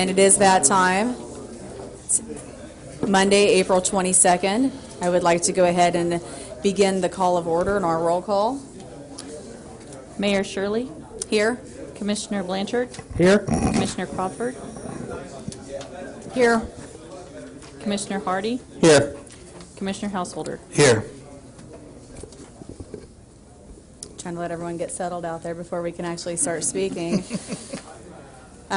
And it is that time. It's Monday, April 22nd. I would like to go ahead and begin the call of order and our roll call. Mayor Shirley. Here. Commissioner Blanchard. Here. Commissioner Crawford. Here. Commissioner Hardy. Here. Commissioner Householder. Here. Trying to let everyone get settled out there before we can actually start speaking.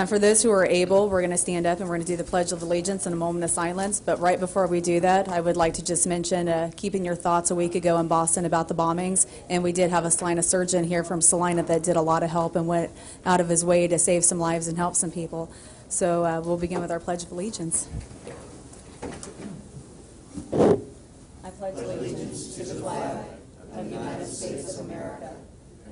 For those who are able, we're going to stand up and we're going to do the Pledge of Allegiance in a moment of silence. But right before we do that, I would like to just mention keeping your thoughts a week ago in Boston about the bombings. And we did have a Salina surgeon here from Salina that did a lot of help and went out of his way to save some lives and help some people. So we'll begin with our Pledge of Allegiance. I pledge allegiance to the flag of the United States of America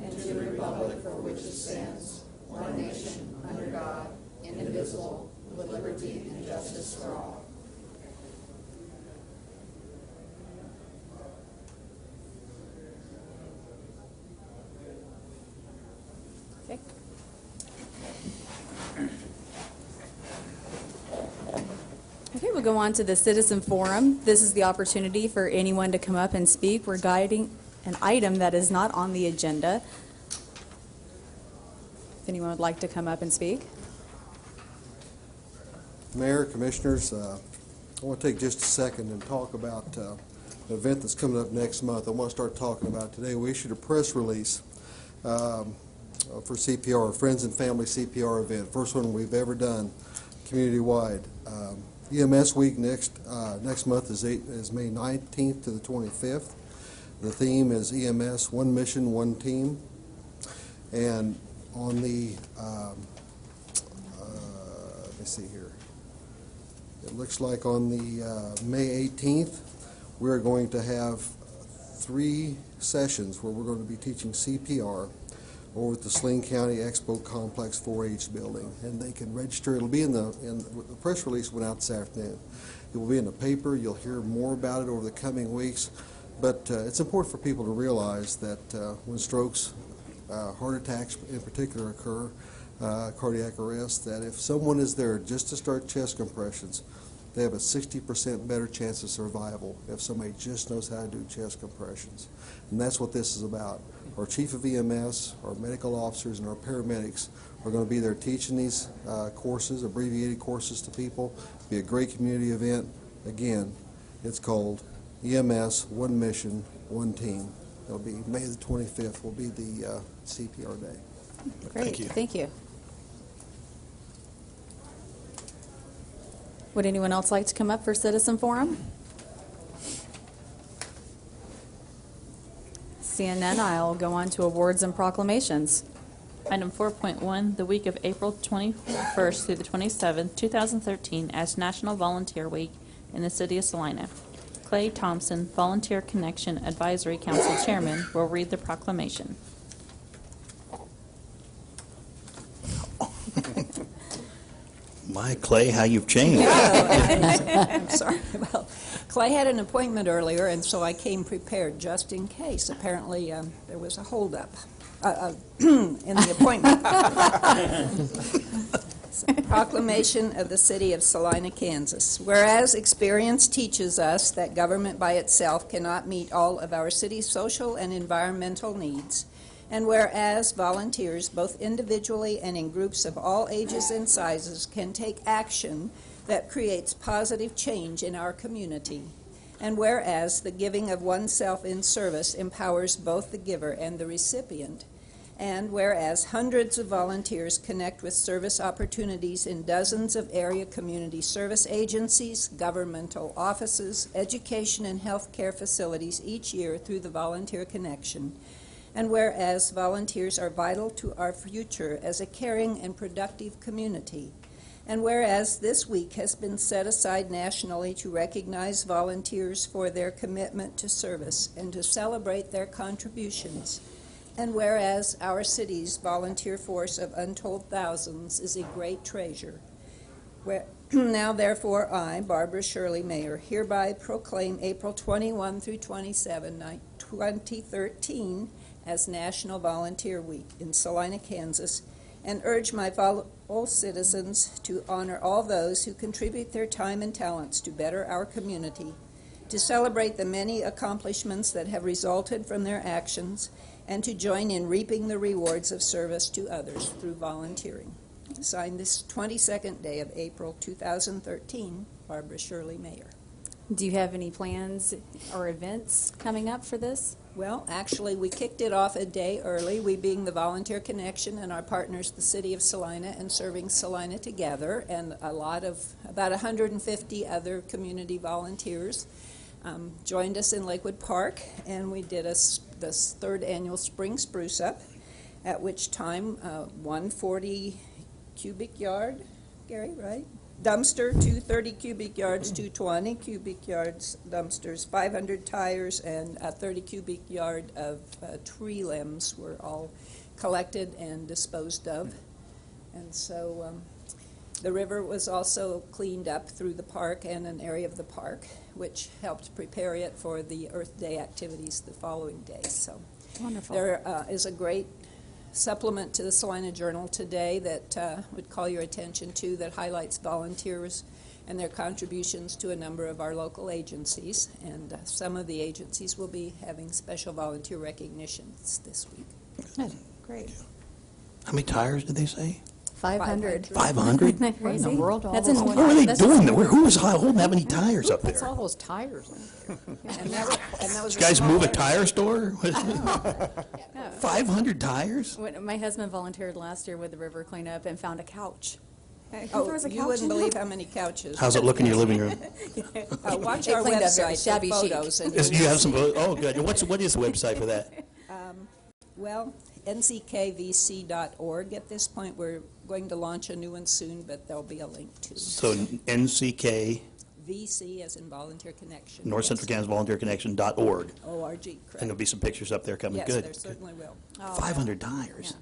and to the republic for which it stands, one nation, under God, indivisible, with liberty and justice for all. Okay. Okay, we'll go on to the Citizen Forum. This is the opportunity for anyone to come up and speak regarding an item that is not on the agenda. If anyone would like to come up and speak. Mayor, Commissioners, I want to take just a second and talk about an event that's coming up next month. I want to start talking about it today. We issued a press release for CPR, a Friends and Family CPR event, first one we've ever done community-wide. EMS Week next month is May 19th to the 25th. The theme is EMS, One Mission, One Team. And on the, let me see here. It looks like on the May 18th, we're going to have 3 sessions where we're going to be teaching CPR over at the Salina County Expo Complex 4-H building. And they can register. It'll be in the press release went out this afternoon. It will be in the paper. You'll hear more about it over the coming weeks. But it's important for people to realize that when strokes, heart attacks in particular occur, cardiac arrest, that if someone is there just to start chest compressions, they have a 60% better chance of survival if somebody just knows how to do chest compressions. And that's what this is about. Our chief of EMS, our medical officers, and our paramedics are going to be there teaching these courses, abbreviated courses to people. It'll be a great community event. Again, it's called EMS, One Mission, One Team. It'll be May the 25th will be the CPR day. Great, thank you. Would anyone else like to come up for Citizen Forum? Seeing none, I'll go on to awards and proclamations. Item 4.1, the week of April 21st through the 27th, 2013, as National Volunteer Week in the City of Salina. Clay Thompson, Volunteer Connection Advisory Council Chairman, will read the proclamation. My, Clay, how you've changed. I'm sorry. Well, Clay had an appointment earlier, and so I came prepared just in case. Apparently, there was a holdup in the appointment. Proclamation of the City of Salina, Kansas. Whereas experience teaches us that government by itself cannot meet all of our city's social and environmental needs, and whereas volunteers, both individually and in groups of all ages and sizes, can take action that creates positive change in our community, and whereas the giving of oneself in service empowers both the giver and the recipient, and whereas hundreds of volunteers connect with service opportunities in dozens of area community service agencies, governmental offices, education and health care facilities each year through the Volunteer Connection, and whereas volunteers are vital to our future as a caring and productive community, and whereas this week has been set aside nationally to recognize volunteers for their commitment to service and to celebrate their contributions, and whereas our city's volunteer force of untold thousands is a great treasure. Now, therefore, I, Barbara Shirley, Mayor, hereby proclaim April 21 through 27, 2013, as National Volunteer Week in Salina, Kansas, and urge my fellow citizens to honor all those who contribute their time and talents to better our community, to celebrate the many accomplishments that have resulted from their actions, and to join in reaping the rewards of service to others through volunteering. Signed this 22nd day of April 2013, Barbara Shirley, Mayor. Do you have any plans or events coming up for this? Well, actually, we kicked it off a day early, we being the Volunteer Connection and our partners, the City of Salina and Serving Salina Together, and about 150 other community volunteers joined us in Lakewood Park, and we did this third annual Spring Spruce Up, at which time 140 cubic yard, Gary, right? Dumpster, 230 cubic yards, 220 cubic yards dumpsters, 500 tires, and 30 cubic yard of tree limbs were all collected and disposed of. And so the river was also cleaned up through the park and an area of the park, which helped prepare it for the Earth Day activities the following day. So Wonderful. there is a great supplement to the Salina Journal today that would call your attention to, that highlights volunteers and their contributions to a number of our local agencies. And some of the agencies will be having special volunteer recognitions this week. Good. Great. How many tires did they say? 500. 500? Isn't that crazy? in the world all That's those in What were they that's doing there? Who was holding that many tires up What's there? all those tires in there? And that was Did you guys move a small tire store? Yeah. 500 tires? When my husband volunteered last year with the river cleanup and found a couch. Who Oh, throws a you couch wouldn't in? believe how many couches. How's it look in your living room? Watch They our cleaned up website very shabby for chic. photos. And You have some, oh, good. And what is the website for that? Well, nckvc.org. At this point, we're going to launch a new one soon, but there'll be a link to So NCK, VC as in Volunteer Connection. North Central Kansas Volunteer Connection.org. ORG, And correct. there'll be some pictures up there coming. Yes, Good. there certainly will. Oh, 500 tires. Yeah.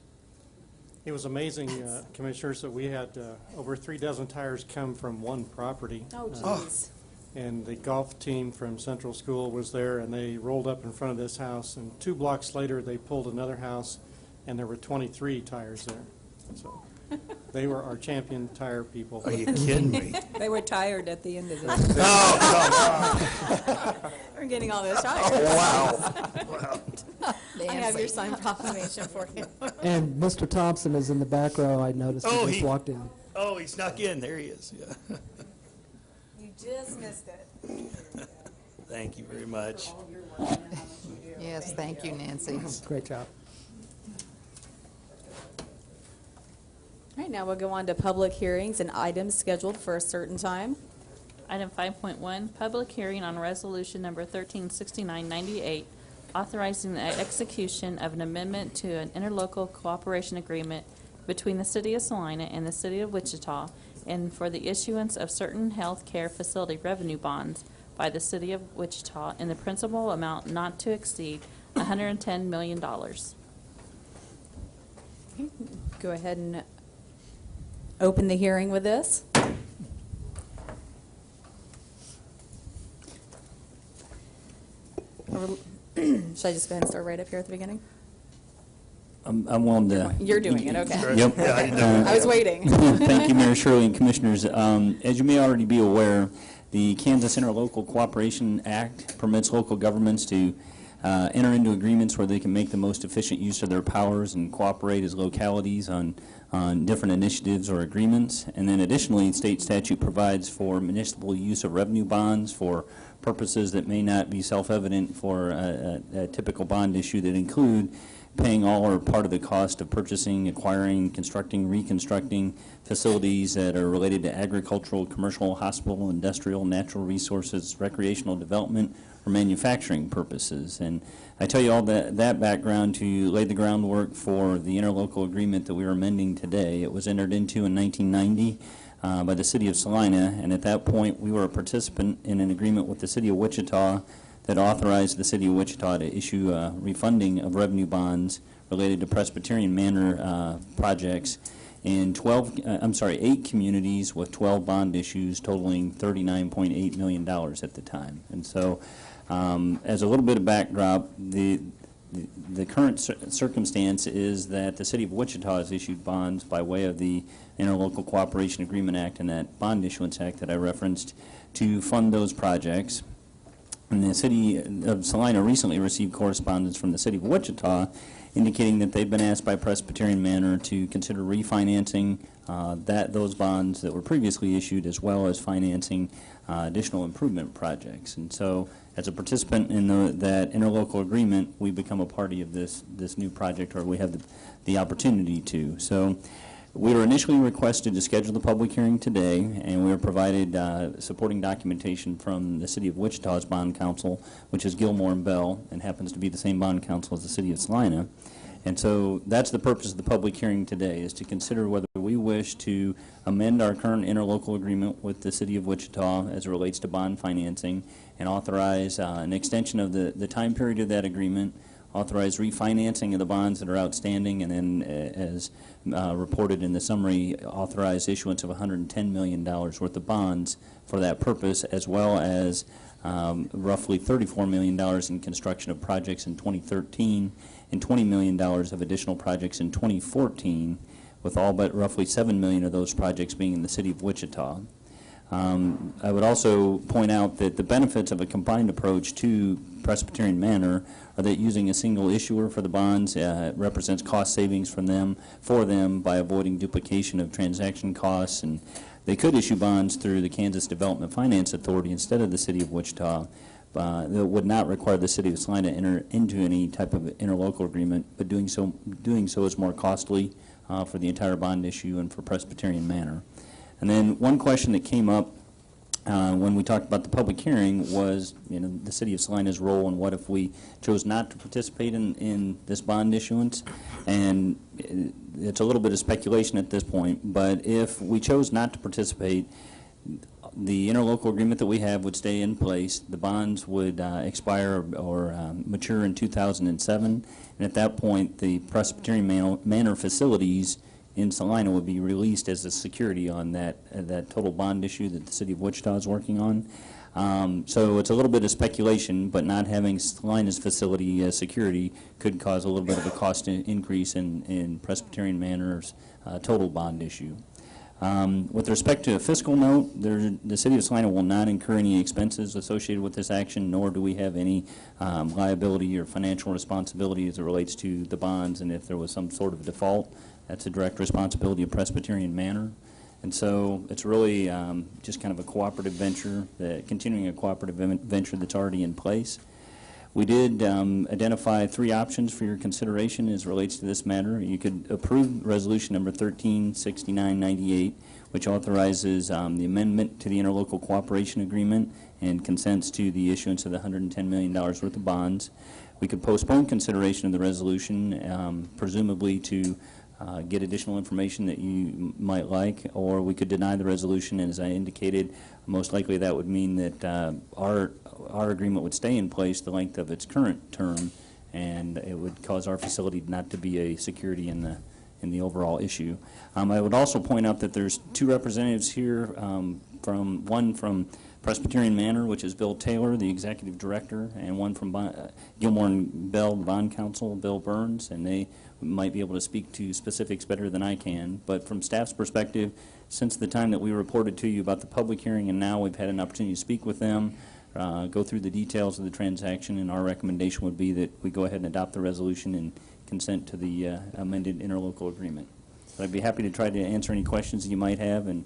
It was amazing, Commissioners, that we had over 3 dozen tires come from one property. Oh, jeez. And the golf team from Central School was there, and they rolled up in front of this house, and 2 blocks later, they pulled another house, and there were 23 tires there. So they were our champion tire people. Are you kidding me? They were tired at the end of it. We're getting all those tires. Wow. I have your signed proclamation for you. And Mr. Thompson is in the back row. I noticed Oh, he just he- walked in. Oh, he snuck in. There he is. Yeah. You just missed it. Thank you very much. Yes, thank you, Nancy. Great job. All right, now we'll go on to public hearings and items scheduled for a certain time. Item 5.1, public hearing on resolution number 136998, authorizing the execution of an amendment to an interlocal cooperation agreement between the City of Salina and the City of Wichita, and for the issuance of certain health care facility revenue bonds by the City of Wichita in the principal amount not to exceed $110 million. Go ahead and open the hearing with this. Should I just go ahead and start right up here at the beginning? I'm willing to. You're doing it, okay. Yep. Yeah, I didn't know. I was waiting. Thank you, Mayor Shirley and Commissioners. As you may already be aware, the Kansas Interlocal Cooperation Act permits local governments to enter into agreements where they can make the most efficient use of their powers and cooperate as localities on different initiatives or agreements. And then additionally, state statute provides for municipal use of revenue bonds for purposes that may not be self-evident for a typical bond issue, that include paying all or part of the cost of purchasing, acquiring, constructing, reconstructing facilities that are related to agricultural, commercial, hospital, industrial, natural resources, recreational development, or manufacturing purposes. And I tell you all that background to lay the groundwork for the interlocal agreement that we are amending today. It was entered into in 1990 by the City of Salina, and at that point we were a participant in an agreement with the City of Wichita that authorized the City of Wichita to issue refunding of revenue bonds related to Presbyterian Manor projects in 8 communities with 12 bond issues totaling $39.8 million at the time. And so as a little bit of backdrop, the the current circumstance is that the City of Wichita has issued bonds by way of the Interlocal Cooperation Agreement Act and that Bond Issuance Act that I referenced to fund those projects. And the City of Salina recently received correspondence from the City of Wichita indicating that they've been asked by Presbyterian Manor to consider refinancing those bonds that were previously issued, as well as financing additional improvement projects. And so, as a participant in that interlocal agreement, we become a party of this new project, or we have the opportunity to. So, we were initially requested to schedule the public hearing today, and we were provided supporting documentation from the City of Wichita's Bond Council, which is Gilmore and Bell, and happens to be the same Bond Council as the City of Salina. And so that's the purpose of the public hearing today, is to consider whether we wish to amend our current interlocal agreement with the City of Wichita as it relates to bond financing and authorize an extension of the time period of that agreement, authorize refinancing of the bonds that are outstanding, and then, as reported in the summary, authorize issuance of $110 million worth of bonds for that purpose, as well as roughly $34 million in construction of projects in 2013 and $20 million of additional projects in 2014, with all but roughly $7 million of those projects being in the City of Wichita. I would also point out that the benefits of a combined approach to Presbyterian Manor are that using a single issuer for the bonds represents cost savings for them by avoiding duplication of transaction costs, and they could issue bonds through the Kansas Development Finance Authority instead of the City of Wichita. That would not require the City of Salina to enter into any type of interlocal agreement, but doing so is more costly for the entire bond issue and for Presbyterian Manor. And then one question that came up when we talked about the public hearing was, the City of Salina's role, and what if we chose not to participate in this bond issuance? And it's a little bit of speculation at this point, but if we chose not to participate, the interlocal agreement that we have would stay in place. The bonds would expire or mature in 2007, and at that point, the Presbyterian Manor facilities in Salina would be released as a security on that total bond issue that the City of Wichita is working on. So it's a little bit of speculation, but not having Salina's facility as security could cause a little bit of a cost increase in Presbyterian Manor's total bond issue. With respect to a fiscal note, the City of Salina will not incur any expenses associated with this action, nor do we have any liability or financial responsibility as it relates to the bonds, and if there was some sort of default, that's a direct responsibility of Presbyterian Manor. And so it's really just kind of a cooperative venture, continuing a cooperative venture that's already in place. We did identify 3 options for your consideration as it relates to this matter. You could approve Resolution Number 136998, which authorizes the amendment to the Interlocal Cooperation Agreement and consents to the issuance of the $110 million worth of bonds. We could postpone consideration of the resolution, presumably to get additional information that you might like, or we could deny the resolution, and as I indicated, most likely that would mean that our agreement would stay in place the length of its current term, and it would cause our facility not to be a security in the overall issue. I would also point out that there's 2 representatives here, one from Presbyterian Manor, which is Bill Taylor, the Executive Director, and one from Gilmore and Bell, the Bond Council, Bill Burns, and they might be able to speak to specifics better than I can. But from staff's perspective, since the time that we reported to you about the public hearing and now we've had an opportunity to speak with them, go through the details of the transaction, and our recommendation would be that we go ahead and adopt the resolution and consent to the amended interlocal agreement. But I'd be happy to try to answer any questions that you might have, and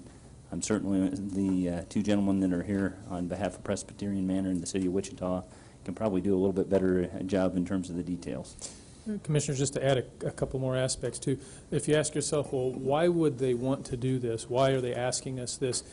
I'm certainly the 2 gentlemen that are here on behalf of Presbyterian Manor and the City of Wichita can probably do a little bit better job in terms of the details. Commissioners, just to add a couple more aspects too, if you ask yourself, well, why would they want to do this? Why are they asking us this?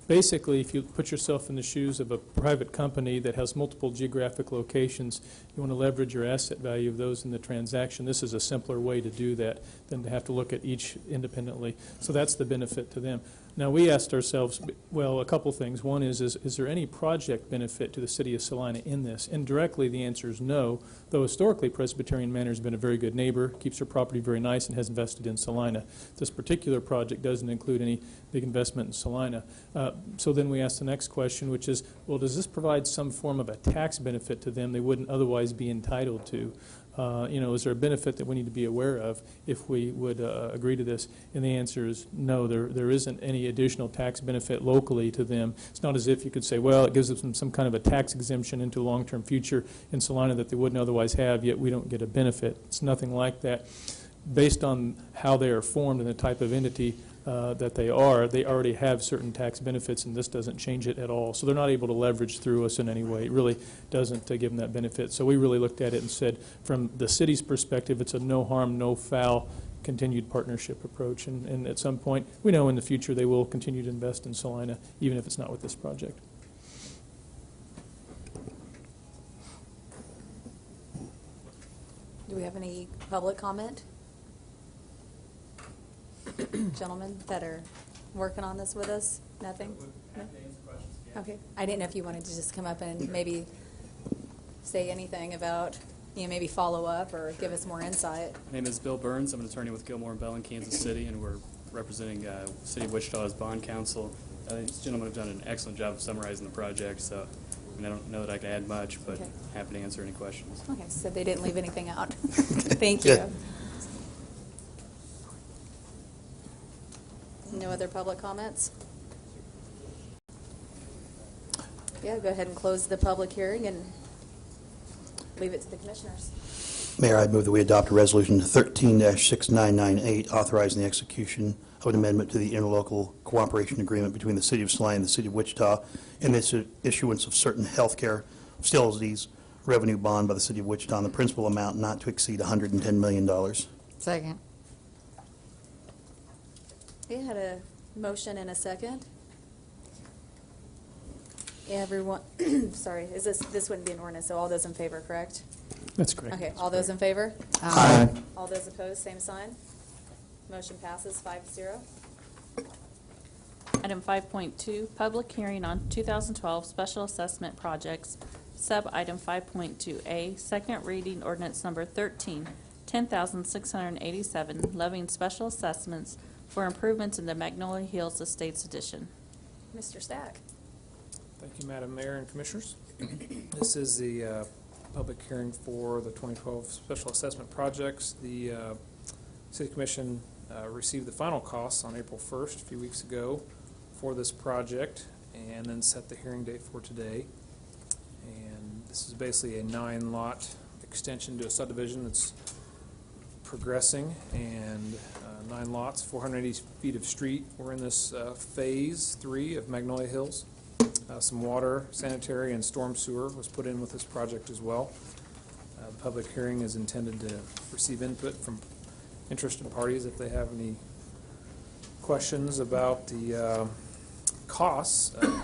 Basically, if you put yourself in the shoes of a private company that has multiple geographic locations, you want to leverage your asset value of those in the transaction. This is a simpler way to do that than to have to look at each independently. So that's the benefit to them. Now, we asked ourselves, well, a couple things. One is there any project benefit to the City of Salina in this? Indirectly, the answer is no, though historically Presbyterian Manor has been a very good neighbor, keeps their property very nice, and has invested in Salina. This particular project doesn't include any big investment in Salina. So then we asked the next question, which is, well, does this provide some form of a tax benefit to them they wouldn't otherwise be entitled to? is there a benefit that we need to be aware of if we would agree to this? And the answer is no, there isn't any additional tax benefit locally to them. It's not as if you could say, well, it gives them some kind of a tax exemption into a long-term future in Salina that they wouldn't otherwise have, yet we don't get a benefit. It's nothing like that. Based on how they are formed and the type of entity that they already have certain tax benefits, and this doesn't change it at all. So they're not able to leverage through us in any way. It really doesn't give them that benefit. So we really looked at it and said, from the city's perspective, it's a no harm, no foul continued partnership approach. And at some point, we know in the future they will continue to invest in Salina, even if it's not with this project. Do we have any public comment? Gentlemen that are working on this with us? Nothing? No? Okay. I didn't know if you wanted to just come up and maybe say anything about, maybe follow up or give us more insight. My name is Bill Burns. I'm an attorney with Gilmore & Bell in Kansas City, and we're representing City of Wichita as bond counsel. These gentlemen have done an excellent job of summarizing the project, so I don't know that I can add much, but Okay. happy to answer any questions. Okay, so they didn't leave anything out. Thank you. Good. No other public comments? Yeah, go ahead and close the public hearing and leave it to the commissioners. Mayor, I move that we adopt a resolution 13-6998 authorizing the execution of an amendment to the interlocal cooperation agreement between the City of Salina and the City of Wichita and the issuance of certain healthcare facilities revenue bond by the City of Wichita in the principal amount not to exceed $110 million. Second. We had a motion and a second. Everyone, sorry, this wouldn't be an ordinance, so all those in favor, correct? That's correct. Okay, all those in favor? Aye. All those opposed, same sign. Motion passes 5-0. Item 5.2, public hearing on 2012 special assessment projects. Sub-item 5.2A, second reading ordinance number 10,687, levying special assessments for improvements in the Magnolia Hills Estates Edition. Mr. Stack. Thank you, Madam Mayor and Commissioners. This is the public hearing for the 2012 special assessment projects. The City Commission received the final costs on April 1st, a few weeks ago, for this project, and then set the hearing date for today. And this is basically a 9-lot extension to a subdivision that's progressing, and 9 lots, 480 feet of street. We're in this phase 3 of Magnolia Hills. Some water, sanitary, and storm sewer was put in with this project as well. The public hearing is intended to receive input from interested parties if they have any questions about the costs. The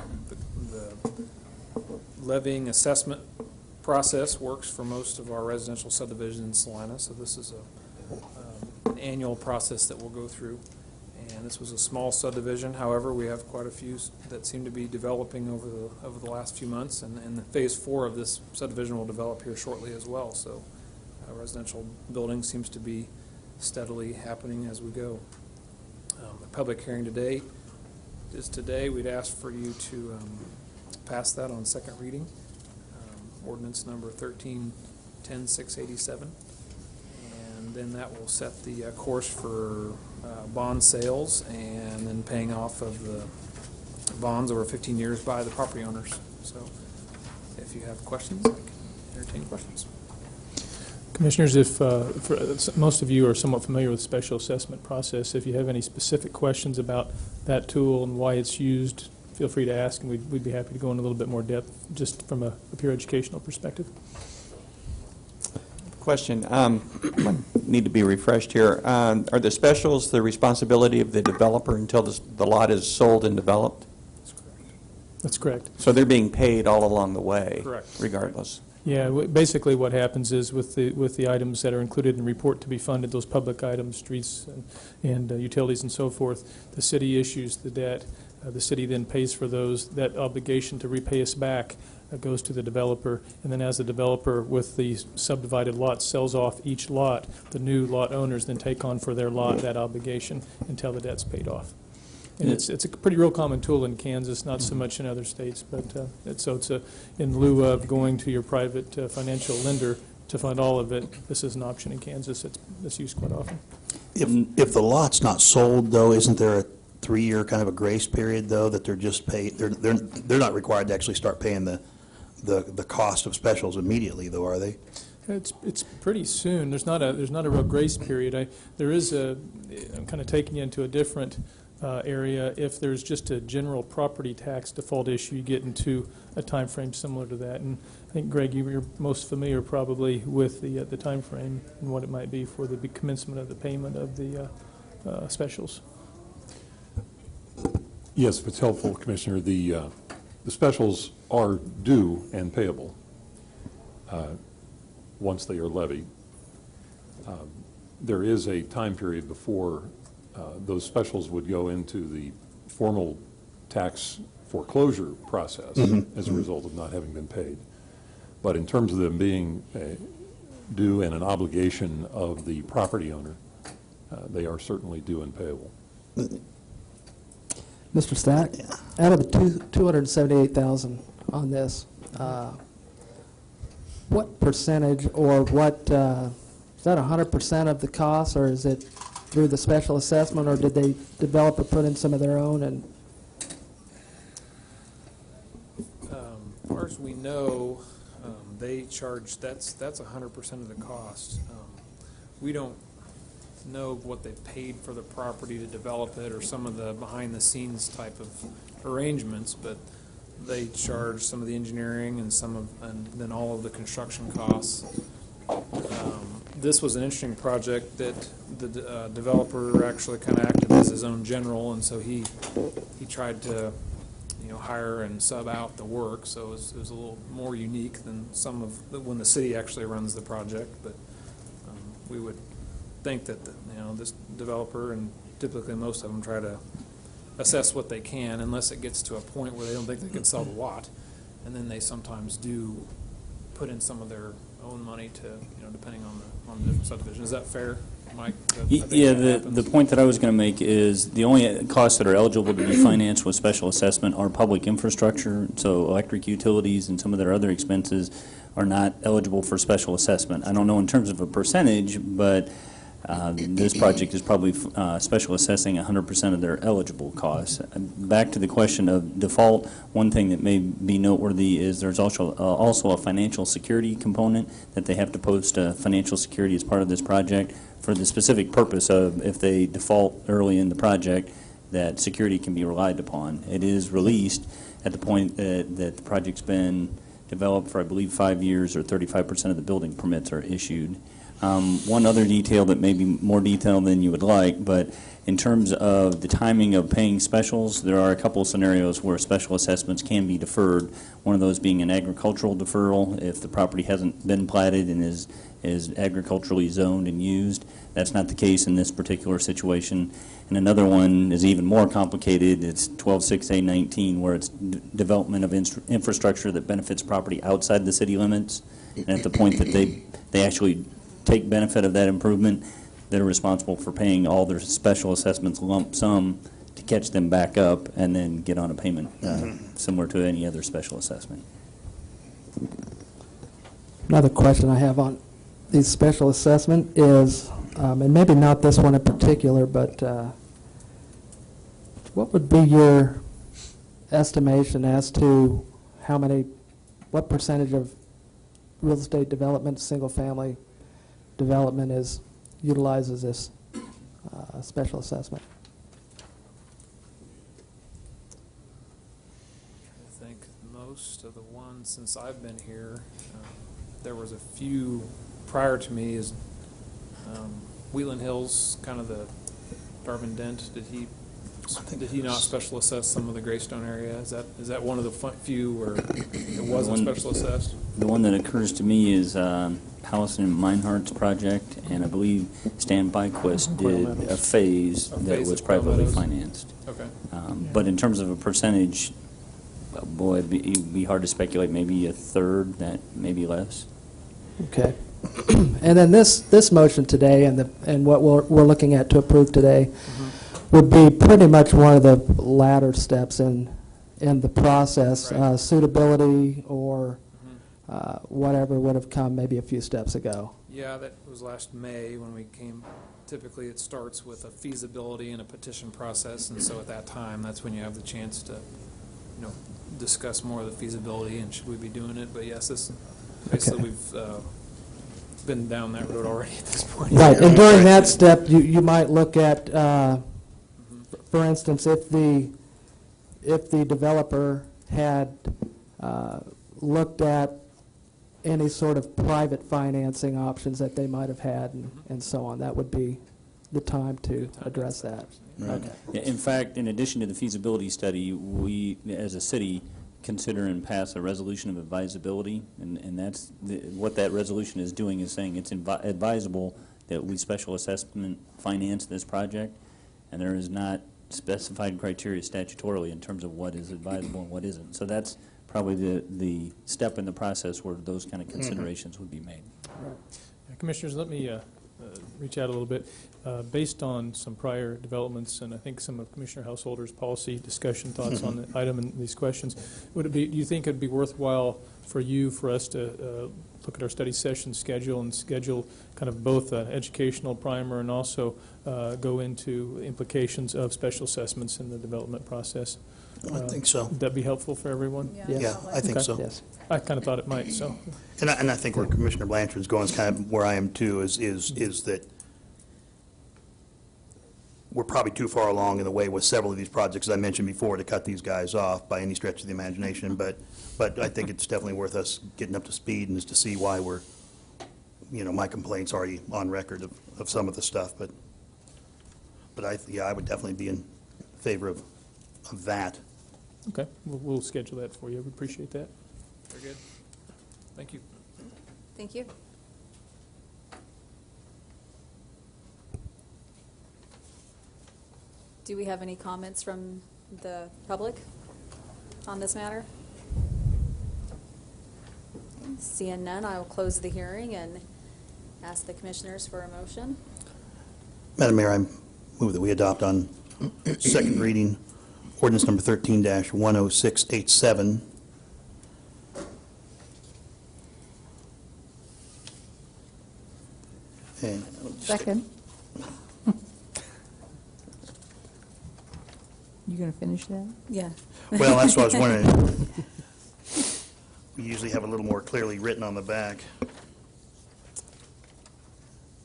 levying assessment process works for most of our residential subdivisions in Salina, so this is an annual process that we'll go through. And this was a small subdivision. However, we have quite a few that seem to be developing over the last few months, and the phase 4 of this subdivision will develop here shortly as well. So residential building seems to be steadily happening as we go. The public hearing today is today. We'd ask for you to pass that on second reading. Ordinance number 13-10687. And then that will set the course for bond sales and then paying off of the bonds over 15 years by the property owners. So if you have questions, I can entertain questions. Commissioners, if most of you are somewhat familiar with the special assessment process, if you have any specific questions about that tool and why it's used, feel free to ask, and we'd be happy to go in a little bit more depth just from a pure educational perspective. Question. Need to be refreshed here. Are the specials the responsibility of the developer until the lot is sold and developed? That's correct. So they're being paid all along the way, Correct. Regardless. Yeah, basically what happens is with the items that are included in the report to be funded, those public items, streets and utilities and so forth, the city issues the debt. The city then pays for those. That obligation to repay us back goes to the developer, and then as the developer with the subdivided lots sells off each lot, the new lot owners then take on for their lot that obligation until the debt's paid off. And it's a pretty real common tool in Kansas, not so much in other states, but it's in lieu of going to your private financial lender, to fund all of it, this is an option in Kansas. It's used quite often. If the lot's not sold, though, isn't there a 3-year kind of a grace period, though, that they're just they're not required to actually start paying the cost of specials immediately, though, are they? It's pretty soon. There's not a real grace period. I'm kind of taking you into a different area. If there's just a general property tax default issue, you get into a time frame similar to that. And I think, Greg, you're most familiar probably with the time frame and what it might be for the commencement of the payment of the specials. Yes, if it's helpful, Commissioner, the specials are due and payable once they are levied. There is a time period before those specials would go into the formal tax foreclosure process as a result of not having been paid. But in terms of them being due and an obligation of the property owner, they are certainly due and payable. Mr. Stack, out of the $278,000 on this, what percentage or what, is that 100% of the cost, or is it through the special assessment, or did the developer put in some of their own? And As far as we know, they charge, that's 100% of the cost. We don't know what they paid for the property to develop it or some of the behind-the-scenes type of arrangements, but they charge some of the engineering and then all of the construction costs. This was an interesting project that the developer actually kind of acted as his own general, and so he tried to hire and sub out the work, so it was a little more unique than some of when the city actually runs the project. But we would think that this developer, and typically most of them, try to assess what they can, unless it gets to a point where they don't think they can sell the lot, and then they sometimes do put in some of their own money to, depending on the different subdivision. Is that fair, Mike? Yeah, the point that I was going to make is the only costs that are eligible to be financed with special assessment are public infrastructure, so electric utilities and some of their other expenses are not eligible for special assessment. I don't know in terms of a percentage, but this project is probably special assessing 100% of their eligible costs. Back to the question of default, one thing that may be noteworthy is there's also a financial security component that they have to post financial security as part of this project for the specific purpose of if they default early in the project, that security can be relied upon. It is released at the point that the project's been developed for, I believe, 5 years, or 35% of the building permits are issued. One other detail that may be more detailed than you would like, but in terms of the timing of paying specials, there are a couple of scenarios where special assessments can be deferred, one of those being an agricultural deferral if the property hasn't been platted and is agriculturally zoned and used. That's not the case in this particular situation. And another one is even more complicated. It's 12-6A-19, where it's development of infrastructure that benefits property outside the city limits. And at the point that they actually take benefit of that improvement, they're responsible for paying all their special assessments lump sum to catch them back up and then get on a payment similar to any other special assessment. another question I have on these special assessment is, and maybe not this one in particular, but what would be your estimation as to what percentage of real estate development, single-family development utilizes this special assessment? I think most of the ones since I've been here, there was a few prior to me. Is Wheeling Hills kind of the Darvin Dent? Did he not special assess some of the Greystone area? Is that one of the few where it wasn't special assessed? The one that occurs to me is Pallison and Meinhardt's project, and I believe Stan Byquist did a phase that was privately financed. Okay. But in terms of a percentage, boy, it'd be hard to speculate. Maybe a third, that maybe less. Okay. And then this motion today and what we're looking at to approve today would be pretty much one of the latter steps in the process, right. Suitability or whatever would have come maybe a few steps ago. Yeah, that was last May when we came. Typically, it starts with a feasibility and a petition process, and so at that time, that's when you have the chance to, discuss more of the feasibility and should we be doing it. But yes, this basically we've been down that road already at this point. Right, and during that step, you might look at, for instance, if the developer had looked at any sort of private financing options that they might have had and so on, that would be the time to address that. Right. Yeah, in fact, in addition to the feasibility study, we, as a city, consider and pass a resolution of advisability, and that's what that resolution is doing is saying it's advisable that we special assessment finance this project, and there is not specified criteria statutorily in terms of what is advisable and what isn't. So that's probably the step in the process where those kind of considerations would be made. Right. Commissioners, let me reach out a little bit. Based on some prior developments, and I think some of Commissioner Householder's policy discussion thoughts on the item and these questions, do you think it would be worthwhile for us to look at our study session schedule and schedule kind of both an educational primer and also go into implications of special assessments in the development process? I think so. Would that be helpful for everyone? Yeah, I think so. Yes. I kind of thought it might, so. And I think where Commissioner Blanchard's going is kind of where I am too, is that we're probably too far along in the way with several of these projects, as I mentioned before, to cut these guys off by any stretch of the imagination. But I think it's definitely worth us getting up to speed and just to see why we're, my complaint's already on record of some of the stuff. But I would definitely be in favor of that. Okay, we'll schedule that for you. We appreciate that. Very good. Thank you. Thank you. Do we have any comments from the public on this matter? Seeing none, I will close the hearing and ask the commissioners for a motion. Madam Mayor, I move that we adopt on second reading ordinance number 13-10687. Second. You going to finish that? Yeah. Well, that's what I was wondering. We usually have a little more clearly written on the back.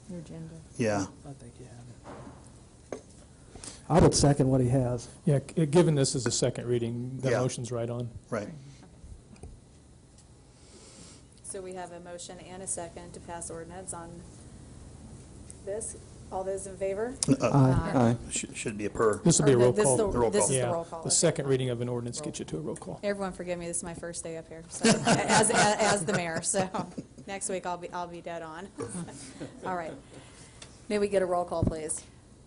Your agenda. Yeah. I think you have it. I would second what he has. Yeah, given this is a second reading, the Yeah. motion's right on. Right. So we have a motion and a second to pass ordinance on this. All those in favor? Aye. Should be a per. This will be a Or roll this call. the- The roll This call. is the Yeah, roll call. the okay. second reading of an ordinance gets you to a roll call. Everyone forgive me, this is my first day up here, so, as the mayor, so next week I'll be dead on. All right. May we get a roll call, please?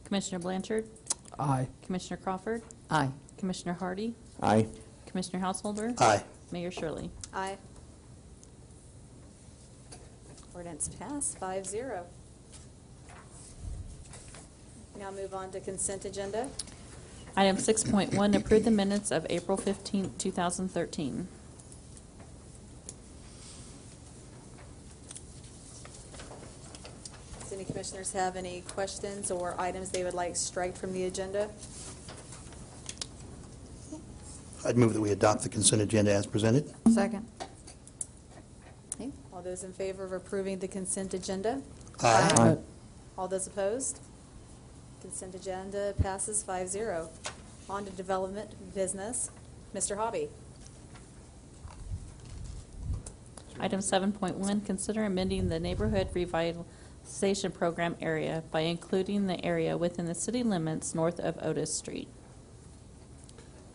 Commissioner Blanchard, Aye. Commissioner Crawford, Aye. Commissioner Hardy, Aye. Commissioner Householder, Aye. Mayor Shirley. Aye. Ordinance passed, 5-0. Now move on to consent agenda. Item 6.1, approve the minutes of April 15, 2013. Does any commissioners have any questions or items they would like strike from the agenda? I'd move that we adopt the consent agenda as presented. Second. Okay. All those in favor of approving the consent agenda? Aye. All those opposed? Consent agenda passes 5-0. On to development business. Mr. Hobby. Item 7.1, consider amending the neighborhood revitalization program area by including the area within the city limits north of Otis Street.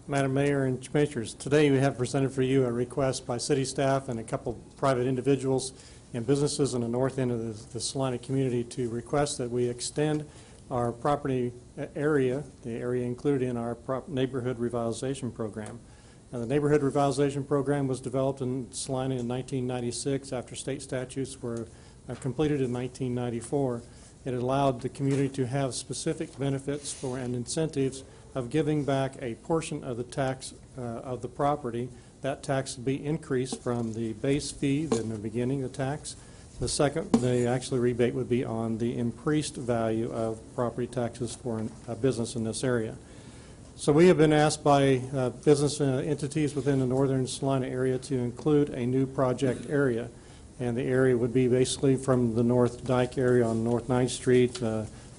Madam Mayor and Commissioners, today we have presented for you a request by city staff and a couple private individuals and businesses in the north end of the Salina community to request that we extend our property area, the area included in our neighborhood revitalization program. Now, the neighborhood revitalization program was developed in Salina in 1996 after state statutes were completed in 1994. It allowed the community to have specific benefits for and incentives of giving back a portion of the tax of the property that tax would be increased from the base fee in the beginning of the tax. The actual rebate would be on the increased value of property taxes for a business in this area. So we have been asked by business entities within the northern Salina area to include a new project area. And the area would be basically from the North Dyke area on North 9th Street,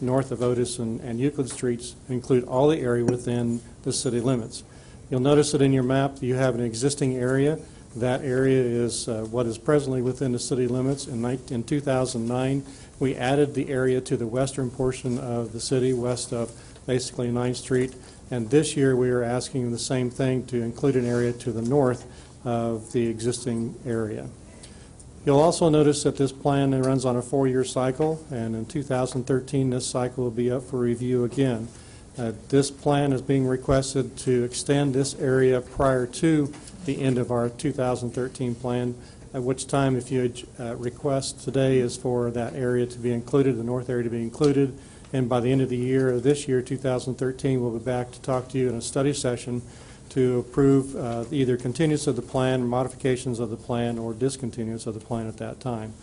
north of Otis and Euclid Streets, include all the area within the city limits. You'll notice that in your map you have an existing area. That area is what is presently within the city limits. In 2009, we added the area to the western portion of the city, west of basically 9th Street. And this year we are asking the same thing, to include an area to the north of the existing area. You'll also notice that this plan runs on a 4-year cycle, and in 2013 this cycle will be up for review again. This plan is being requested to extend this area prior to the end of our 2013 plan, at which time, if you request today, is for that area to be included, the north area to be included. And by the end of the year, this year, 2013, we'll be back to talk to you in a study session to approve either continuance of the plan, modifications of the plan, or discontinuance of the plan at that time.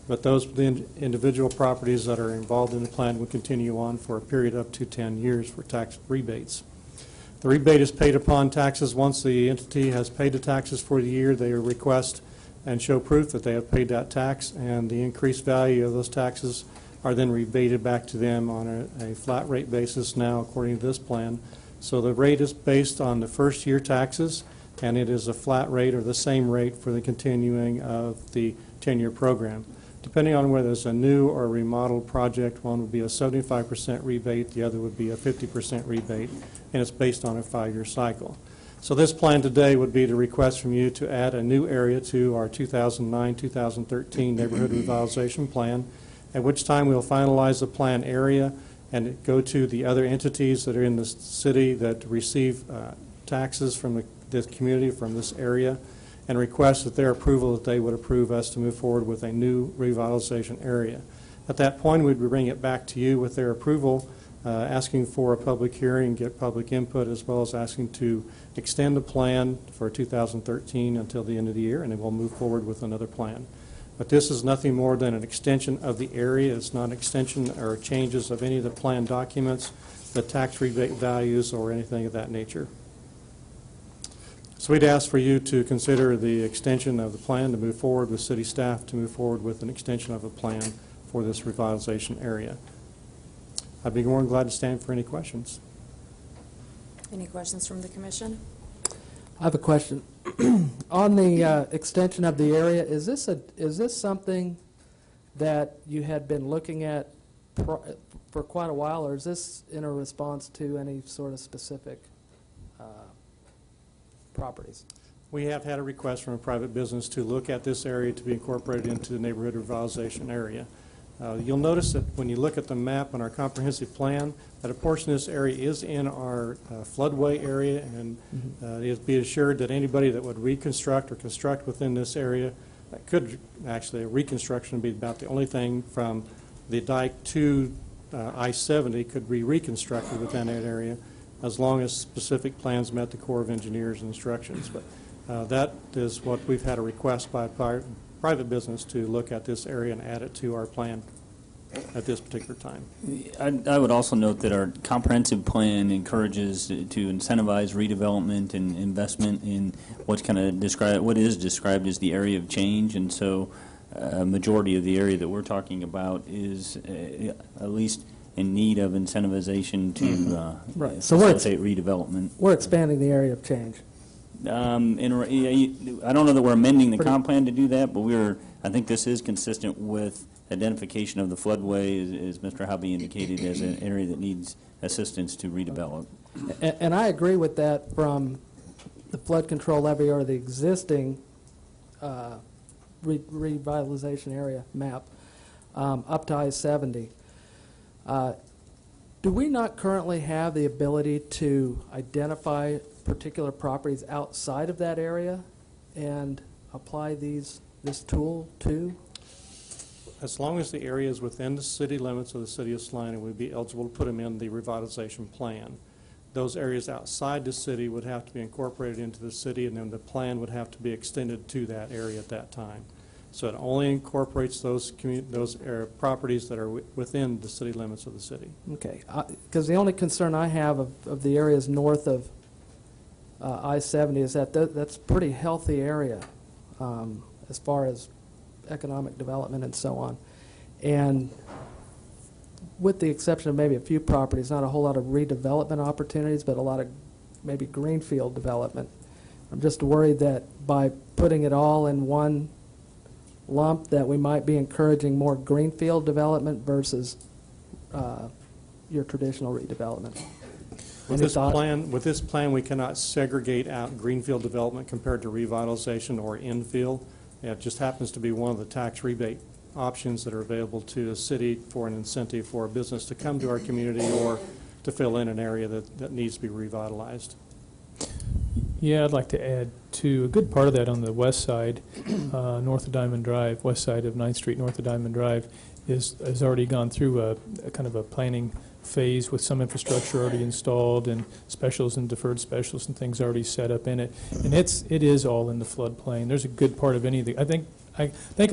But those individual properties that are involved in the plan will continue on for a period up to 10 years for tax rebates. The rebate is paid upon taxes. Once the entity has paid the taxes for the year, they request and show proof that they have paid that tax, and the increased value of those taxes are then rebated back to them on a flat rate basis now according to this plan. So the rate is based on the first year taxes, and it is a flat rate or the same rate for the continuing of the 10-year program. Depending on whether it's a new or remodeled project, one would be a 75% rebate, the other would be a 50% rebate, and it's based on a 5-year cycle. So this plan today would be to request from you to add a new area to our 2009-2013 Neighborhood Revitalization Plan, at which time we'll finalize the plan area and go to the other entities that are in the city that receive taxes from this community, from this area, and request that their approval, that they would approve us to move forward with a new revitalization area. At that point, we'd bring it back to you with their approval, asking for a public hearing, get public input, as well as asking to extend the plan for 2013 until the end of the year, and then we'll move forward with another plan. But this is nothing more than an extension of the area. It's not an extension or changes of any of the plan documents, the tax rebate values, or anything of that nature. So we'd ask for you to consider the extension of the plan, to move forward with city staff, to move forward with an extension of a plan for this revitalization area. I'd be more than glad to stand for any questions. Any questions from the commission? I have a question. On the extension of the area, is this something that you had been looking at for quite a while, or is this in a response to any sort of specific properties? We have had a request from a private business to look at this area to be incorporated into the neighborhood revitalization area. You'll notice that when you look at the map on our comprehensive plan, that a portion of this area is in our floodway area, and be assured that anybody that would reconstruct or construct within this area, that could actually, a reconstruction would be about the only thing from the dike to I-70 could be reconstructed within that area, as long as specific plans met the Corps of Engineers instructions. But that is what we've had a request by private business to look at this area and add it to our plan at this particular time. I would also note that our comprehensive plan encourages to incentivize redevelopment and investment in what's kind of described, what is described as the area of change, and so a majority of the area that we're talking about is at least in need of incentivization to Right. So facilitate redevelopment. We're expanding the area of change. I don't know that we're amending the comp plan to do that, but I think this is consistent with identification of the floodway, as Mr. Hobby indicated, as an area that needs assistance to redevelop. And I agree with that from the flood control levee or the existing revitalization area map up to I-70. Do we not currently have the ability to identify particular properties outside of that area and apply this tool to? As long as the area is within the city limits of the city of Salina, we'd be eligible to put them in the revitalization plan. those areas outside the city would have to be incorporated into the city, and then the plan would have to be extended to that area at that time. So it only incorporates those properties that are within the city limits of the city. Okay, because the only concern I have of the areas north of I-70 is that that's a pretty healthy area as far as economic development and so on. And with the exception of maybe a few properties, not a whole lot of redevelopment opportunities, but a lot of maybe greenfield development. I'm just worried that by putting it all in one lump that we might be encouraging more greenfield development versus your traditional redevelopment. With this plan, we cannot segregate out greenfield development compared to revitalization or infill. It just happens to be one of the tax rebate options that are available to a city for an incentive for a business to come to our community or to fill in an area that needs to be revitalized. Yeah, I'd like to add to a good part of that on the west side, north of Diamond Drive, west side of 9th Street, north of Diamond Drive, has already gone through a kind of a planning phase with some infrastructure already installed and specials and deferred specials and things already set up in it. And it is all in the floodplain. There's a good part of any of the, I think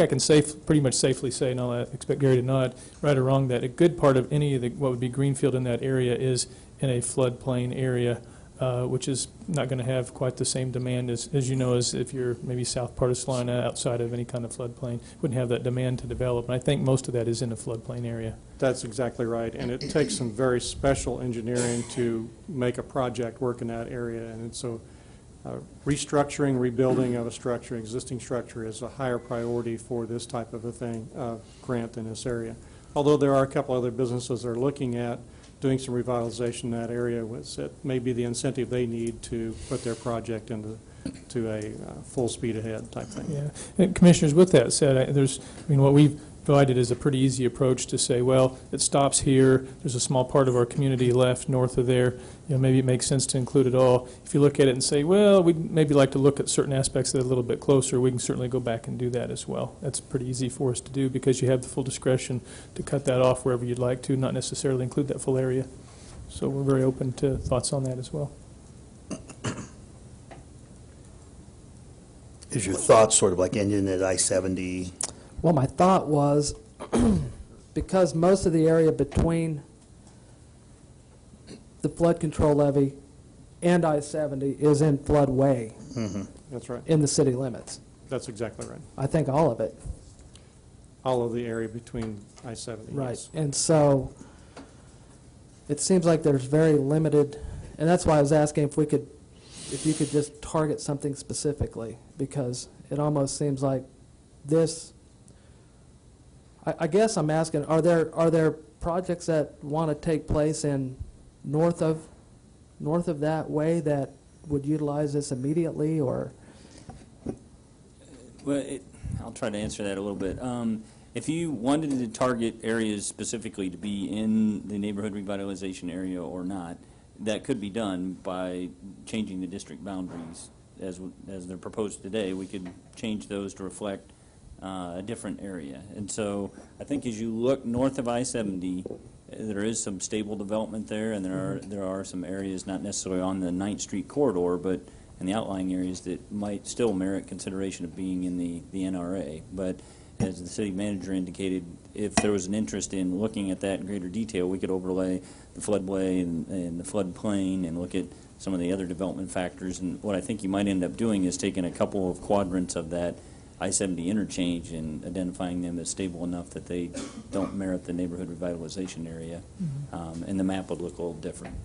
I can pretty much safely say, and I'll expect Gary to nod, right or wrong, that a good part of any of the what would be greenfield in that area is in a floodplain area, which is not going to have quite the same demand as you know, as if you're maybe south part of Salina outside of any kind of floodplain. Wouldn't have that demand to develop. And I think most of that is in a floodplain area. That's exactly right. And it takes some very special engineering to make a project work in that area. And so restructuring, rebuilding of a structure, existing structure, is a higher priority for this type of a thing, grant in this area. Although there are a couple other businesses that are looking at doing some revitalization in that area, which may be the incentive they need to put their project into a full speed ahead type thing. Yeah, and Commissioners, with that said, what we've provided is a pretty easy approach to say, well, it stops here. There's a small part of our community left north of there. Maybe it makes sense to include it all. If you look at it and say, well, we'd maybe like to look at certain aspects of it a little bit closer, we can certainly go back and do that as well. That's pretty easy for us to do because you have the full discretion to cut that off wherever you'd like to, not necessarily include that full area. So we're very open to thoughts on that as well. Is your thought sort of like ending at I-70? Well, my thought was, because most of the area between the flood control levee and I-70 is in floodway. Mm-hmm. That's right. In the city limits. That's exactly right. I think all of it. All of the area between I-70. Right. Yes. And so it seems like there's very limited, and that's why I was asking if you could just target something specifically, because it almost seems like this. I guess I'm asking, are there projects that want to take place in north of that way that would utilize this immediately, or? Well, I'll try to answer that a little bit. If you wanted to target areas specifically to be in the neighborhood revitalization area or not, that could be done by changing the district boundaries as they're proposed today. We could change those to reflect a different area. And so I think as you look north of I-70, there is some stable development there, and there are some areas not necessarily on the 9th Street corridor, but in the outlying areas that might still merit consideration of being in the NRA. But as the city manager indicated, if there was an interest in looking at that in greater detail, we could overlay the floodway and the floodplain and look at some of the other development factors. And what I think you might end up doing is taking a couple of quadrants of that I-70 interchange and identifying them as stable enough that they don't merit the neighborhood revitalization area, and the map would look a little different.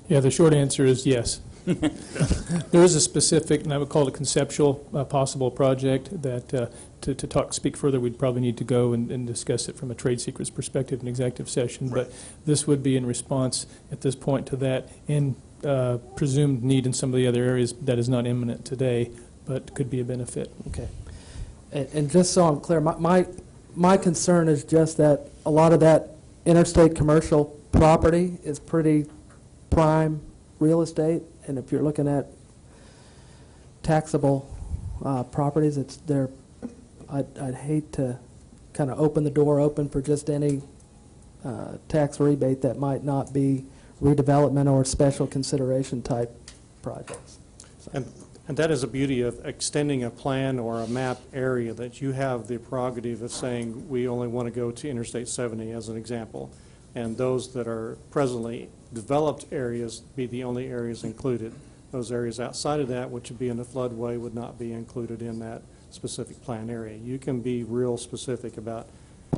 Yeah, the short answer is yes. There is a specific, and I would call it a conceptual, possible project that to speak further, we'd probably need to go and discuss it from a trade secrets perspective in executive session. Right. But this would be in response at this point to that and presumed need in some of the other areas that is not imminent today, but could be a benefit. Okay. And just so I'm clear, my concern is just that a lot of that interstate commercial property is pretty prime real estate, and if you're looking at taxable properties, I'd hate to kind of open the door open for just any tax rebate that might not be redevelopment or special consideration type projects. And that is the beauty of extending a plan or a map area, that you have the prerogative of saying, we only want to go to Interstate 70 as an example, and those that are presently developed areas be the only areas included. Those areas outside of that, which would be in the floodway, would not be included in that specific plan area. You can be real specific about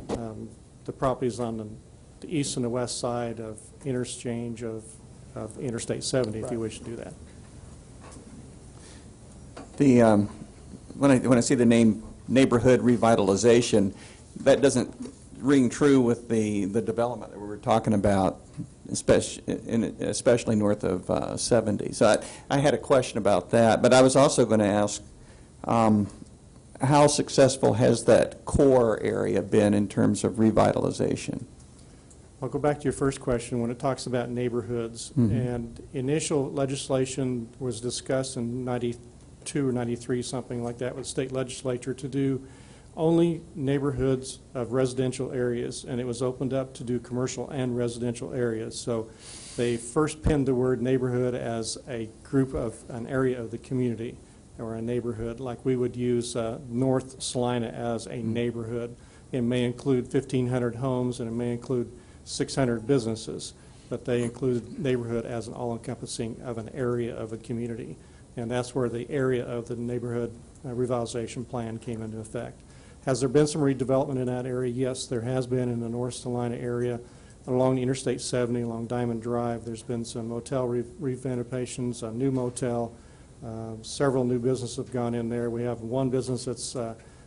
the properties on the east and the west side of interchange of Interstate 70, if you wish to do that. When I see the name neighborhood revitalization, that doesn't ring true with the development that we were talking about, especially north of 70. So I had a question about that, but I was also going to ask, how successful has that core area been in terms of revitalization? I'll go back to your first question when it talks about neighborhoods. And initial legislation was discussed in 92 or 93, something like that, with the state legislature to do only neighborhoods of residential areas, and it was opened up to do commercial and residential areas. So they first pinned the word neighborhood as a group of an area of the community, or a neighborhood, like we would use North Salina as a neighborhood. It may include 1,500 homes, and it may include 600 businesses, but they included neighborhood as an all-encompassing of an area of a community. And that's where the area of the neighborhood revitalization plan came into effect. Has there been some redevelopment in that area? Yes, there has been in the North Salina area. Along the Interstate 70, along Diamond Drive, there's been some motel renovations, a new motel. Several new businesses have gone in there. We have one business that's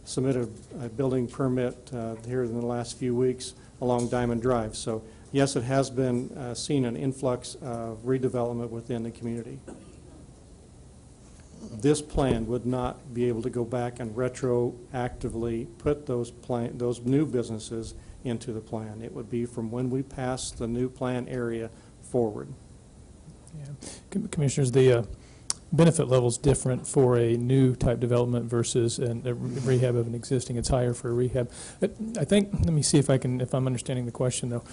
submitted a building permit here in the last few weeks along Diamond Drive. So yes, it has been seen an influx of redevelopment within the community. This plan would not be able to go back and retroactively put those new businesses into the plan. It would be from when we pass the new plan area forward. Yeah. Commissioners, the benefit level is different for a new type development versus a rehab of an existing. It's higher for a rehab. But I think, let me see if I'm understanding the question though.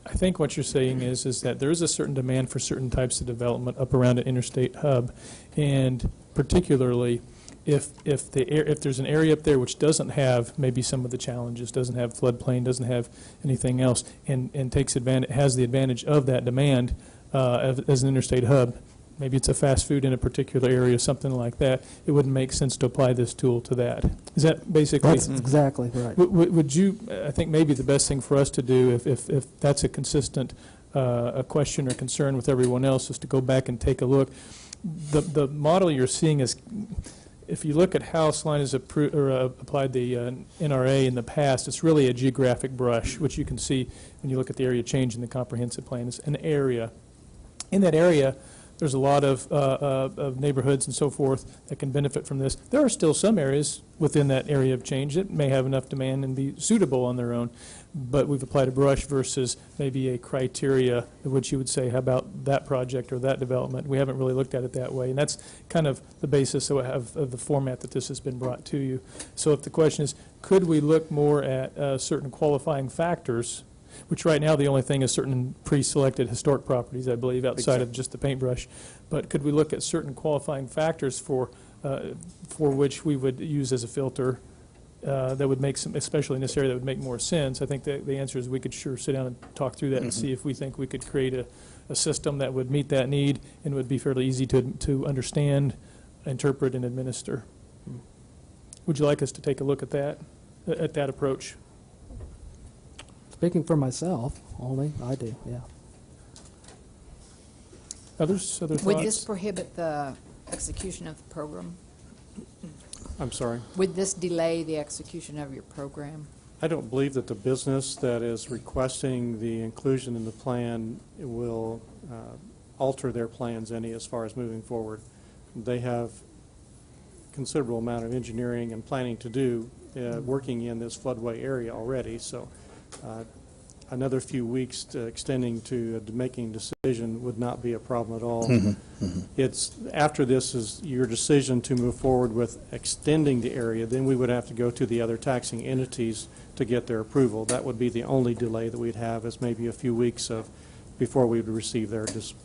I think what you're saying is that there is a certain demand for certain types of development up around an interstate hub, and particularly if there's an area up there which doesn't have maybe some of the challenges, doesn't have floodplain, doesn't have anything else, and has the advantage of that demand as an interstate hub. Maybe it's a fast food in a particular area, something like that. It wouldn't make sense to apply this tool to that. Is that basically? That's exactly right. Would you, I think maybe the best thing for us to do, if that's a consistent a question or concern with everyone else, is to go back and take a look. The model you're seeing is, if you look at how Salina's applied the NRA in the past, it's really a geographic brush, which you can see when you look at the area change in the comprehensive plan. It's an area. In that area, there's a lot of neighborhoods and so forth that can benefit from this. There are still some areas within that area of change that may have enough demand and be suitable on their own, but we've applied a brush versus maybe a criteria, which you would say, how about that project or that development? We haven't really looked at it that way, and that's kind of the basis of the format that this has been brought to you. So if the question is, could we look more at certain qualifying factors, which right now the only thing is certain pre-selected historic properties, I believe, outside of just the paintbrush. But could we look at certain qualifying factors for which we would use as a filter that would make some, especially in this area, that would make more sense? I think the answer is we could sure sit down and talk through that and see if we think we could create a system that would meet that need and would be fairly easy to understand, interpret, and administer. Would you like us to take a look at that approach? Speaking for myself, only I do, yeah. Other thoughts? Would this prohibit the execution of the program? I'm sorry? Would this delay the execution of your program? I don't believe that the business that is requesting the inclusion in the plan will alter their plans any as far as moving forward. They have considerable amount of engineering and planning to do working in this floodway area already, so another few weeks to extending to making a decision would not be a problem at all. It's after this is your decision to move forward with extending the area, then we would have to go to the other taxing entities to get their approval. That would be the only delay that we'd have, is maybe a few weeks of before we would receive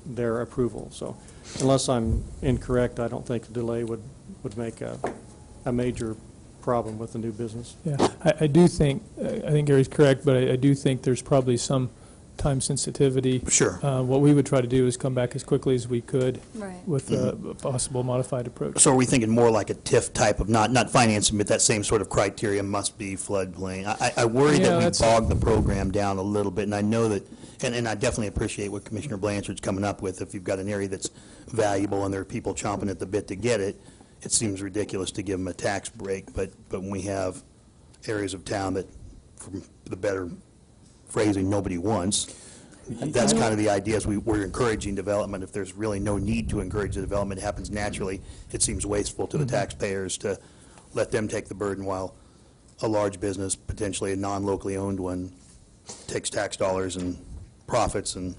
their approval. So unless I'm incorrect, I don't think a delay would make a major problem with the new business. Yeah, I do think, I think Gary's correct, but I do think there's probably some time sensitivity. Sure. What we would try to do is come back as quickly as we could Right. with a possible modified approach. So are we thinking more like a TIF type of, not financing, but that same sort of criteria, must be floodplain? I worry Yeah, that we that's- bog the program down a little bit, and I know that, and I definitely appreciate what Commissioner Blanchard's coming up with. If you've got an area that's valuable and there are people chomping at the bit to get it, it seems ridiculous to give them a tax break, but when we have areas of town that, for the better phrasing, nobody wants, that's kind of the idea, is we're encouraging development. If there's really no need to encourage the development, it happens naturally. It seems wasteful to the taxpayers to let them take the burden while a large business, potentially a non-locally owned one, takes tax dollars and profits and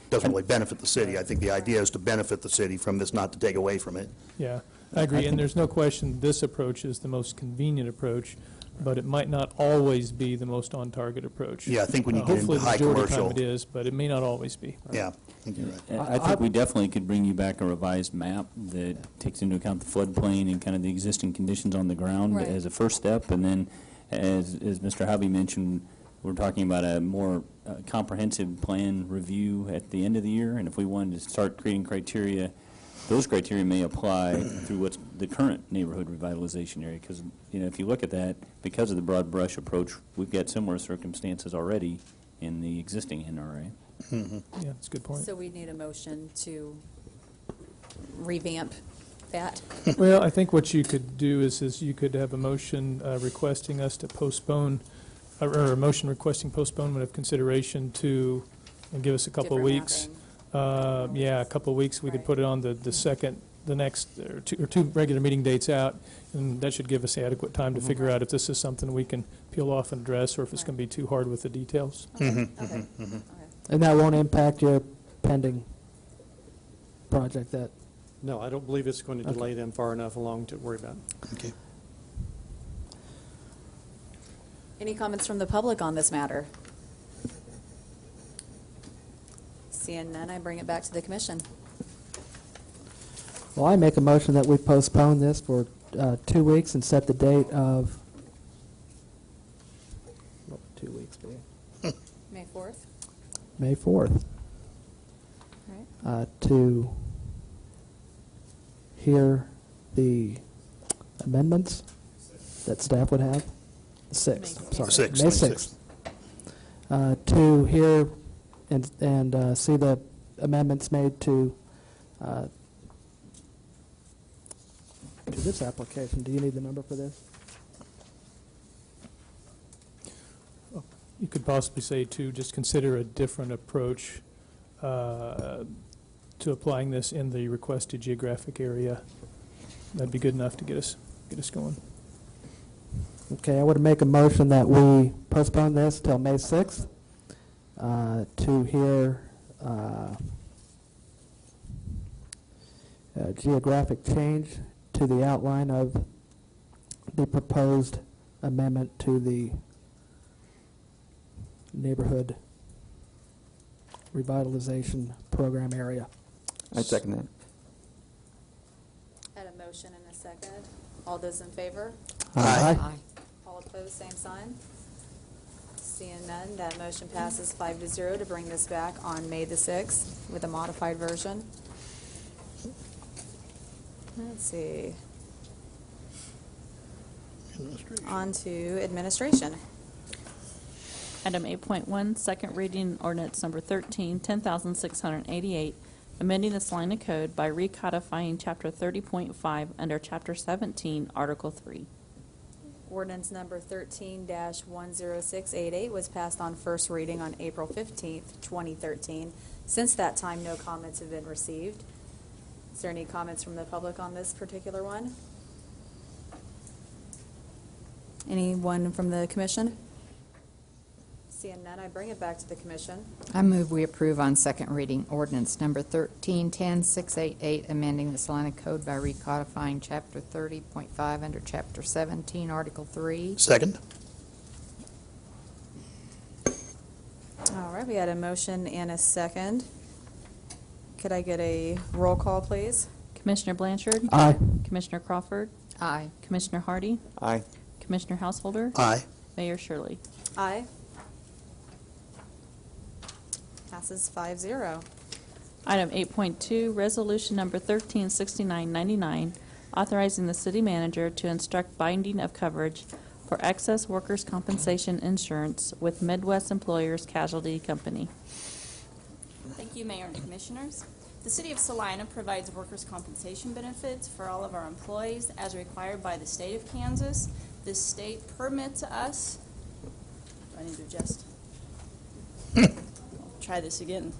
doesn't really benefit the city. I think the idea is to benefit the city from this, not to take away from it. Yeah, I agree, and there's no question this approach is the most convenient approach, but it might not always be the most on-target approach. Yeah, I think when you get into high Hopefully, the majority of commercial. the time it is, but it may not always be. Yeah, I think you're right. I think we definitely could bring you back a revised map that takes into account the floodplain and kind of the existing conditions on the ground Right. as a first step. And then, as Mr. Hobby mentioned, we're talking about a more comprehensive plan review at the end of the year. And if we wanted to start creating criteria, those criteria may apply through what's the current neighborhood revitalization area. Because, you know, if you look at that, because of the broad brush approach, we've got similar circumstances already in the existing NRA. Yeah, that's a good point. So we need a motion to revamp that. Well, I think what you could do is you could have a motion requesting us to postpone, or a motion requesting postponement of consideration to, and give us a couple of Different weeks. mapping. Yeah, a couple of weeks, we could Right. put it on the second, the next, or two regular meeting dates out, and that should give us adequate time to figure out if this is something we can peel off and address, or if it's going to be too hard with the details. Okay. And that won't impact your pending project that, No, I don't believe it's going to delay them far enough along to worry about it. Okay. Any comments from the public on this matter? Seeing none, I bring it back to the commission. well, I make a motion that we postpone this for 2 weeks and set the date of, what would 2 weeks be? May 4th, May 4th, right? to hear the amendments that staff would have. The 6th, May sorry. Sixth, May May 6th. To hear and see the amendments made to this application. Do you need the number for this? You could possibly say to just consider a different approach to applying this in the requested geographic area. That'd be good enough to get us going. Okay, I would make a motion that we postpone this till May 6th to hear geographic change to the outline of the proposed amendment to the neighborhood revitalization program area. I second that. Had a motion and a second. All those in favor? Aye. All opposed, same sign. Seeing none, that motion passes 5-0 to bring this back on May the 6th with a modified version. Let's see. On to administration. Item 8.1, second reading ordinance number 13, 10,688, amending the Salina Code by recodifying Chapter 30.5 under Chapter 17, Article 3. Ordinance number 13-10688 was passed on first reading on April 15th, 2013. Since that time, no comments have been received. Is there any comments from the public on this particular one? Anyone from the commission? Seeing none, I bring it back to the commission. I move we approve on second reading ordinance number 13-10688, amending the Salina Code by recodifying Chapter 30.5 under Chapter 17, Article 3. Second? All right, we had a motion and a second. Could I get a roll call, please? Commissioner Blanchard. Aye. Commissioner Crawford. Aye. Commissioner Hardy. Aye. Commissioner Householder. Aye. Mayor Shirley. Aye. Passes 5-0. Item 8.2, resolution number 136999, authorizing the city manager to instruct binding of coverage for excess workers' compensation insurance with Midwest Employers Casualty Company. Thank you, Mayor and Commissioners. The City of Salina provides workers' compensation benefits for all of our employees as required by the state of Kansas. The state permits us, do I need to adjust? Try this again.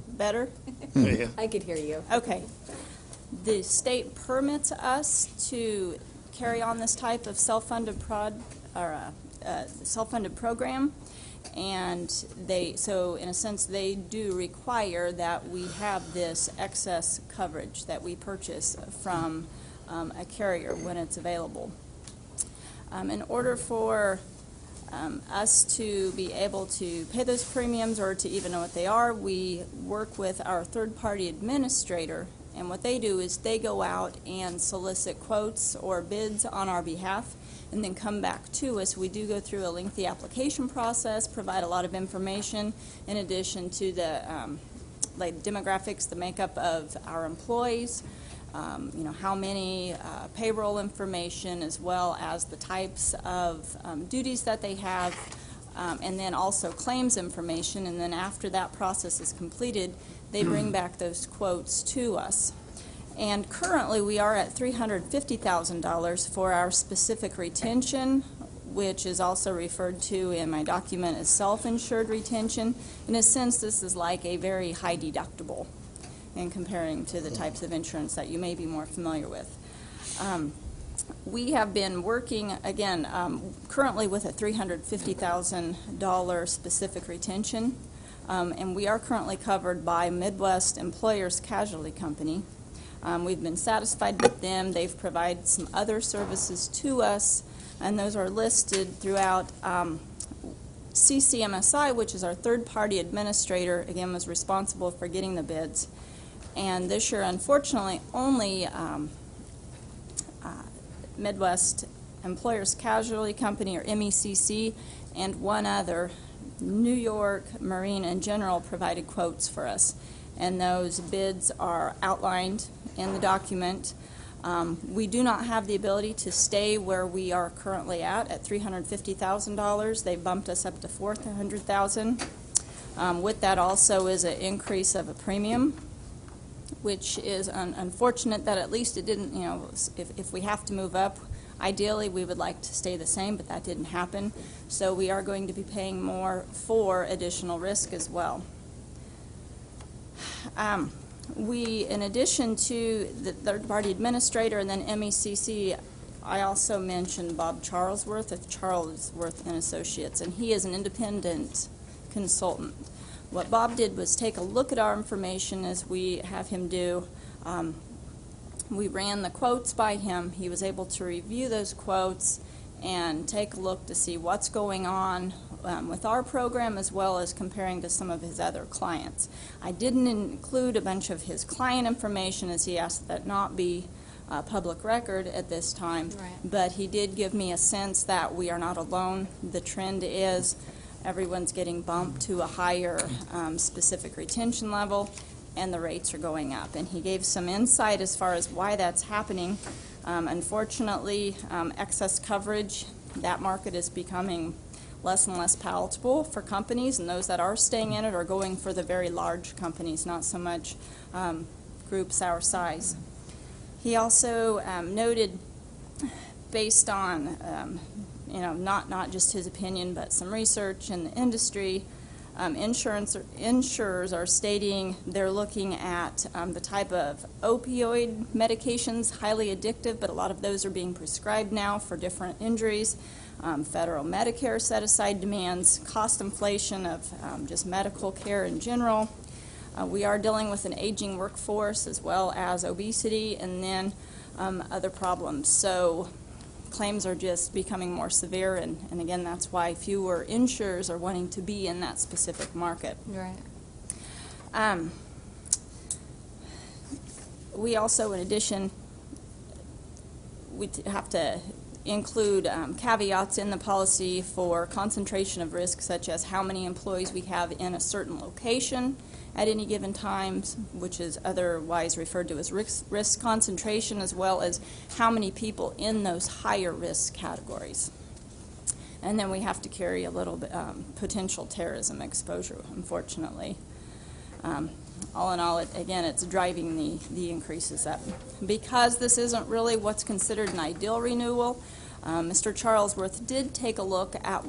Better? Yeah. I could hear you. Okay. The state permits us to carry on this type of self-funded self-funded program, and so in a sense they do require that we have this excess coverage that we purchase from a carrier when it's available. In order for us to be able to pay those premiums or to even know what they are, we work with our third-party administrator, and what they do is they go out and solicit quotes or bids on our behalf and then come back to us. We do go through a lengthy application process, provide a lot of information in addition to the like demographics, the makeup of our employees, how many payroll information, as well as the types of duties that they have, and then also claims information. And then after that process is completed, they bring back those quotes to us. And currently we are at $350,000 for our specific retention, which is also referred to in my document as self-insured retention. In a sense, this is like a very high deductible in comparing to the types of insurance that you may be more familiar with. We have been working, again, currently with a $350,000 specific retention, and we are currently covered by Midwest Employers Casualty Company. We've been satisfied with them. They've provided some other services to us, and those are listed throughout. CCMSI, which is our third-party administrator, again, was responsible for getting the bids. And this year, unfortunately, only Midwest Employers Casualty Company, or MECC, and one other, New York Marine and General, provided quotes for us. And those bids are outlined in the document. We do not have the ability to stay where we are currently at $350,000. They bumped us up to $400,000. With that also is an increase of a premium, which is unfortunate that at least it didn't, if we have to move up, ideally we would like to stay the same, but that didn't happen. So we are going to be paying more for additional risk as well. In addition to the third-party administrator and then MECC, I also mentioned Bob Charlesworth of Charlesworth and Associates, and he is an independent consultant. What Bob did was take a look at our information as we have him do. We ran the quotes by him. He was able to review those quotes and take a look to see what's going on with our program, as well as comparing to some of his other clients. I didn't include a bunch of his client information, as he asked that not be public record at this time, Right. But he did give me a sense that we are not alone. The trend is everyone's getting bumped to a higher specific retention level, and the rates are going up. And he gave some insight as far as why that's happening. Unfortunately, excess coverage, that market is becoming less and less palatable for companies, and those that are staying in it are going for the very large companies, not so much groups our size. He also noted, based on not just his opinion, but some research in the industry, insurers are stating they're looking at the type of opioid medications, highly addictive, but a lot of those are being prescribed now for different injuries. Federal Medicare set-aside demands, cost inflation of just medical care in general. We are dealing with an aging workforce, as well as obesity, and then other problems. So claims are just becoming more severe, and again, that's why fewer insurers are wanting to be in that specific market. Right. We also, in addition, we have to include caveats in the policy for concentration of risk, such as how many employees we have in a certain location at any given time, which is otherwise referred to as risk concentration, as well as how many people in those higher risk categories. And then we have to carry a little bit potential terrorism exposure, unfortunately. All in all, again, it's driving the increases up. Because this isn't really what's considered an ideal renewal, Mr. Charlesworth did take a look at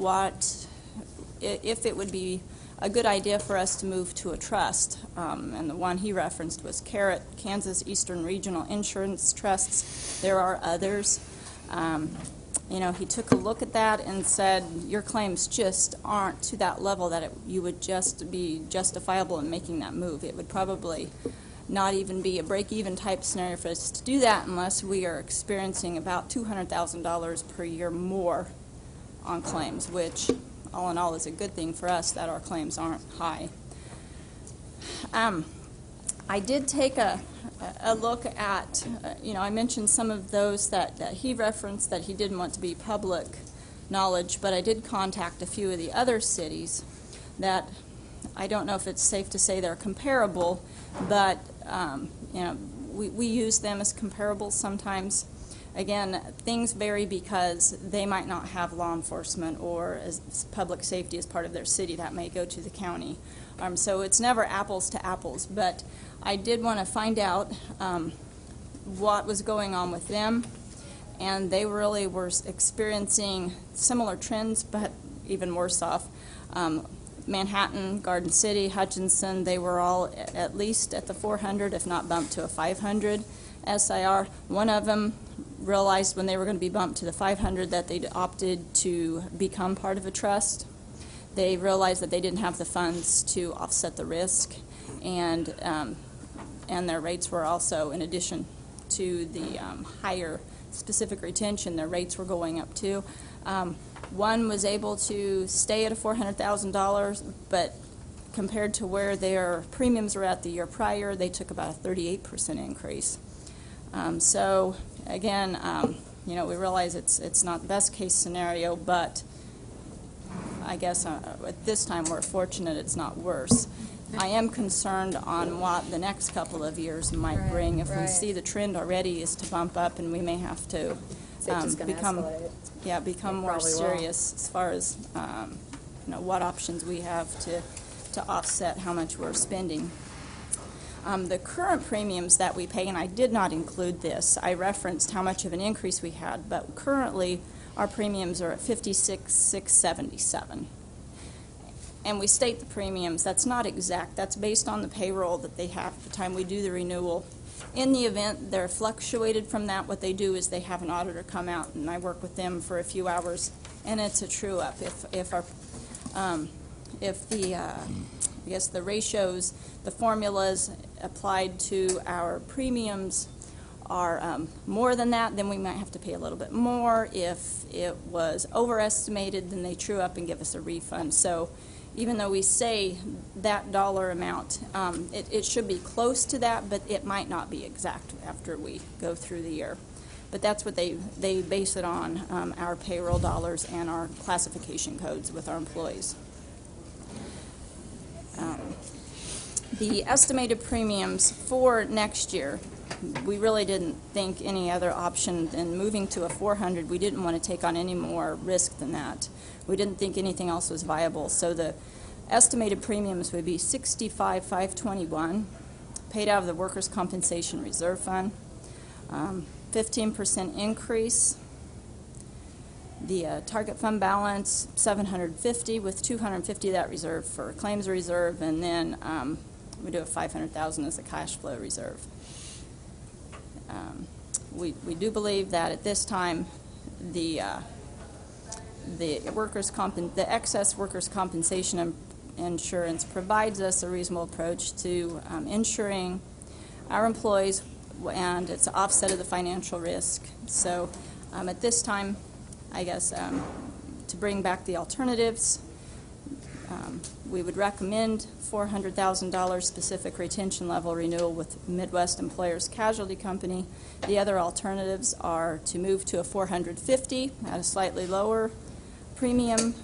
if it would be a good idea for us to move to a trust. And the one he referenced was CARET, Kansas Eastern Regional Insurance Trusts. There are others. He took a look at that and said, your claims just aren't to that level that you would just be justifiable in making that move. It would probably not even be a break-even type scenario for us to do that unless we are experiencing about $200,000 per year more on claims, which all in all is a good thing for us that our claims aren't high. I did take a look at, I mentioned some of those that he referenced that he didn't want to be public knowledge, but I did contact a few of the other cities that I don't know if it's safe to say they're comparable, but, we use them as comparables sometimes. Again, things vary because they might not have law enforcement or as public safety as part of their city. That may go to the county. So it's never apples to apples, but I did want to find out what was going on with them, and they really were experiencing similar trends, but even worse off. Manhattan, Garden City, Hutchinson, they were all at least at the 400, if not bumped to a 500 SIR. One of them realized when they were going to be bumped to the 500 that they'd opted to become part of a trust. They realized that they didn't have the funds to offset the risk, and their rates were also, in addition to the higher specific retention, their rates were going up too. One was able to stay at a $400,000, but compared to where their premiums were at the year prior, they took about a 38% increase. So again, we realize it's not the best case scenario, but I guess at this time we're fortunate it's not worse. I am concerned on what the next couple of years might bring. If we see the trend already is to bump up, and we may have to become more serious as far as what options we have to offset how much we're spending. The current premiums that we pay, and I did not include this, I referenced how much of an increase we had, but currently our premiums are at $56,677. And we state the premiums. That's not exact. That's based on the payroll that they have at the time we do the renewal. In the event they're fluctuated from that, what they do is they have an auditor come out, and I work with them for a few hours, and it's a true-up. If the ratios, the formulas applied to our premiums are more than that, then we might have to pay a little bit more. If it was overestimated, then they true up and give us a refund. So even though we say that dollar amount, it should be close to that, but it might not be exact after we go through the year. But that's what they base it on, our payroll dollars and our classification codes with our employees. The estimated premiums for next year, we really didn't think any other option than moving to a 400. We didn't want to take on any more risk than that. We didn't think anything else was viable. So the estimated premiums would be $65,521, paid out of the Workers' Compensation Reserve Fund, 15% increase. The target fund balance, $750, with $250 of that reserved for claims reserve, and then we do a $500,000 as a cash flow reserve. We do believe that at this time the excess workers' compensation insurance provides us a reasonable approach to insuring our employees, and it's an offset of the financial risk. So At this time, I guess, to bring back the alternatives, we would recommend $400,000 specific retention level renewal with Midwest Employers Casualty Company. The other alternatives are to move to a $450,000 at a slightly lower premium,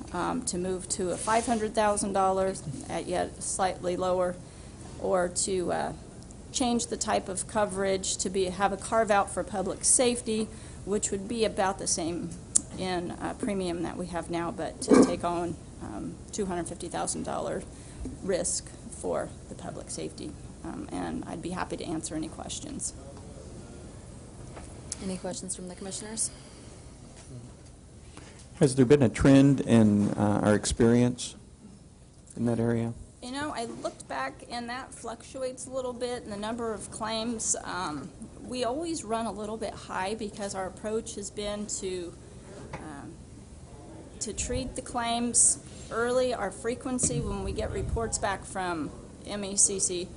to move to a $500,000 at yet slightly lower, or to change the type of coverage to have a carve-out for public safety, which would be about the same in premium that we have now, but to take on $250,000 risk for the public safety. And I'd be happy to answer any questions. Any questions from the commissioners? Has there been a trend in our experience in that area? You know, I looked back, and that fluctuates a little bit in the number of claims. We always run a little bit high because our approach has been to treat the claims early. Our frequency, when we get reports back from MECC,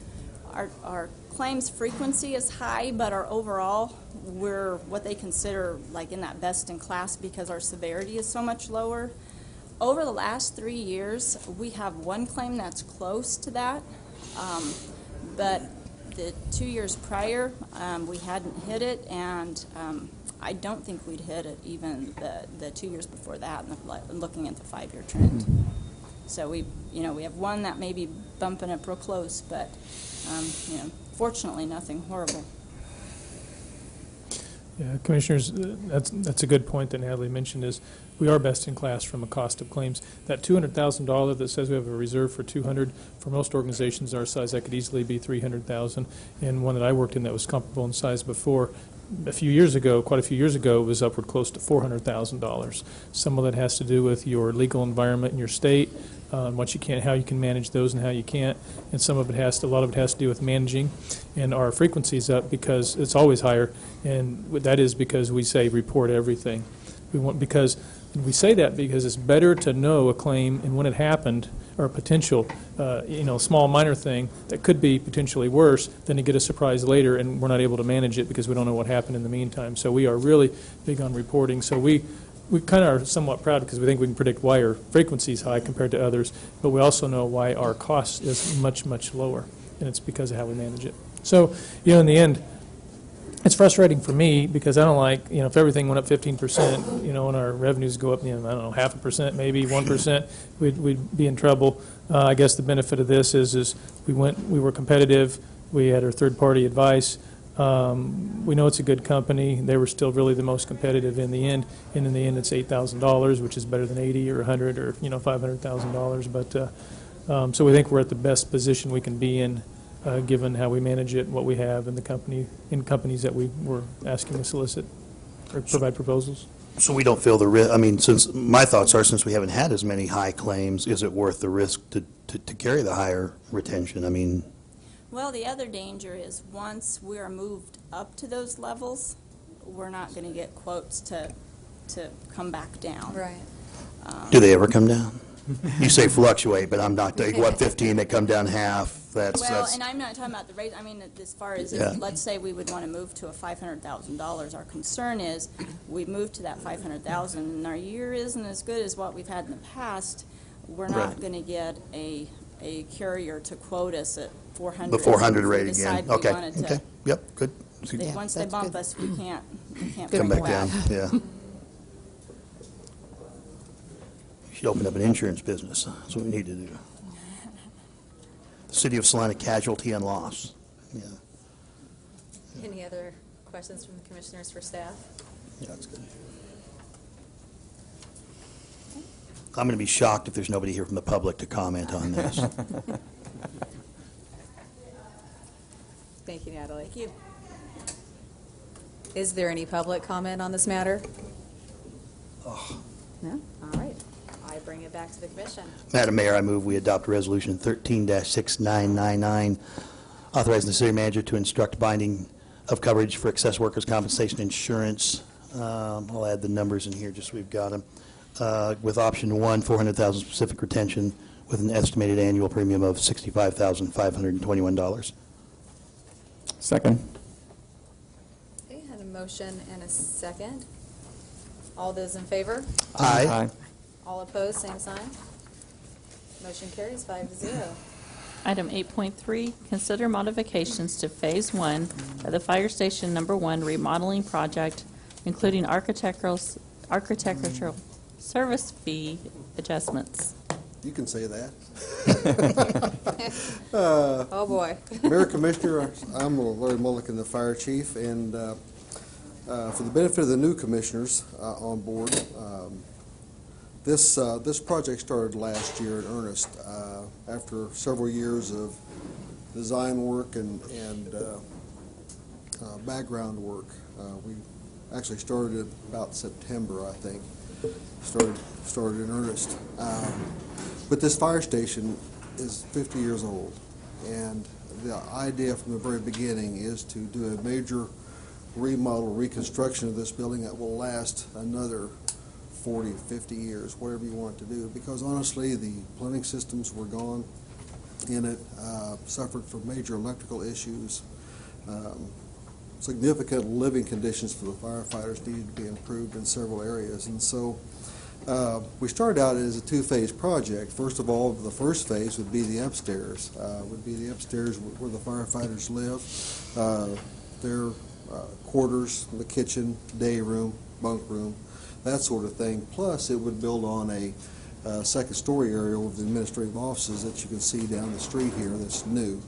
our claims frequency is high, but our overall, we're what they consider like in that best in class because our severity is so much lower. Over the last 3 years, we have one claim that's close to that, but the 2 years prior, we hadn't hit it, and I don't think we'd hit it even the 2 years before that, looking at the 5-year trend. So we have one that may be bumping up real close, but fortunately, nothing horrible. Yeah, Commissioners, that's a good point that Natalie mentioned is we are best in class from a cost of claims. That $200,000 that says we have a reserve for $200,000, for most organizations our size, that could easily be $300,000. And one that I worked in that was comparable in size before, quite a few years ago, it was upward close to $400,000. Some of that has to do with your legal environment in your state, what you can, how you can manage those and how you can't, and a lot of it has to do with managing. And our frequency is up because it's always higher, and that is because we say report everything. We say that because it's better to know a claim and when it happened, or a potential, small minor thing that could be potentially worse than to get a surprise later and we're not able to manage it because we don't know what happened in the meantime. So we are really big on reporting. So we kind of are somewhat proud because we think we can predict why our frequency is high compared to others, but we also know why our cost is much, much lower, and it's because of how we manage it. So, in the end, it's frustrating for me because I don't like, if everything went up 15%, and our revenues go up, I don't know, 0.5%, maybe 1%, we'd be in trouble. I guess the benefit of this is we were competitive, we had our third-party advice. We know it's a good company. They were still really the most competitive in the end, and in the end it's $8,000, which is better than $80,000 or $100,000 or $500,000. But so we think we're at the best position we can be in, given how we manage it, what we have in the companies that we were asking to solicit or provide proposals. So we don't feel the risk. I mean, since my thoughts are, since we haven't had as many high claims, is it worth the risk to carry the higher retention? I mean. Well, the other danger is once we're moved up to those levels, we're not going to get quotes to come back down. Right. Do they ever come down? You say fluctuate, but I'm not. They go up 15, they come down half. And I'm not talking about the rate. I mean, as far as let's say we would want to move to a $500,000. Our concern is we move to that $500,000, and our year isn't as good as what we've had in the past. We're not going to get a carrier to quote us at 400. The 400 rate again. Okay. Okay. Yep. Good. Once they bump us, we can't come back down. Yeah. You should open up an insurance business. That's what we need to do. The City of Salina Casualty and Loss. Yeah. Any other questions from the commissioners for staff? Yeah, that's good. I'm going to be shocked if there's nobody here from the public to comment on this. Thank you, Natalie. Thank you. Is there any public comment on this matter? Oh. No? All right. I bring it back to the commission. Madam Mayor, I move we adopt Resolution 13-6999, authorizing the city manager to instruct binding of coverage for excess workers' compensation insurance. I'll add the numbers in here just so we've got them. With option 1, $400,000 specific retention with an estimated annual premium of $65,521. Second. Okay, had a motion and a second. All those in favor? Aye. All opposed, same sign. Motion carries 5-0. Item 8.3, consider modifications to Phase 1 of the Fire Station Number 1 remodeling project, including architectural service fee adjustments. You can say that. Oh, boy. Mayor, Commissioner, I'm Larry Mulliken, the fire chief, and for the benefit of the new commissioners on board, this project started last year in earnest. After several years of design work and background work, we actually started about September, I think. Started in earnest. But this fire station is 50 years old, and the idea from the very beginning is to do a major remodel, reconstruction of this building that will last another 40, 50 years, whatever you want to do, because honestly, the plumbing systems were gone in it, suffered from major electrical issues. Significant living conditions for the firefighters needed to be improved in several areas, and so we started out as a two-phase project. First of all, the first phase would be the upstairs, where the firefighters live, their quarters, the kitchen, day room, bunk room, that sort of thing. Plus, it would build on a second-story area with the administrative offices that you can see down the street here that's new.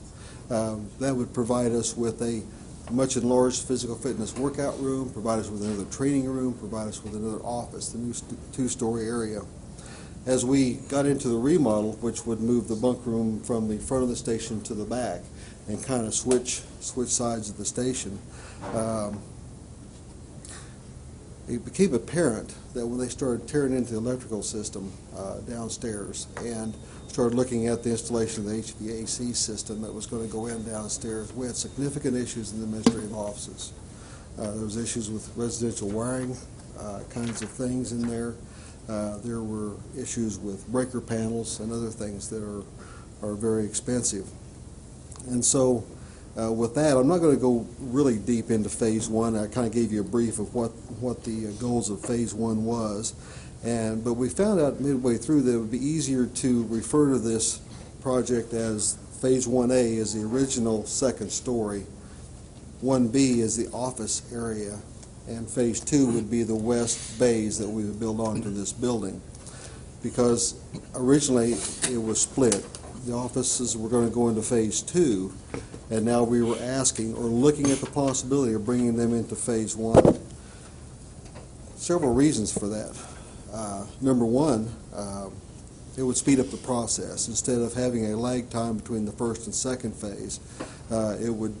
That would provide us with a much enlarged physical fitness workout room, provide us with another training room, provide us with another office, the new two-story area. As we got into the remodel, which would move the bunk room from the front of the station to the back and kind of switch sides of the station, it became apparent that when they started tearing into the electrical system downstairs and started looking at the installation of the HVAC system that was going to go in downstairs, we had significant issues in the administrative offices. There was issues with residential wiring, kinds of things in there. There were issues with breaker panels and other things that are very expensive. And so with that, I'm not going to go really deep into Phase 1. I kind of gave you a brief of what the goals of Phase 1 was. But we found out midway through that it would be easier to refer to this project as Phase 1A is the original second story, 1B is the office area, and Phase 2 would be the west bays that we would build onto this building. Because originally it was split. The offices were going to go into Phase 2, and now we were asking or looking at the possibility of bringing them into Phase 1. Several reasons for that. Number one, it would speed up the process. Instead of having a lag time between the first and second phase, it would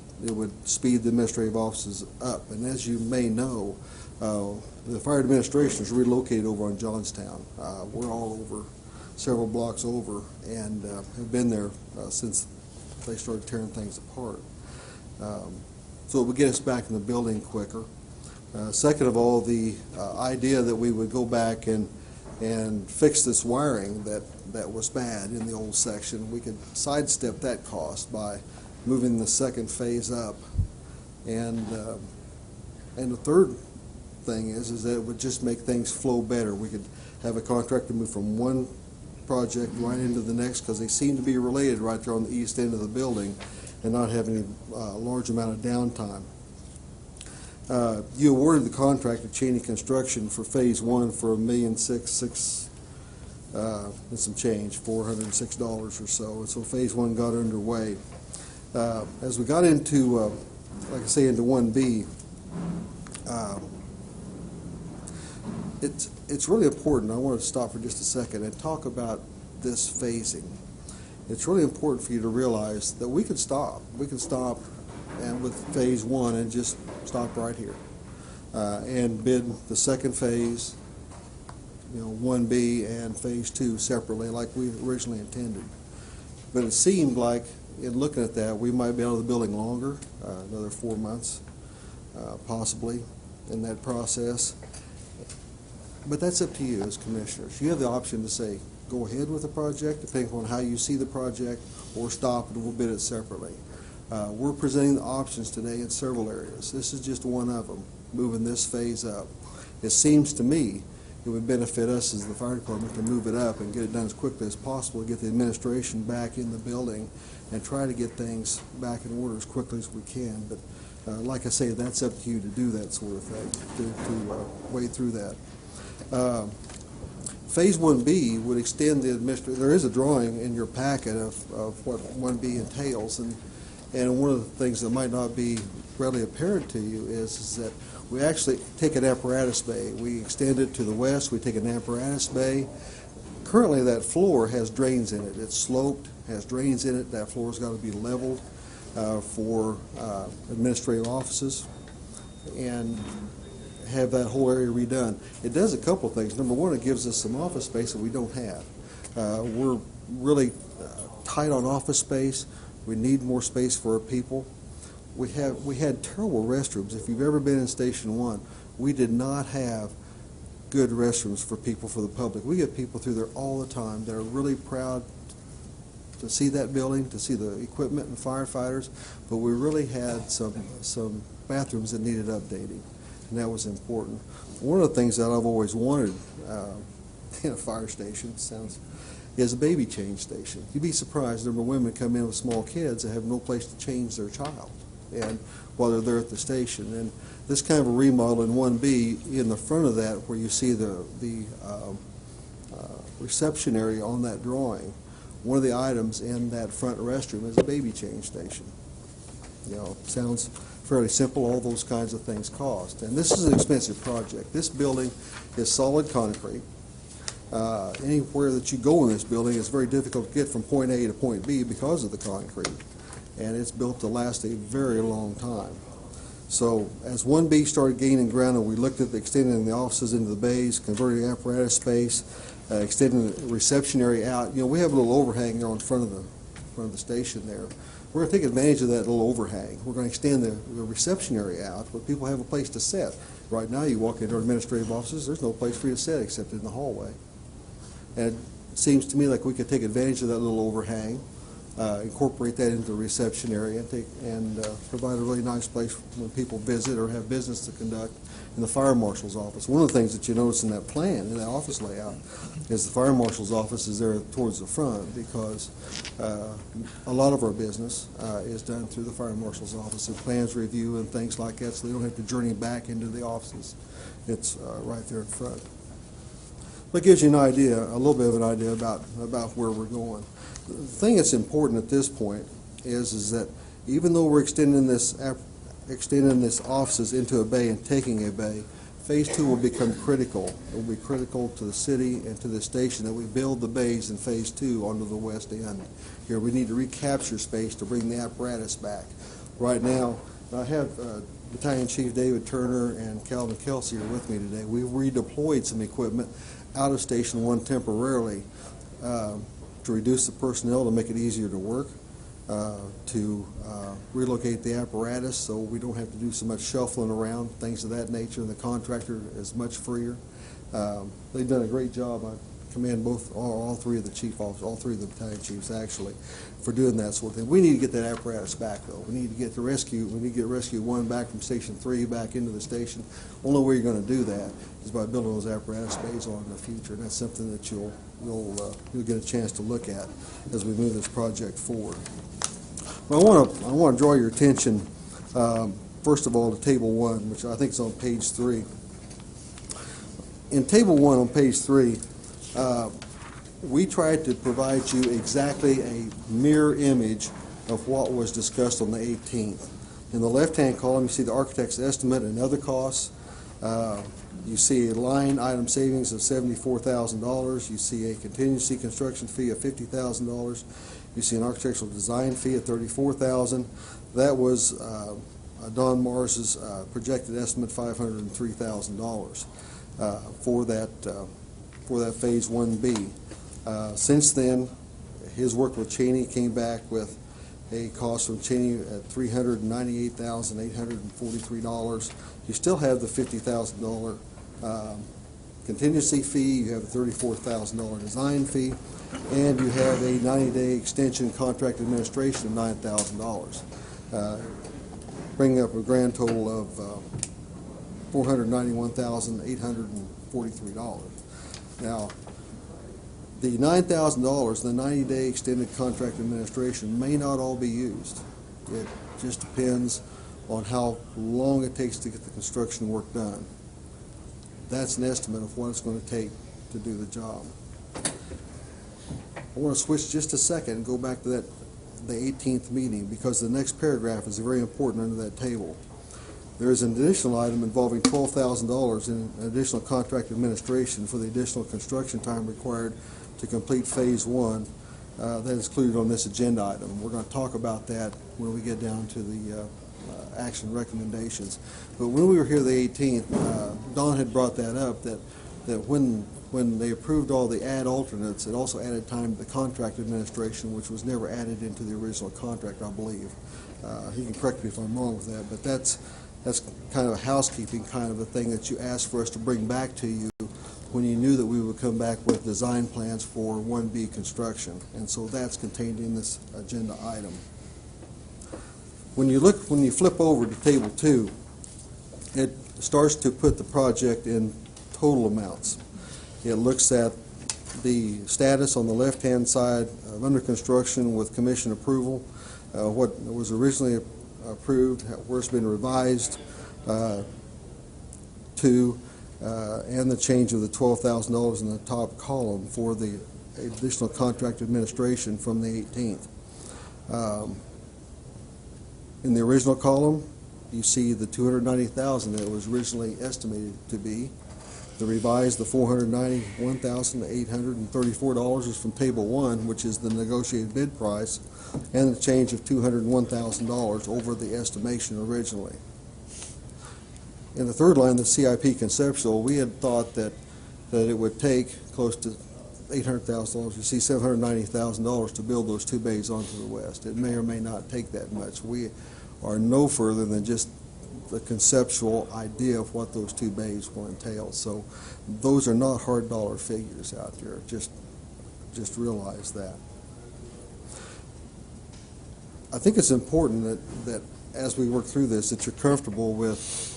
speed the administrative offices up. And as you may know, the fire administration is relocated over on Johnstown. We're all over, several blocks over, and have been there since they started tearing things apart. So it would get us back in the building quicker. Second of all, the idea that we would go back and fix this wiring that was bad in the old section, we could sidestep that cost by moving the second phase up. And the third thing is that it would just make things flow better. We could have a contractor move from one project right into the next, because they seem to be related right there on the east end of the building, and not have any large amount of downtime. You awarded the contract to Cheney Construction for Phase 1 for $1,606,000 and some change, $406 or so. And so Phase 1 got underway. As we got into, like I say, into 1B, it's really important. I want to stop for just a second and talk about this phasing. It's really important for you to realize that we can stop. We can stop and with Phase 1 and just stop right here and bid the second phase, 1B and Phase 2 separately like we originally intended. But it seemed like, in looking at that, we might be out of the building longer, another 4 months possibly in that process. But that's up to you as commissioners. You have the option to say, go ahead with the project, depending on how you see the project, or stop and we'll bid it separately. We're presenting the options today in several areas. This is just one of them, moving this phase up. it seems to me it would benefit us as the fire department to move it up and get it done as quickly as possible, get the administration back in the building, and try to get things back in order as quickly as we can. But like I say, that's up to you to do that sort of thing, to wade through that. Phase 1B would extend the administration. There is a drawing in your packet of what 1B entails, and one of the things that might not be readily apparent to you is that we actually take an apparatus bay. We extend it to the west. We take an apparatus bay. Currently, that floor has drains in it. It's sloped, has drains in it. That floor's got to be leveled for administrative offices and have that whole area redone. It does a couple of things. Number one, it gives us some office space that we don't have. We're really tight on office space. We need more space for our people. We had terrible restrooms. If you've ever been in Station 1, we did not have good restrooms for people, for the public. We get people through there all the time that are really proud to see that building, to see the equipment and firefighters, but we really had some bathrooms that needed updating, and that was important. One of the things that I've always wanted in a fire station is a baby change station. You'd be surprised the number of women come in with small kids that have no place to change their child, and while they're there at the station. And this kind of a remodel in 1B, in the front of that, where you see the reception area on that drawing, one of the items in that front restroom is a baby change station. You know, sounds fairly simple. All those kinds of things cost, and this is an expensive project. This building is solid concrete. Anywhere that you go in this building, it's very difficult to get from point A to point B because of the concrete, and it's built to last a very long time. So as 1B started gaining ground and we looked at extending the offices into the bays, converting apparatus space, extending the reception area out, you know, we have a little overhang there in front of the station there. We're going to take advantage of that little overhang. We're going to extend the reception area out where people have a place to sit. Right now you walk into our administrative offices, there's no place for you to sit except in the hallway. And it seems to me like we could take advantage of that little overhang, incorporate that into the reception area, and provide a really nice place when people visit or have business to conduct in the fire marshal's office. One of the things that you notice in that plan, in that office layout, is the fire marshal's office is there towards the front because a lot of our business is done through the fire marshal's office, and plans review and things like that, so they don't have to journey back into the offices. It's right there in front. That gives you an idea, a little bit of an idea about where we're going. The thing that's important at this point is that even though we're extending this offices into a bay and taking a bay, Phase 2 will become critical. It will be critical to the city and to the station that we build the bays in Phase 2 onto the west end. Here we need to recapture space to bring the apparatus back. Right now, I have Battalion Chief David Turner and Calvin Kelsey are with me today. We've redeployed some equipment out of Station 1 temporarily to reduce the personnel, to make it easier to work, to relocate the apparatus so we don't have to do so much shuffling around, things of that nature, and the contractor is much freer. They've done a great job. I commend all three of the chief officers, all three of the battalion chiefs actually, for doing that sort of thing. We need to get that apparatus back though. We need to get Rescue 1 back from Station 3 back into the station. Only way you're going to do that is by building those apparatus bays on in the future, and that's something that you'll get a chance to look at as we move this project forward. Well, I want to draw your attention first of all to Table 1, which I think is on page 3. In Table 1 on page 3, we tried to provide you exactly a mirror image of what was discussed on the 18th. In the left-hand column, you see the architect's estimate and other costs. You see a line item savings of $74,000. You see a contingency construction fee of $50,000. You see an architectural design fee of $34,000. That was Don Mars's projected estimate, $503,000 for that Phase 1B. Since then, his work with Cheney came back with a cost from Cheney at $398,843. You still have the $50,000 contingency fee, you have a $34,000 design fee, and you have a 90-day extension contract administration of $9,000, bringing up a grand total of $491,843. Now, the $9,000, the 90-day extended contract administration, may not all be used. It just depends on how long it takes to get the construction work done. That's an estimate of what it's going to take to do the job. I want to switch just a second and go back to the 18th meeting, because the next paragraph is very important under that table. There is an additional item involving $12,000 in additional contract administration for the additional construction time required to complete Phase 1. That is included on this agenda item. We're going to talk about that when we get down to the action recommendations. But when we were here the 18th, Don had brought that up, that when they approved all the add alternates, it also added time to the contract administration, which was never added into the original contract, I believe. He can correct me if I'm wrong with that, but that's kind of a housekeeping kind of a thing that you asked for us to bring back to you when you knew that we would come back with design plans for 1B construction. And so that's contained in this agenda item. When you flip over to Table 2, it starts to put the project in total amounts. It looks at the status on the left-hand side of under construction with commission approval, what was originally approved, where it's been revised to, and the change of the $12,000 in the top column for the additional contract administration from the 18th. In the original column, you see the $290,000 that was originally estimated to be. The revised, the $491,834 is from Table 1, which is the negotiated bid price, and the change of $201,000 over the estimation originally. In the third line, the CIP conceptual, we had thought that it would take close to $800,000. You see $790,000 to build those two bays onto the west. It may or may not take that much. We are no further than just the conceptual idea of what those two bays will entail. So those are not hard dollar figures out there. Just realize that. I think it's important that as we work through this, that you're comfortable with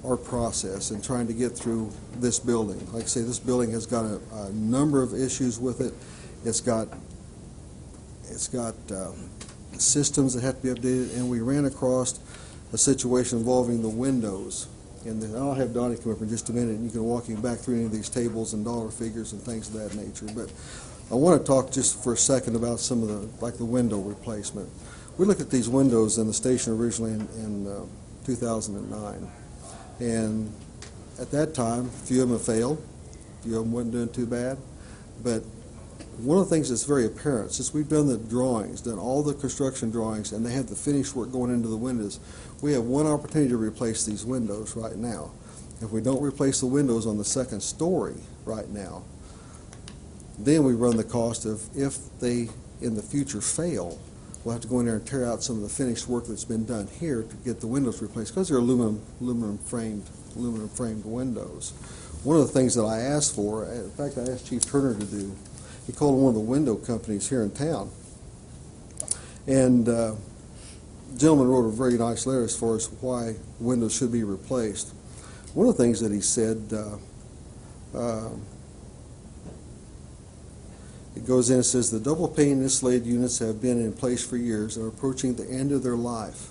our process and trying to get through this building. Like I say, this building has got a number of issues with it. It's got systems that have to be updated, and we ran across a situation involving the windows. And I'll have Donnie come up in just a minute, and you can walk him back through any of these tables and dollar figures and things of that nature. But I want to talk just for a second about some of the, like the window replacement. We looked at these windows in the station originally in 2009. And at that time, a few of them have failed. A few of them wasn't doing too bad. But one of the things that's very apparent, since we've done the drawings, done all the construction drawings, and they have the finished work going into the windows, we have one opportunity to replace these windows right now. If we don't replace the windows on the second story right now, then we run the cost of, if they in the future fail, we'll have to go in there and tear out some of the finished work that's been done here to get the windows replaced, because they're aluminum framed windows. One of the things that I asked for, in fact, I asked Chief Turner to do, he called one of the window companies here in town, and the gentleman wrote a very nice letter as far as why windows should be replaced. One of the things that he said, it goes in and says, the double pane insulated units have been in place for years and are approaching the end of their life.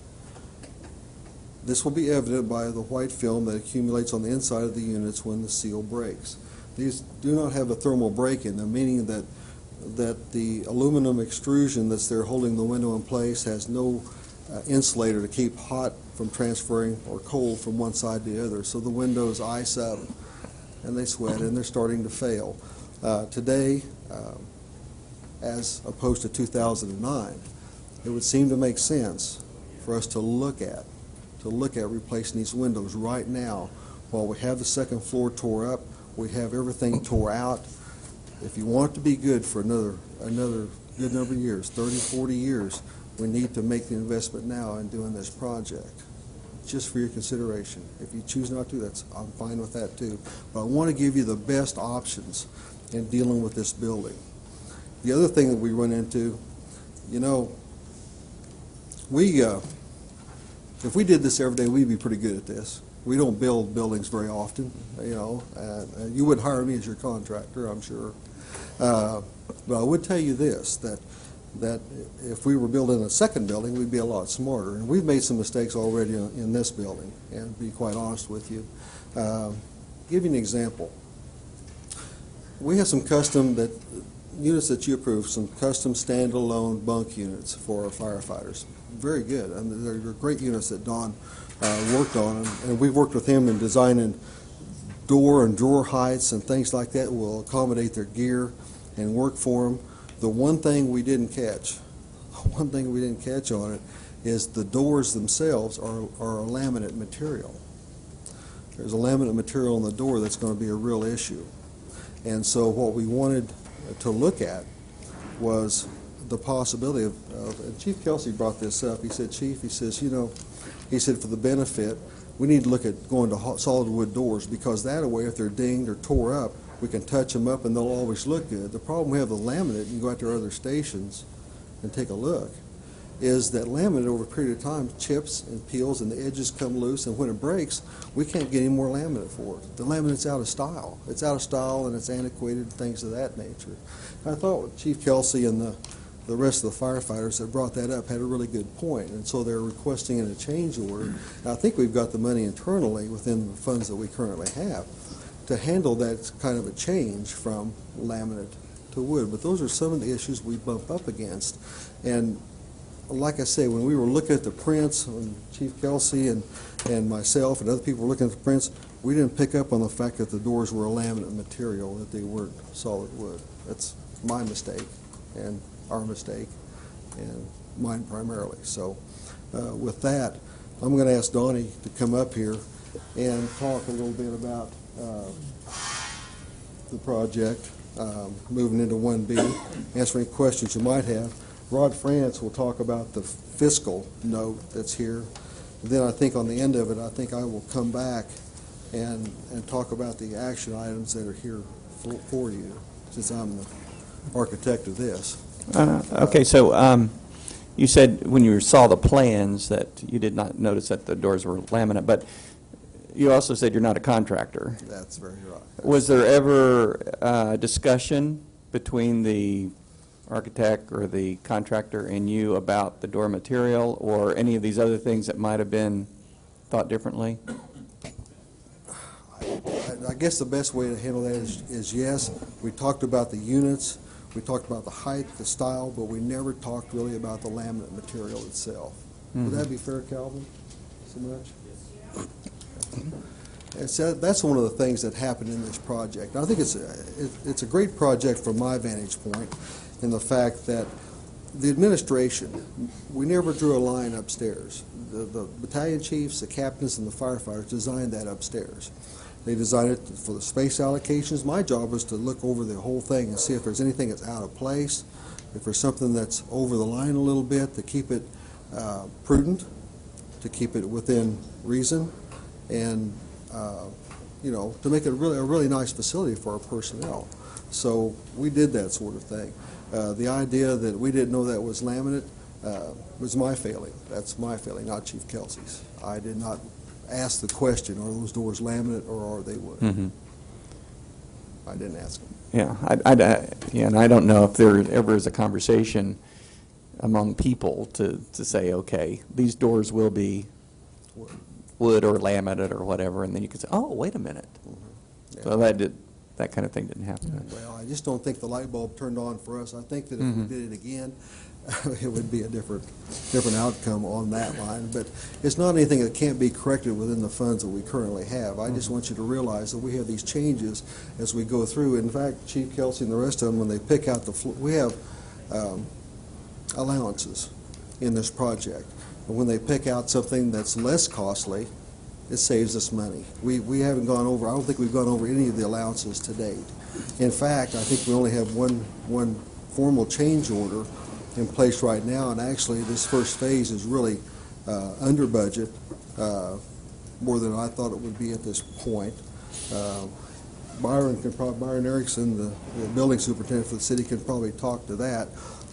This will be evident by the white film that accumulates on the inside of the units when the seal breaks. These do not have a thermal break in them, meaning that the aluminum extrusion that's there holding the window in place has no insulator to keep hot from transferring or cold from one side to the other. So the windows ice up and they sweat and they're starting to fail. Today, as opposed to 2009, it would seem to make sense for us to look at replacing these windows right now while we have the second floor tore up, we have everything tore out. If you want it to be good for another good number of years, 30, 40 years, we need to make the investment now in doing this project, just for your consideration. If you choose not to, I'm fine with that too. But I want to give you the best options in dealing with this building. The other thing that we run into, if we did this every day, we'd be pretty good at this. We don't build buildings very often, you know. You would hire me as your contractor, I'm sure. But I would tell you this, that if we were building a second building, we'd be a lot smarter. And we've made some mistakes already in this building, and to be quite honest with you. Give you an example. We have some units that you approved, some custom standalone bunk units for our firefighters. Very good. I mean, they're great units that Don worked on, and we've worked with him in designing door and drawer heights and things like that will accommodate their gear and work for them. The one thing we didn't catch on it is the doors themselves are a laminate material. There's a laminate material on the door that's going to be a real issue. And so what we wanted to look at was the possibility and Chief Kelsey brought this up. He said, Chief, he says, you know, he said for the benefit, we need to look at going to solid wood doors, because that way if they're dinged or tore up, we can touch them up and they'll always look good. The problem we have with laminate, you can go out to our other stations and take a look, is that laminate over a period of time chips and peels and the edges come loose, and when it breaks, we can't get any more laminate for it. The laminate's out of style. It's out of style and it's antiquated, things of that nature. And I thought Chief Kelsey and the rest of the firefighters that brought that up had a really good point, and so they're requesting in a change order. And I think we've got the money internally within the funds that we currently have to handle that kind of a change from laminate to wood. But those are some of the issues we bump up against. And like I say, when we were looking at the prints, when Chief Kelsey and myself and other people were looking at the prints, we didn't pick up on the fact that the doors were a laminate material, that they weren't solid wood. That's my mistake and our mistake and mine primarily. So with that, I'm going to ask Donnie to come up here and talk a little bit about the project, moving into 1B, answer any questions you might have. Rod France will talk about the fiscal note that's here. And then I think on the end of it, I think I will come back and talk about the action items that are here for you, since I'm the architect of this. Okay, so you said when you saw the plans that you did not notice that the doors were laminate, but you also said you're not a contractor. That's very right. Was there ever a discussion between the architect or the contractor and you about the door material or any of these other things that might have been thought differently? I guess the best way to handle that is yes, we talked about the units, we talked about the height, the style, but we never talked really about the laminate material itself. Would that be fair, Calvin? So much? And so that's one of the things that happened in this project. I think it's a great project from my vantage point, in the fact that the administration, we never drew a line upstairs. The battalion chiefs, the captains, and the firefighters designed that upstairs. They designed it for the space allocations. My job was to look over the whole thing and see if there's anything that's out of place, if there's something that's over the line a little bit, to keep it prudent, to keep it within reason, and you know, to make it a really nice facility for our personnel. So we did that sort of thing. The idea that we didn't know that was laminate was my failing. That's my failing, not Chief Kelsey's. I did not ask the question, are those doors laminate or are they wood? Mm-hmm. I didn't ask them. Yeah, yeah, and I don't know if there ever is a conversation among people to say, okay, these doors will be wood or laminate or whatever, and then you can say, oh, wait a minute. Mm-hmm. Yeah. So that kind of thing didn't happen. Well, I just don't think the light bulb turned on for us. I think that if we did it again, it would be a different outcome on that line. But it's not anything that can't be corrected within the funds that we currently have. I just want you to realize that we have these changes as we go through. In fact, Chief Kelsey and the rest of them, when they pick out we have allowances in this project. And when they pick out something that's less costly, it saves us money. We haven't gone over, I don't think we've gone over any of the allowances to date. In fact, I think we only have one formal change order in place right now, and actually this first phase is really under budget, more than I thought it would be at this point. Byron Erickson, the building superintendent for the city, can probably talk to that,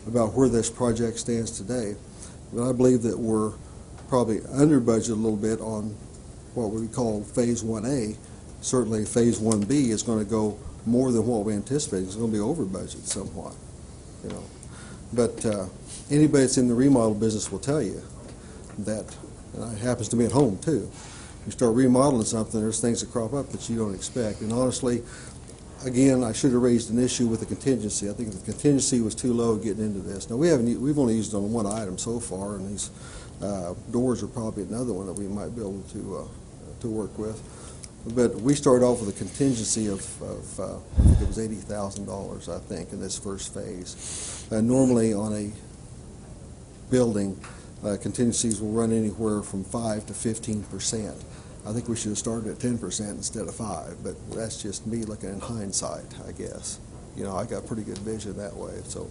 about where this project stands today. But I believe that we're probably under budget a little bit on what we call Phase 1A. Certainly, Phase 1B is going to go more than what we anticipated. It's going to be over budget somewhat, you know. But anybody that's in the remodel business will tell you that, and it happens to me at home too. You start remodeling something, there's things that crop up that you don't expect. And honestly, again, I should have raised an issue with the contingency. I think the contingency was too low getting into this. Now, we've only used it on one item so far, and these doors are probably another one that we might be able to work with. But we started off with a contingency of I think it was $80,000, I think, in this first phase. Normally on a building, contingencies will run anywhere from 5 to 15%. I think we should have started at 10% instead of 5, but that's just me looking in hindsight, I guess. You know, I got pretty good vision that way, so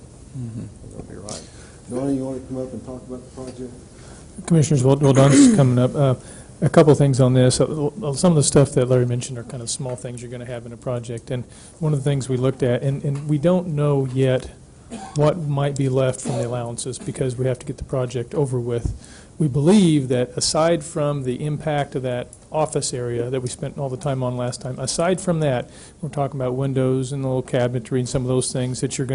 that'll be right. Donnie, you want to come up and talk about the project? Commissioners, well, Don's coming up. A couple things on this. Some of the stuff that Larry mentioned are kind of small things you're going to have in a project. And one of the things we looked at, and we don't know yet what might be left from the allowances because we have to get the project over with. We believe that aside from the impact of that office area that we spent all the time on last time, aside from that, we're talking about windows and the little cabinetry and some of those things that you're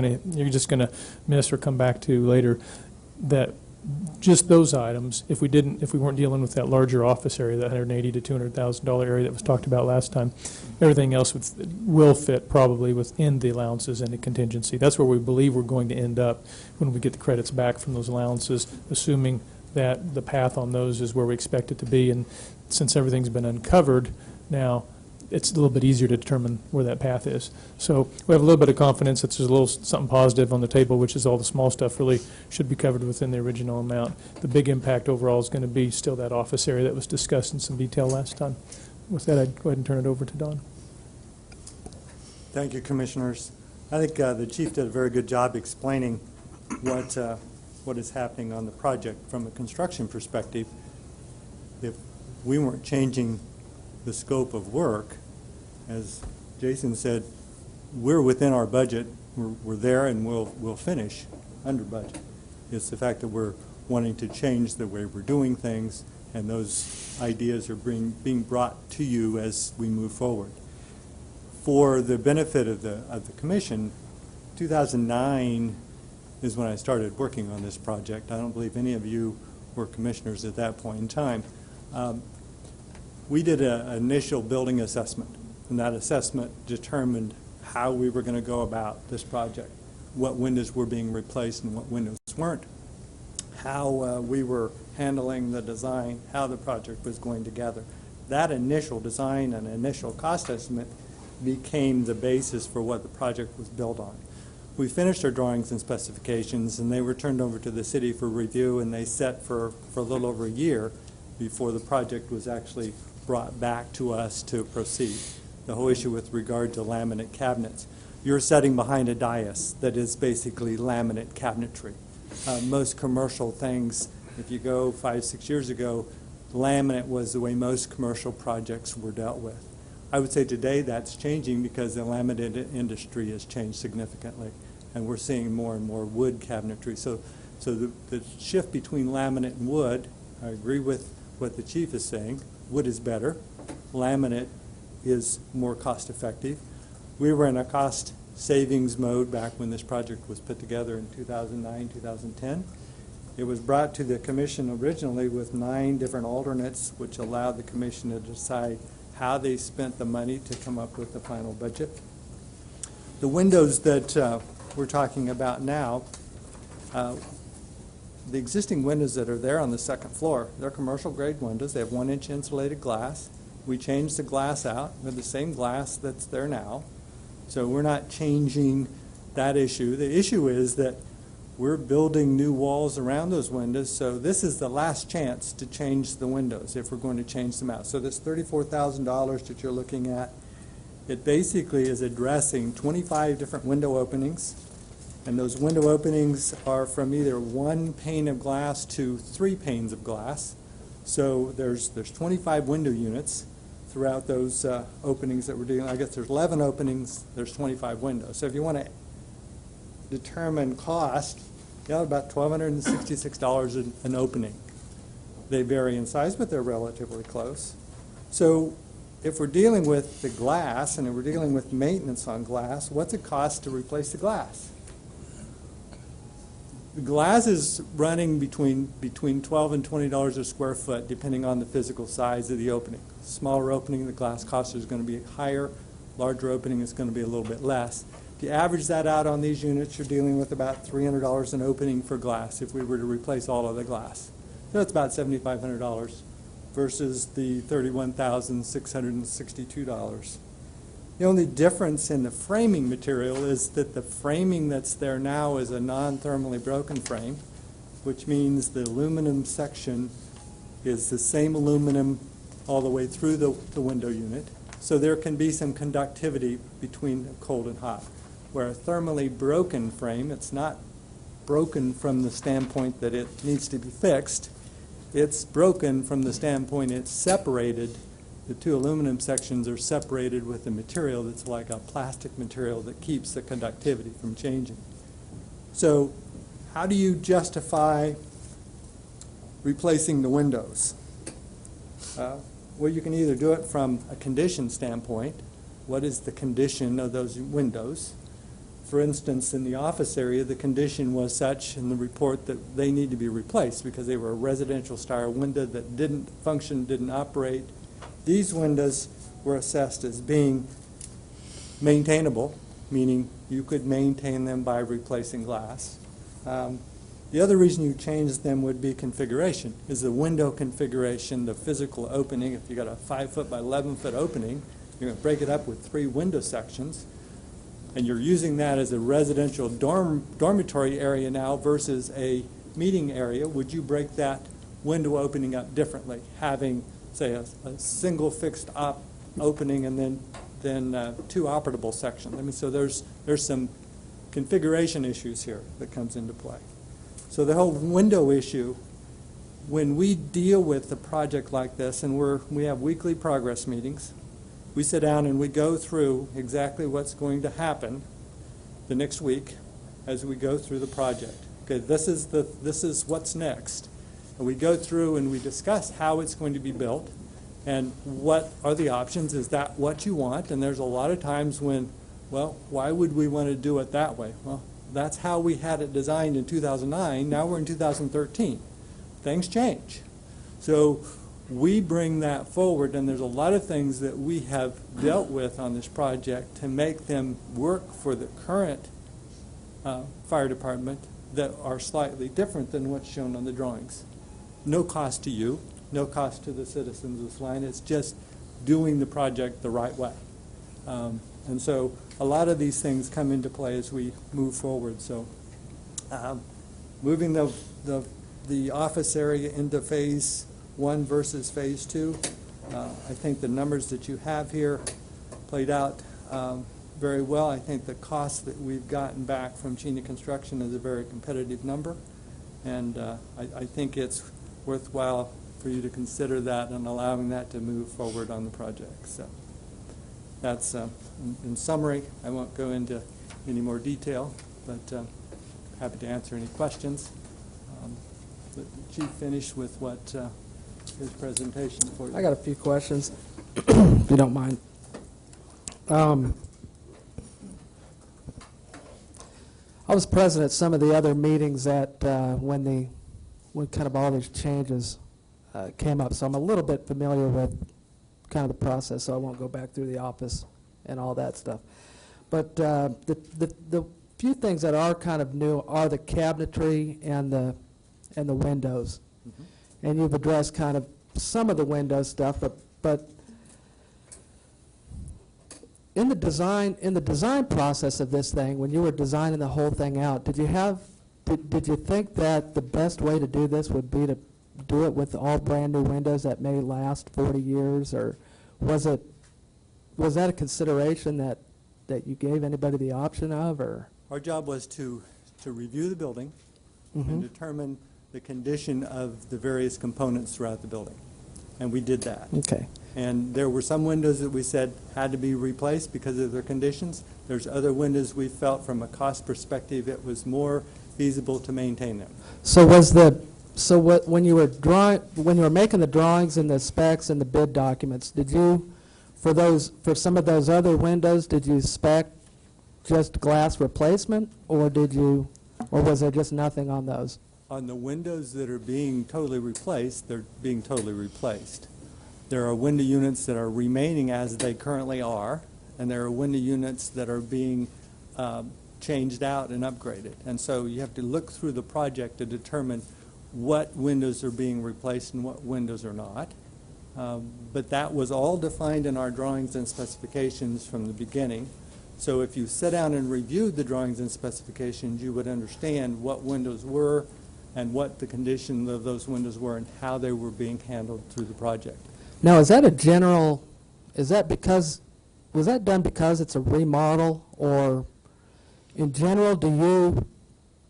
just going to miss or come back to later, that just those items, if we weren't dealing with that larger office area, that $180,000 to $200,000 area that was talked about last time, everything else will fit probably within the allowances and the contingency. That's where we believe we're going to end up when we get the credits back from those allowances, assuming that the path on those is where we expect it to be. And since everything's been uncovered now, it's a little bit easier to determine where that path is. So we have a little bit of confidence that there's a little something positive on the table, which is all the small stuff really should be covered within the original amount. The big impact overall is going to be still that office area that was discussed in some detail last time. With that, I'd go ahead and turn it over to Don. Thank you, Commissioners. I think the Chief did a very good job explaining what is happening on the project from a construction perspective. If we weren't changing the scope of work, as Jason said, we're within our budget. We're there, and we'll finish under budget. It's the fact that we're wanting to change the way we're doing things, and those ideas are being brought to you as we move forward. For the benefit of the Commission, 2009 is when I started working on this project. I don't believe any of you were commissioners at that point in time. We did an initial building assessment, and that assessment determined how we were going to go about this project, what windows were being replaced and what windows weren't, how we were handling the design, how the project was going together. That initial design and initial cost estimate became the basis for what the project was built on. We finished our drawings and specifications, and they were turned over to the city for review, and they set for a little over a year before the project was actually brought back to us to proceed. The whole issue with regard to laminate cabinets. You're sitting behind a dais that is basically laminate cabinetry. Most commercial things, if you go 5-6 years ago, laminate was the way most commercial projects were dealt with. I would say today that's changing because the laminate industry has changed significantly, and we're seeing more and more wood cabinetry. So the shift between laminate and wood, I agree with what the Chief is saying. Wood is better. Laminate is more cost effective. We were in a cost savings mode back when this project was put together in 2009, 2010. It was brought to the Commission originally with 9 different alternates, which allowed the Commission to decide how they spent the money to come up with the final budget. The windows that we're talking about now, the existing windows that are there on the second floor, they're commercial grade windows. They have 1-inch insulated glass. We changed the glass out with the same glass that's there now. So we're not changing that issue. The issue is that we're building new walls around those windows, so this is the last chance to change the windows if we're going to change them out. So this $34,000 that you're looking at, it basically is addressing 25 different window openings. And those window openings are from either 1 pane of glass to 3 panes of glass. So there's 25 window units throughout those openings that we're doing. I guess there's 11 openings, there's 25 windows. So if you want to determine cost, you have about $1,266 an opening. They vary in size, but they're relatively close. So if we're dealing with the glass and if we're dealing with maintenance on glass, what's it cost to replace the glass? The glass is running between $12 and $20 a square foot, depending on the physical size of the opening. Smaller opening, the glass cost is going to be higher. Larger opening is going to be a little bit less. If you average that out on these units, you're dealing with about $300 an opening for glass if we were to replace all of the glass. So it's about $7,500 versus the $31,662. The only difference in the framing material is that the framing that's there now is a non-thermally broken frame, which means the aluminum section is the same aluminum all the way through the window unit. So there can be some conductivity between cold and hot. Where a thermally broken frame, it's not broken from the standpoint that it needs to be fixed. It's broken from the standpoint it's separated. The two aluminum sections are separated with a material that's like a plastic material that keeps the conductivity from changing. So how do you justify replacing the windows? Well, you can either do it from a condition standpoint. What is the condition of those windows? For instance, in the office area, the condition was such in the report that they need to be replaced because they were a residential style window that didn't function, didn't operate. These windows were assessed as being maintainable, meaning you could maintain them by replacing glass. The other reason you change them would be configuration. Is the window configuration, the physical opening, if you got a 5-foot by 11-foot opening, you're going to break it up with 3 window sections, and you're using that as a residential dormitory area now versus a meeting area, would you break that window opening up differently, having, say, a single fixed opening and then 2 operable sections? I mean, so there's some configuration issues here that comes into play. So the whole window issue, when we deal with a project like this, and we have weekly progress meetings, we sit down and we go through exactly what's going to happen the next week as we go through the project. Okay, this is what's next. And we go through and we discuss how it's going to be built and what are the options. Is that what you want? And there's a lot of times when, well, why would we want to do it that way? Well, that's how we had it designed in 2009. Now we're in 2013. Things change. So we bring that forward, and there's a lot of things that we have dealt with on this project to make them work for the current fire department that are slightly different than what's shown on the drawings. No cost to you, no cost to the citizens of Salina. It's just doing the project the right way. And so a lot of these things come into play as we move forward. So moving the office area into phase 1 versus phase 2, I think the numbers that you have here played out very well. I think the cost that we've gotten back from Cheney Construction is a very competitive number, and I think it's worthwhile for you to consider that and allowing that to move forward on the project. So that's, in summary, I won't go into any more detail, but happy to answer any questions. The Chief finished with what his presentation for you. I got a few questions, if you don't mind. I was present at some of the other meetings that when kind of all these changes came up, so I'm a little bit familiar with kind of the process, so I won't go back through the office and all that stuff. But the few things that are kind of new are the cabinetry and the windows. Mm-hmm. And you've addressed kind of some of the window stuff, but in the design process of this thing, when you were designing the whole thing out, did you think that the best way to do this would be to do it with all brand new windows that may last 40 years, or was that a consideration that you gave anybody the option of, or? Our job was to review the building mm-hmm. and determine the condition of the various components throughout the building, and we did that. Okay. And there were some windows that we said had to be replaced because of their conditions. There's other windows we felt from a cost perspective it was more feasible to maintain them. So was the So when you were making the drawings and the specs and the bid documents, did you, for some of those other windows, did you spec just glass replacement, or was there just nothing on those? On the windows that are being totally replaced, they're being totally replaced. There are window units that are remaining as they currently are, and there are window units that are being changed out and upgraded. And so you have to look through the project to determine what windows are being replaced and what windows are not. But that was all defined in our drawings and specifications from the beginning. So if you sit down and reviewed the drawings and specifications, you would understand what windows were and what the condition of those windows were and how they were being handled through the project. Now, was that done because it's a remodel, or in general,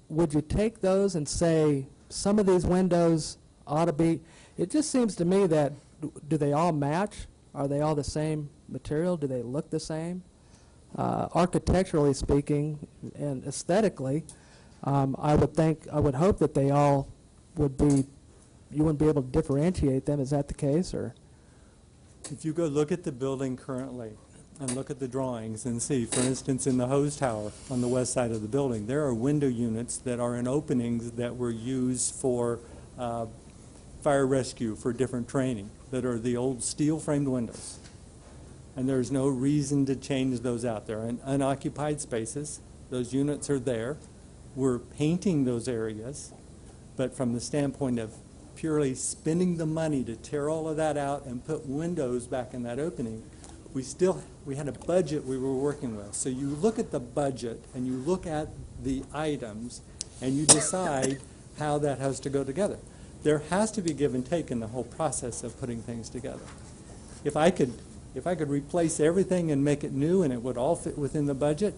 would you take those and say some of these windows ought to be, it just seems to me that, do they all match? Are they all the same material? Do they look the same? Architecturally speaking and aesthetically, I would hope that they all would be, you wouldn't be able to differentiate them. Is that the case, or? If you go look at the building currently and look at the drawings and see, for instance, in the hose tower on the west side of the building, there are window units that are in openings that were used for fire rescue, for different training, that are the old steel-framed windows. And there's no reason to change those out. They're in unoccupied spaces. Those units are there. We're painting those areas, but from the standpoint of purely spending the money to tear all of that out and put windows back in that opening, we had a budget we were working with. So you look at the budget and you look at the items and you decide how that has to go together. There has to be give and take in the whole process of putting things together. If I could replace everything and make it new and it would all fit within the budget,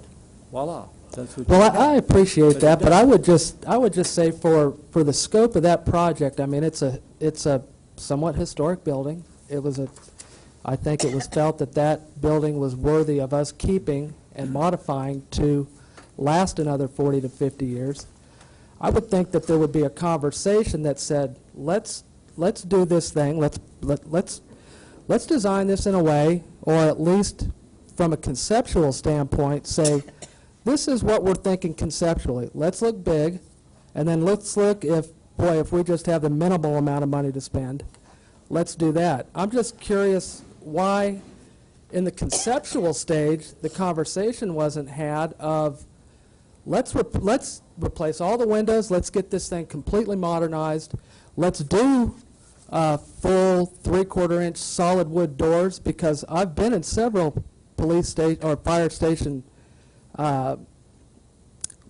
voila. That's what Well, I appreciate that, but I would just say for the scope of that project, I mean, it's a somewhat historic building. I think it was felt that building was worthy of us keeping and modifying to last another 40 to 50 years. I would think that there would be a conversation that said, let's do this thing, let's design this in a way, or at least from a conceptual standpoint, say, this is what we're thinking conceptually. Let's look big, and then let's look if we just have the minimal amount of money to spend, let's do that. I'm just curious why, in the conceptual stage, the conversation wasn't had of, let's replace all the windows, let's get this thing completely modernized, let's do full 3/4-inch solid wood doors, because I've been in several police station or fire station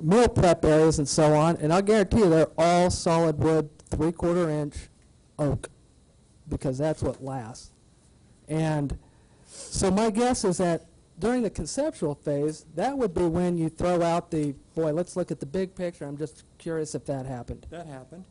meal prep areas and so on, and I'll guarantee you they're all solid wood 3/4-inch oak, because that's what lasts. And so my guess is that during the conceptual phase, that would be when you throw out let's look at the big picture. I'm just curious if that happened. That happened.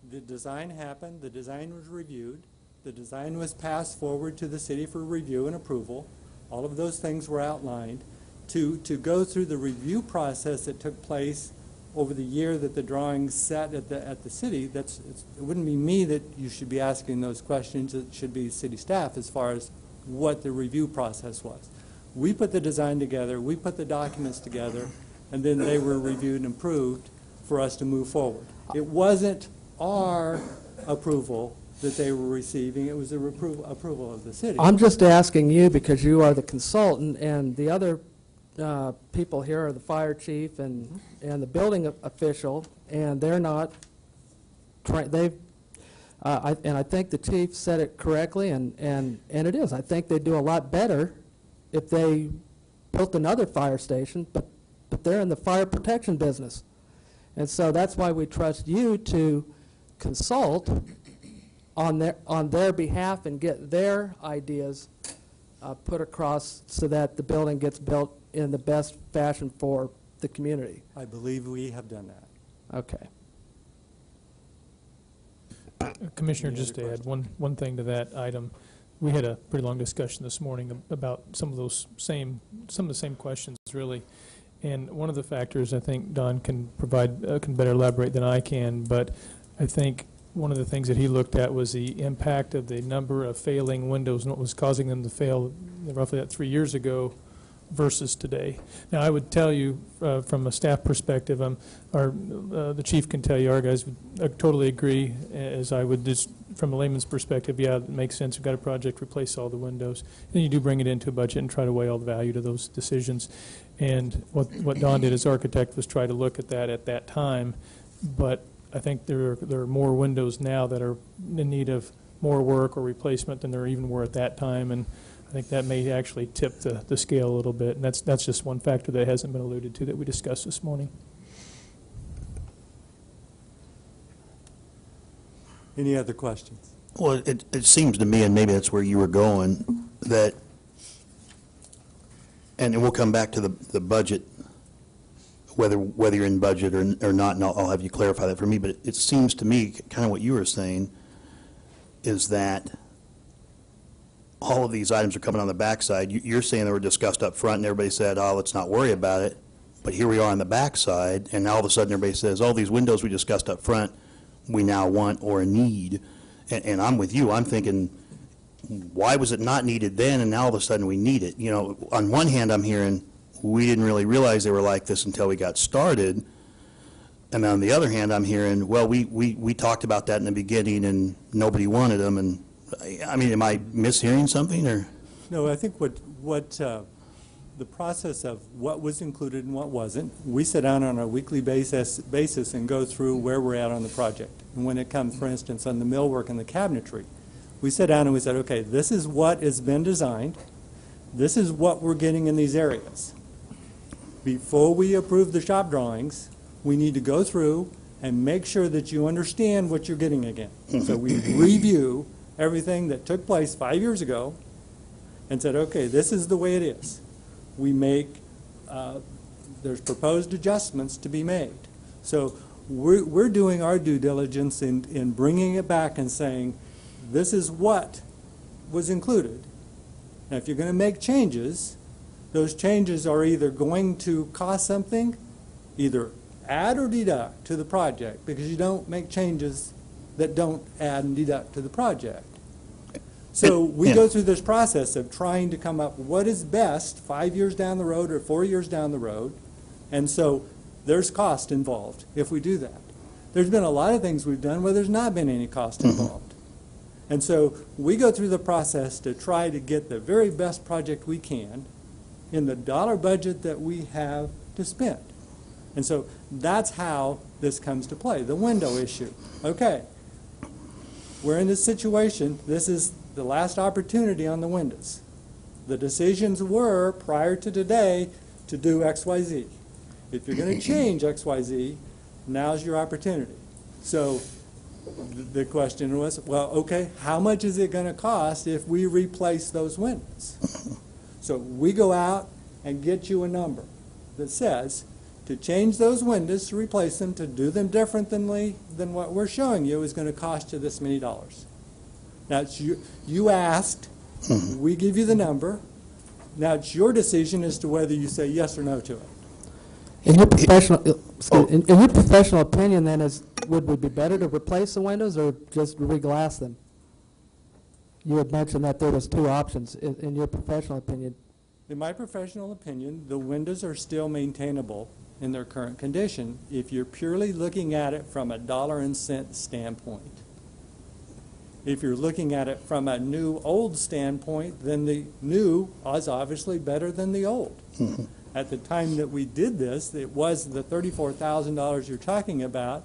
The design happened. The design was reviewed. The design was passed forward to the city for review and approval. All of those things were outlined. To go through the review process that took place over the year that the drawings sat at the city, it wouldn't be me that you should be asking those questions. It should be city staff as far as what the review process was. We put the design together, we put the documents together, and then they were reviewed and approved for us to move forward. It wasn't our approval that they were receiving, it was the approval of the city. I'm just asking you because you are the consultant, and the other people here are the fire chief and the building official, and they're not. And I think the chief said it correctly, and it is. I think they'd do a lot better if they built another fire station, but they're in the fire protection business, and so that's why we trust you to consult on their behalf and get their ideas put across so that the building gets built in the best fashion for the community. I believe we have done that. Okay. Commissioner, just to add one thing to that item, we had a pretty long discussion this morning about some of the same questions, really. And one of the factors I think Don can provide can better elaborate than I can, but I think one of the things that he looked at was the impact of the number of failing windows and what was causing them to fail roughly 3 years ago versus today. Now, I would tell you from a staff perspective, the chief can tell you, our guys would totally agree, as I would just from a layman's perspective, yeah, it makes sense. We've got a project, replace all the windows. Then you do bring it into a budget and try to weigh all the value to those decisions. And what Don did as architect was try to look at that time, but I think there are more windows now that are in need of more work or replacement than there even were at that time, and I think that may actually tip the scale a little bit, and that's just one factor that hasn't been alluded to that we discussed this morning. Any other questions? Well, it seems to me, and maybe that's where you were going, that, and we'll come back to the budget, whether you're in budget or not, and I'll have you clarify that for me, but it seems to me, kind of what you were saying, is that all of these items are coming on the backside. You're saying they were discussed up front, and everybody said, oh, let's not worry about it, but here we are on the backside, and now all of a sudden everybody says, oh, these windows we discussed up front, we now want or need. And I'm with you. I'm thinking, why was it not needed then, and now all of a sudden we need it? You know, on one hand, I'm hearing, we didn't really realize they were like this until we got started. And on the other hand, I'm hearing, well, we talked about that in the beginning, and nobody wanted them. And I mean, am I mishearing something, or? No, I think what the process of what was included and what wasn't, we sit down on a weekly basis and go through where we're at on the project. And when it comes, for instance, on the millwork and the cabinetry, we sit down and we said, okay, this is what has been designed. This is what we're getting in these areas. Before we approve the shop drawings, we need to go through and make sure that you understand what you're getting again. So we review everything that took place 5 years ago and said, okay, this is the way it is. We make, there's proposed adjustments to be made. So we're doing our due diligence in bringing it back and saying, this is what was included. Now, if you're going to make changes, those changes are either going to cost something, either add or deduct to the project, because you don't make changes that don't add and deduct to the project. So we go through this process of trying to come up with what is best 5 years down the road or 4 years down the road, and so there's cost involved if we do that. There's been a lot of things we've done where there's not been any cost involved. And so we go through the process to try to get the very best project we can in the dollar budget that we have to spend. And so that's how this comes to play, the window issue. Okay, we're in this situation. This is the last opportunity on the windows. The decisions were, prior to today, to do XYZ. If you're going to change XYZ, now's your opportunity. So the question was, well, okay, how much is it going to cost if we replace those windows? So we go out and get you a number that says to change those windows, to replace them, to do them differently than what we're showing you is going to cost you this many dollars. Now, it's you asked, we give you the number. Now it's your decision as to whether you say yes or no to it. In your professional opinion, then, would it be better to replace the windows or just reglass them? You had mentioned that there was two options. In your professional opinion. In my professional opinion, the windows are still maintainable in their current condition if you're purely looking at it from a dollar and cent standpoint. If you're looking at it from a new-old standpoint, then the new is obviously better than the old. At the time that we did this, it was the $34,000 you're talking about.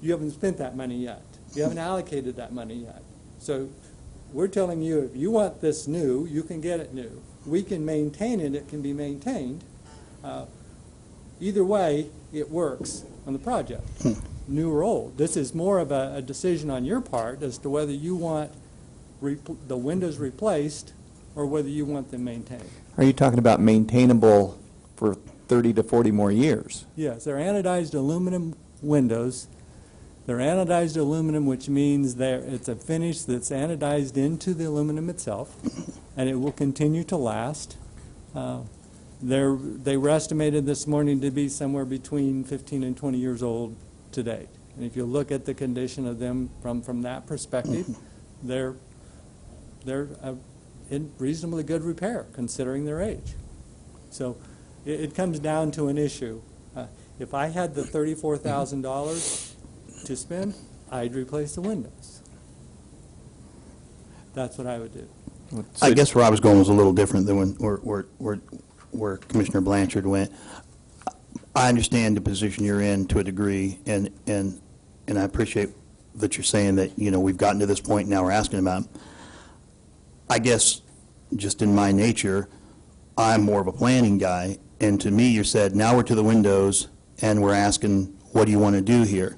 You haven't spent that money yet. You haven't allocated that money yet. So we're telling you, if you want this new, you can get it new. We can maintain it. It can be maintained. Either way, it works on the project, new or old. This is more of a decision on your part as to whether you want the windows replaced or whether you want them maintained. Are you talking about maintainable for 30 to 40 more years? Yes, they're anodized aluminum windows. They're anodized aluminum, which means it's a finish that's anodized into the aluminum itself, and it will continue to last. They were estimated this morning to be somewhere between 15 and 20 years old to date. And if you look at the condition of them from that perspective, they're in reasonably good repair considering their age. So it comes down to an issue. If I had the $34,000 to spend, I'd replace the windows. That's what I would do. I guess where I was going was a little different than where Commissioner Blanchard went. I understand the position you're in to a degree, and I appreciate that you're saying that, you know, we've gotten to this point, now we're asking about them. I guess, just in my nature, I'm more of a planning guy, and to me, you said, now we're to the windows, and we're asking, what do you want to do here?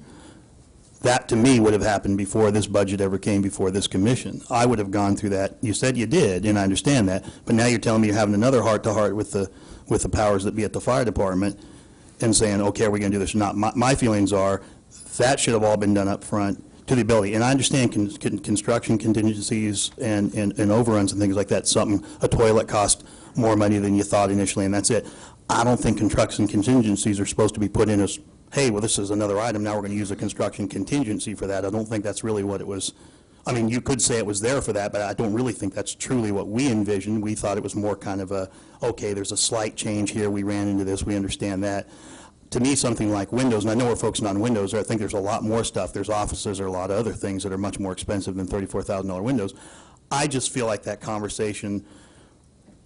That, to me, would have happened before this budget ever came before this commission. I would have gone through that. You said you did, and I understand that, but now you're telling me you're having another heart-to-heart with the powers that be at the fire department and saying, okay, are we going to do this or not? My feelings are that should have all been done up front to the ability. And I understand construction contingencies and overruns and things like that. A toilet cost more money than you thought initially, and that's it. I don't think construction contingencies are supposed to be put in as, hey, well, this is another item, now we're going to use a construction contingency for that. I don't think that's really what it was. I mean, you could say it was there for that, but I don't really think that's truly what we envisioned. We thought it was more kind of a, okay, there's a slight change here, we ran into this, we understand that. To me, something like windows, and I know we're focusing on windows, I think there's a lot more stuff. There's offices or a lot of other things that are much more expensive than $34,000 windows. I just feel like that conversation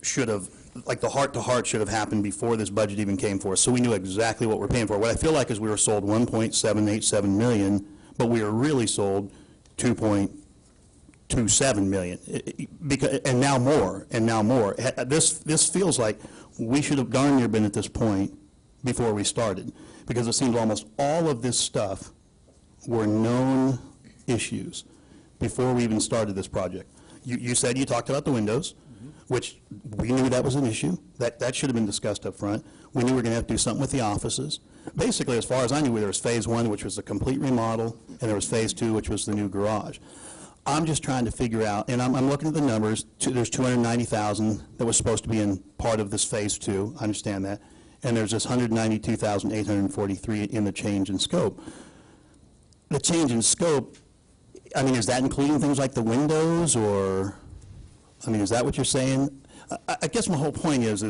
should have, like the heart-to-heart should have happened before this budget even came for us, so we knew exactly what we're paying for. What I feel like is we were sold $1.787 million, but we were really sold $2.27 million, and now more, and now more. This feels like we should have darn near been at this point before we started, because it seems almost all of this stuff were known issues before we even started this project. You said you talked about the windows, which we knew that was an issue. That should have been discussed up front. We knew we were going to have to do something with the offices. Basically, as far as I knew, there was phase one, which was a complete remodel, and there was phase two, which was the new garage. I'm just trying to figure out, and I'm looking at the numbers. There's $290,000 that was supposed to be in part of this phase two. I understand that. And there's this $192,843 in the change in scope. The change in scope, I mean, is that including things like the windows, or, I mean, is that what you're saying? I guess my whole point is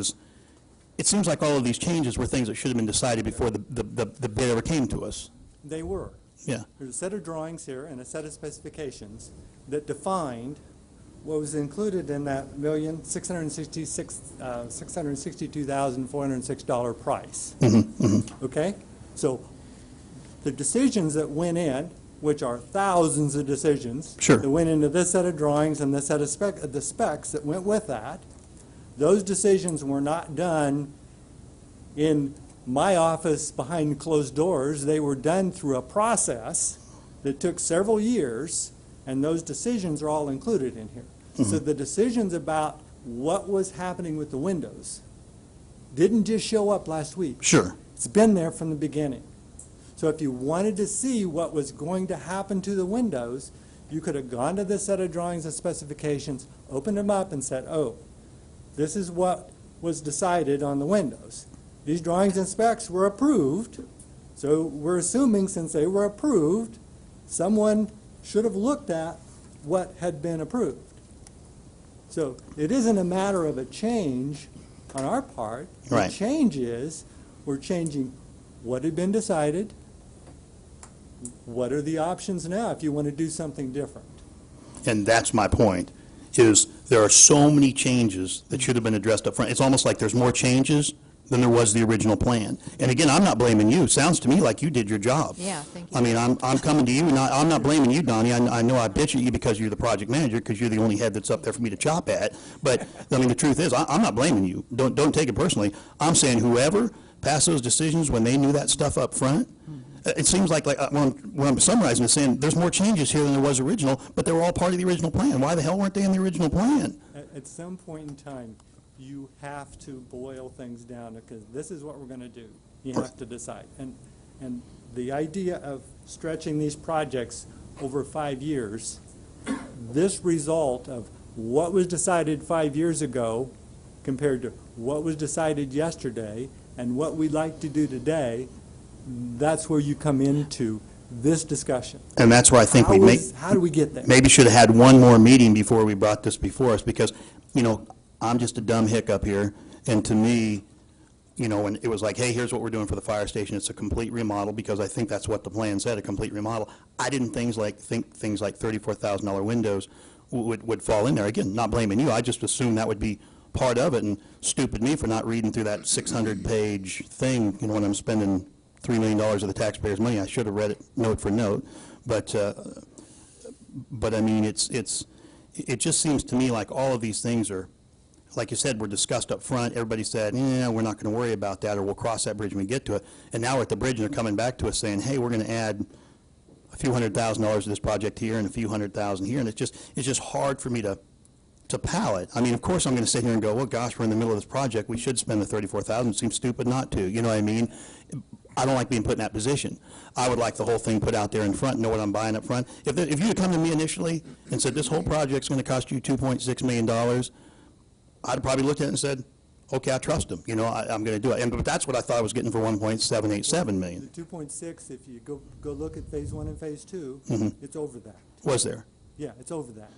it seems like all of these changes were things that should have been decided before the bid ever came to us. They were. Yeah. There's a set of drawings here and a set of specifications that defined what was included in that $1,662,406 price. Okay? So the decisions that went in, which are thousands of decisions, that went into this set of drawings and this set of the specs that went with that, those decisions were not done in my office behind closed doors. They were done through a process that took several years, and those decisions are all included in here. So the decisions about what was happening with the windows didn't just show up last week. Sure. It's been there from the beginning. So if you wanted to see what was going to happen to the windows, you could have gone to this set of drawings and specifications, opened them up and said, oh, this is what was decided on the windows. These drawings and specs were approved, so we're assuming since they were approved, someone should have looked at what had been approved. So it isn't a matter of a change on our part. The change is we're changing what had been decided, what are the options now if you want to do something different. And that's my point, is there are so many changes that should have been addressed up front. It's almost like there's more changes than there was the original plan. And again, I'm not blaming you. It sounds to me like you did your job. Yeah, thank you. I mean, I'm coming to you, and I'm not blaming you, Donnie. I know I bitch at you because you're the project manager, because you're the only head that's up there for me to chop at. But, I mean, the truth is, I'm not blaming you. Don't take it personally. I'm saying whoever passed those decisions when they knew that stuff up front, it seems like when I'm summarizing it, saying there's more changes here than there was original, but they were all part of the original plan. Why the hell weren't they in the original plan? At some point in time, you have to boil things down, because this is what we're going to do. You have to decide. And the idea of stretching these projects over 5 years, this result of what was decided 5 years ago compared to what was decided yesterday and what we'd like to do today, that's where you come into this discussion. And that's where I think How do we get there? maybe should have had one more meeting before we brought this before us, because, you know, I'm just a dumb hiccup here, and to me, you know, when it was like, hey, here's what we're doing for the fire station, it's a complete remodel, because I think that's what the plan said, a complete remodel. I didn't think things like $34,000 windows would fall in there. Again, not blaming you, I just assumed that would be part of it, and stupid me for not reading through that 600-page thing, you know, when I'm spending $3 million of the taxpayers' money. I should have read it note for note, but I mean, it just seems to me like all of these things are, like you said, were discussed up front. Everybody said, yeah, we're not going to worry about that, or we'll cross that bridge when we get to it. And now we're at the bridge, and they're coming back to us saying, hey, we're going to add a few $100,000 to this project here and a few $100,000 here, and it's just hard for me to palate. I mean, of course I'm going to sit here and go, well, gosh, we're in the middle of this project. We should spend the $34,000. It seems stupid not to. You know what I mean? I don't like being put in that position. I would like the whole thing put out there in front, know what I'm buying up front. If you had come to me initially and said, this whole project's going to cost you $2.6 million, I'd have probably looked at it and said, okay, I trust them. You know, I'm going to do it. But that's what I thought I was getting for $1.787 million. The 2.6, if you go look at Phase 1 and Phase 2, it's over that. Was there? Yeah, it's over that.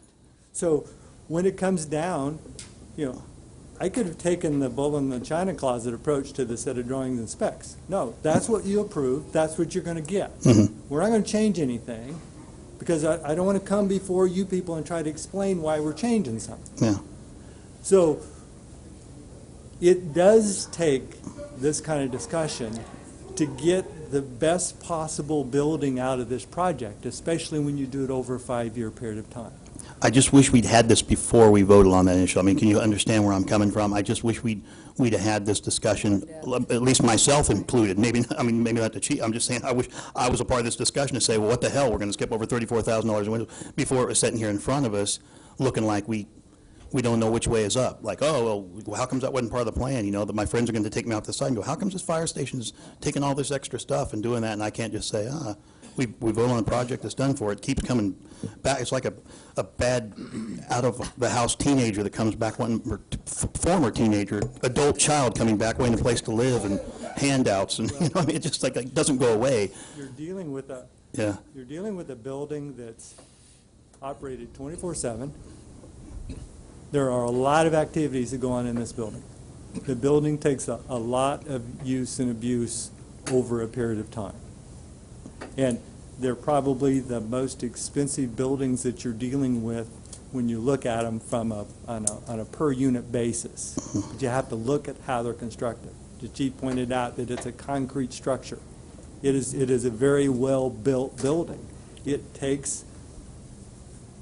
So when it comes down, you know, I could have taken the bull in the china closet approach to the set of drawings and specs. No, that's what you approved. That's what you're going to get. We're not going to change anything, because I don't want to come before you people and try to explain why we're changing something. Yeah. So it does take this kind of discussion to get the best possible building out of this project, especially when you do it over a 5-year period of time. I just wish we'd had this before we voted on that issue. I mean, can you understand where I'm coming from? I just wish we'd have had this discussion, at least myself included. Maybe not to cheat. I'm just saying I wish I was a part of this discussion to say, well, what the hell? We're going to skip over $34,000 in windows before it was sitting here in front of us, looking like we don't know which way is up. Like, oh, well, how comes that wasn't part of the plan? You know, that my friends are going to take me off the side and go, how comes this fire station's taking all this extra stuff and doing that, and I can't just say, we vote on a project that's done for it. It keeps coming back. It's like a bad out-of-the-house teenager that comes back, or former teenager, adult child coming back wanting a place to live and handouts. And, you know, I mean, it just it doesn't go away. You're dealing with a building that's operated 24/7. There are a lot of activities that go on in this building. The building takes a lot of use and abuse over a period of time. And they're probably the most expensive buildings that you're dealing with when you look at them from on a per unit basis. But you have to look at how they're constructed. The chief pointed out that it's a concrete structure. It is a very well built building. It takes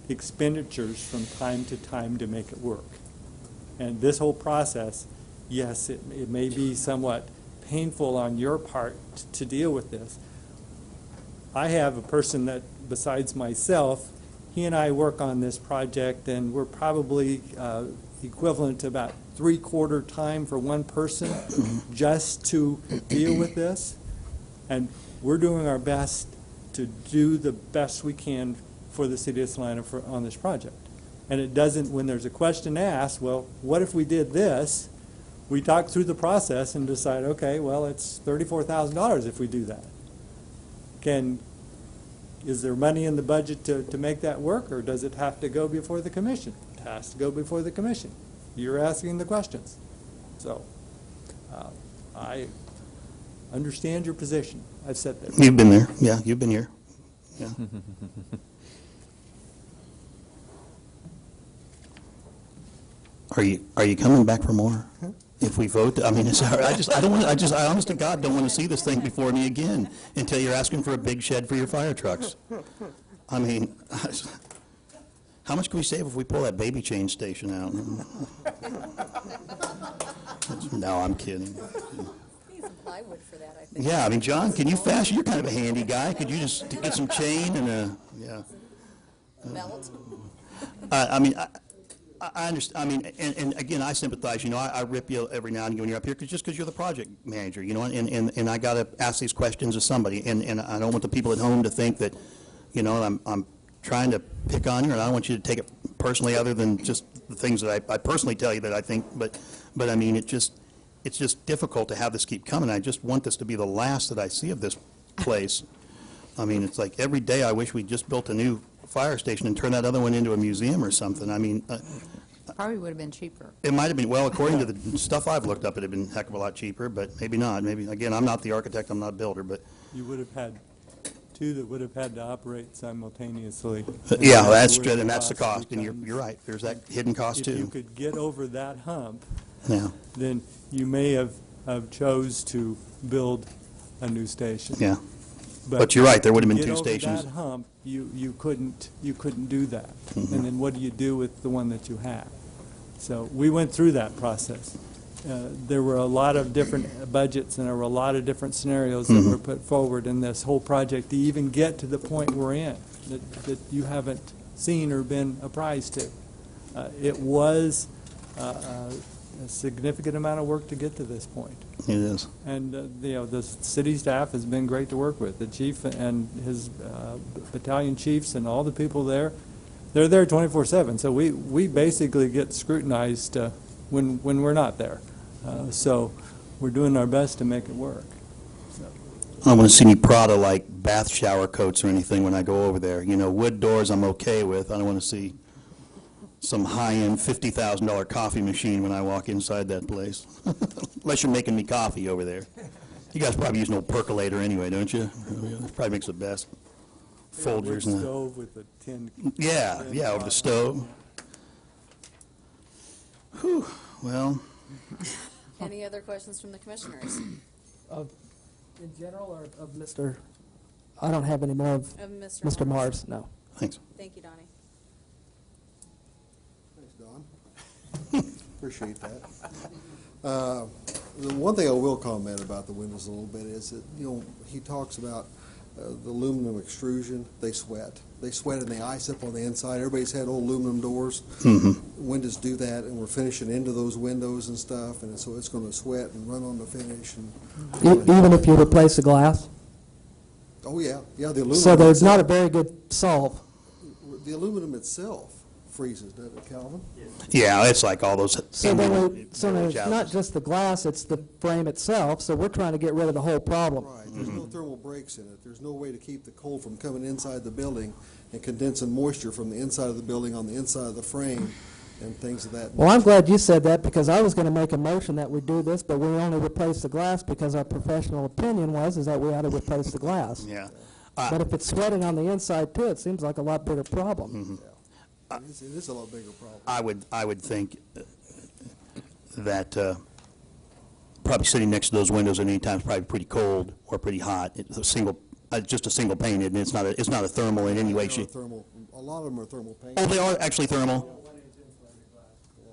expenditures from time to time to make it work. And this whole process, yes, it may be somewhat painful on your part to deal with this. I have a person that, besides myself, he and I work on this project, and we're probably equivalent to about 3/4 time for one person just to deal with this. And we're doing our best to do the best we can for the city of Salina on this project. And it doesn't, when there's a question asked, well, what if we did this? We talk through the process and decide, okay, well, it's $34,000 if we do that. Is there money in the budget to make that work, or does it have to go before the commission? It has to go before the commission. You're asking the questions. So I understand your position. I've said that. You've been there. Yeah, you've been here. Yeah. Are you coming back for more? If we vote, I mean, I honest to God don't want to see this thing before me again until you're asking for a big shed for your fire trucks. I mean, how much can we save if we pull that baby change station out? No, I'm kidding. Need some plywood for that, I think. Yeah, I mean, John, can you fashion? You're kind of a handy guy. Could you just get some chain and Melt. I mean, I understand. I mean, and again, I sympathize. You know, I rip you every now and again when you're up here, just because you're the project manager. You know, and I got to ask these questions of somebody, and I don't want the people at home to think that, you know, I'm trying to pick on you, and I don't want you to take it personally, other than just the things that I personally tell you that I think. But I mean, it's just difficult to have this keep coming. I just want this to be the last that I see of this place. I mean, it's like every day I wish we just built a new fire station and turned that other one into a museum or something. I mean, Probably would have been cheaper. it might have been, well, according to the stuff I've looked up, it had been a heck of a lot cheaper, but maybe not. Maybe, again, I'm not the architect, I'm not a builder, but, You would have had two that would have had to operate simultaneously. yeah, And that's where good, and that's the cost, and becomes- you're right. There's that hidden cost, If you too. could get over that hump, Yeah, then you may have chose to build a new station. yeah. But you're right, there would have been two to stations. get over that hump, you couldn't do that. Mhm. And then what do you do with the one that you have? So we went through that process. There were a lot of different budgets and there were a lot of different scenarios that Mhm. were put forward in this whole project to even get to the point we're in, that you haven't seen or been apprised to. It was a significant amount of work to get to this point. It is. And, the city staff has been great to work with. The chief and his battalion chiefs and all the people there, they're there 24/7. So we basically get scrutinized when we're not there. So we're doing our best to make it work. I don't want to see any Prada-like bath shower coats or anything when I go over there. You know, wood doors I'm okay with. I don't want to see some high-end $50,000 coffee machine when I walk inside that place. Unless you're making me coffee over there. You guys probably use an old percolator anyway, don't you? It probably makes the best. Folgers and Stove with a tin. yeah, over the stove. Whew, well, Any other questions from the commissioners? In general, or of Mr.? I don't have any more of Of Mr. Mr. Mars, no. thanks. Thank you, Donnie. Thanks, Don. Appreciate that. The one thing I will comment about the windows a little bit is that, he talks about the aluminum extrusion. They sweat. They sweat and they ice up on the inside. Everybody's had old aluminum doors. Mm-hmm. Windows do that, and we're finishing into those windows and stuff, and so it's going to sweat and run on the finish. And Even if you replace the glass? oh yeah, the aluminum. So there's itself- not a very good solve. The aluminum itself freezes, doesn't it, Calvin? Yeah, it's like all those. So there's not just the glass, it's the frame itself, so we're trying to get rid of the whole problem. Right. There's no thermal breaks in it. There's no way to keep the cold from coming inside the building and condensing moisture from the inside of the building on the inside of the frame and things of that. Well, I'm glad you said that, because I was going to make a motion that we do this, but we only replace the glass because our professional opinion is that we ought to replace the glass. Yeah. But if it's sweating on the inside too, it seems like a lot bigger problem. Mhm. It is a lot bigger problem. I would think that probably sitting next to those windows at any time is probably pretty cold or pretty hot. It's just a single pane, and it's not a thermal in any way. A lot of them are thermal paint. Oh, they are actually thermal.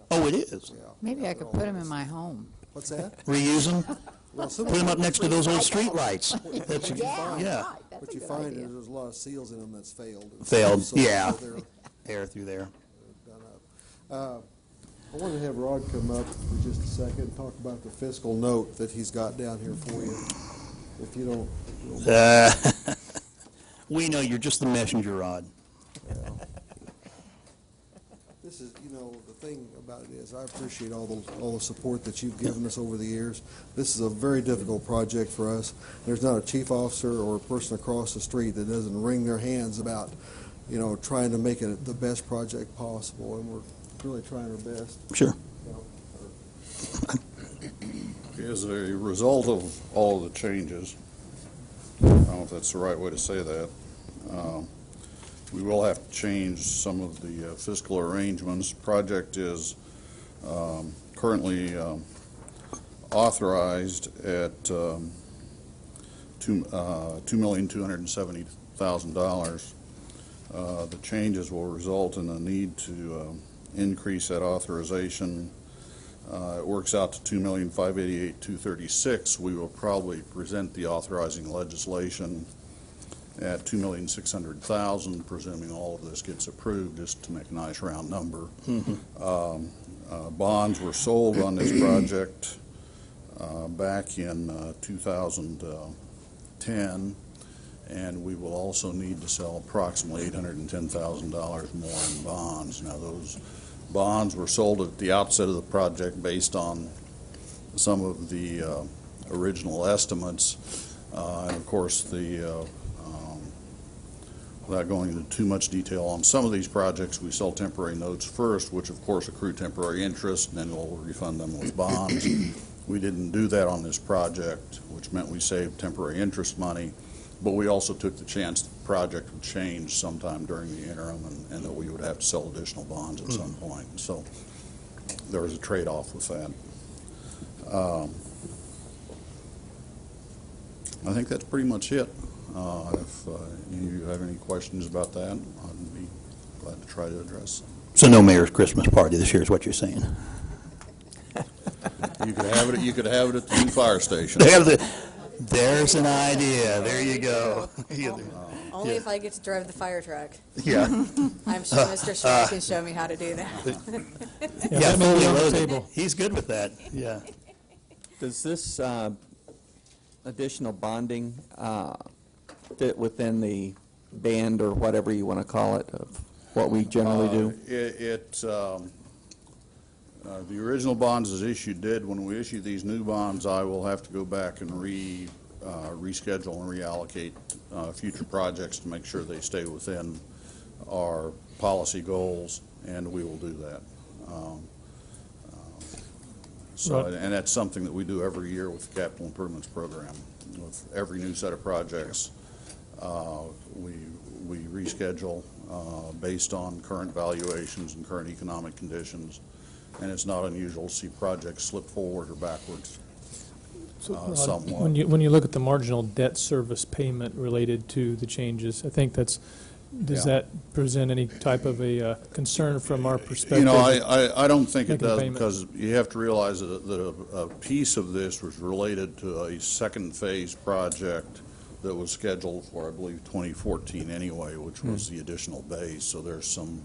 Oh, it is. Yeah. Maybe I could put them in my home. What's that? Reuse them. Well, Put them up next to those old street lights. That's, Yeah. yeah. Right, that's What a you good find idea. is there's a lot of seals in them that's failed. Failed, So yeah. they're Air through there. done up. I wanted to have Rod come up for just a second and talk about the fiscal note that he's got down here for you. If you don't. We know you're just the messenger, Rod. This is, the thing about it is I appreciate all the support that you've given us over the years. This is a very difficult project for us. There's not a chief officer or a person across the street that doesn't wring their hands about, trying to make it the best project possible, and we're really trying our best. Sure. As a result of all of the changes, I don't know if that's the right way to say that, we will have to change some of the fiscal arrangements. Project is currently authorized at $2,270,000. The changes will result in a need to increase that authorization. It works out to $2,588,236. We will probably present the authorizing legislation at $2,600,000, presuming all of this gets approved, just to make a nice round number. Bonds were sold on this project back in 2010, and we will also need to sell approximately $810,000 more in bonds. Now, those bonds were sold at the outset of the project based on some of the original estimates, and of course the Without going into too much detail, on some of these projects, we sell temporary notes first, which of course accrue temporary interest, and then we'll refund them with bonds. We didn't do that on this project, which meant we saved temporary interest money, but we also took the chance that the project would change sometime during the interim and that we would have to sell additional bonds at some point. So there was a trade-off with that. I think that's pretty much it. If any of you have any questions about that, I'd be glad to try to address them. So no mayor's Christmas party this year is what you're saying? You could have it. You could have it at the new fire station. There's an idea. There you go. Only if I get to drive the fire truck. Yeah. I'm sure Mr. Schmidt can show me how to do that. Yeah, that may be fully on the loaded. table. He's good with that. Yeah. Does this additional bonding fit within the band or whatever you want to call it of what we generally do? The original bonds as issued did. When we issue these new bonds, I will have to go back and reschedule and reallocate future projects to make sure they stay within our policy goals, and we will do that. And that's something that we do every year with the capital improvements program. With every new set of projects, we reschedule based on current valuations and current economic conditions, and it's not unusual to see projects slip forward or backwards somewhat. When you look at the marginal debt service payment related to the changes, I think does that present any type of a concern from our perspective? You know, I don't think it does, payment? because you have to realize that a piece of this was related to a second phase project that was scheduled for, I believe, 2014 anyway, which was the additional base. So there's some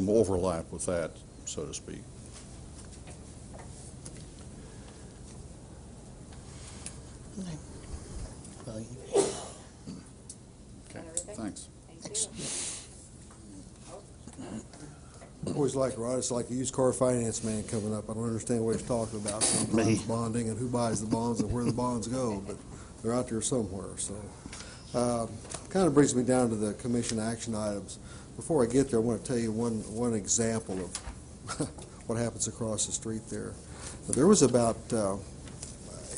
overlap with that, so to speak. Okay, thanks. I always like, Rod, it's like a used car finance man coming up. I don't understand what he's talking about. Sometimes bonding and who buys the bonds and where the bonds go, but they're out there somewhere. So, kind of brings me down to the commission action items. Before I get there, I want to tell you one example of what happens across the street there. There was about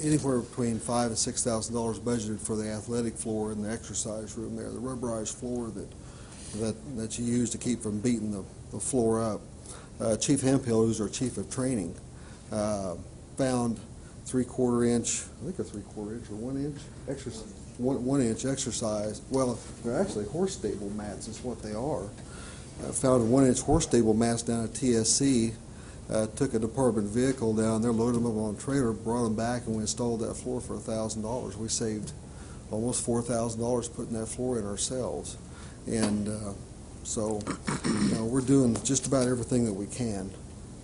anywhere between $5,000 and $6,000 budgeted for the athletic floor in the exercise room there, the rubberized floor that you use to keep from beating the floor up. Chief Hemphill, who's our chief of training, found 3/4 inch, I think a 3/4 inch or 1 inch exercise. 1 inch exercise. Well, they're actually horse stable mats is what they are. Found a 1 inch horse stable mats down at TSC. Took a department vehicle down there, loaded them up on a trailer, brought them back, and we installed that floor for $1,000. We saved almost $4,000 putting that floor in ourselves. And so we're doing just about everything that we can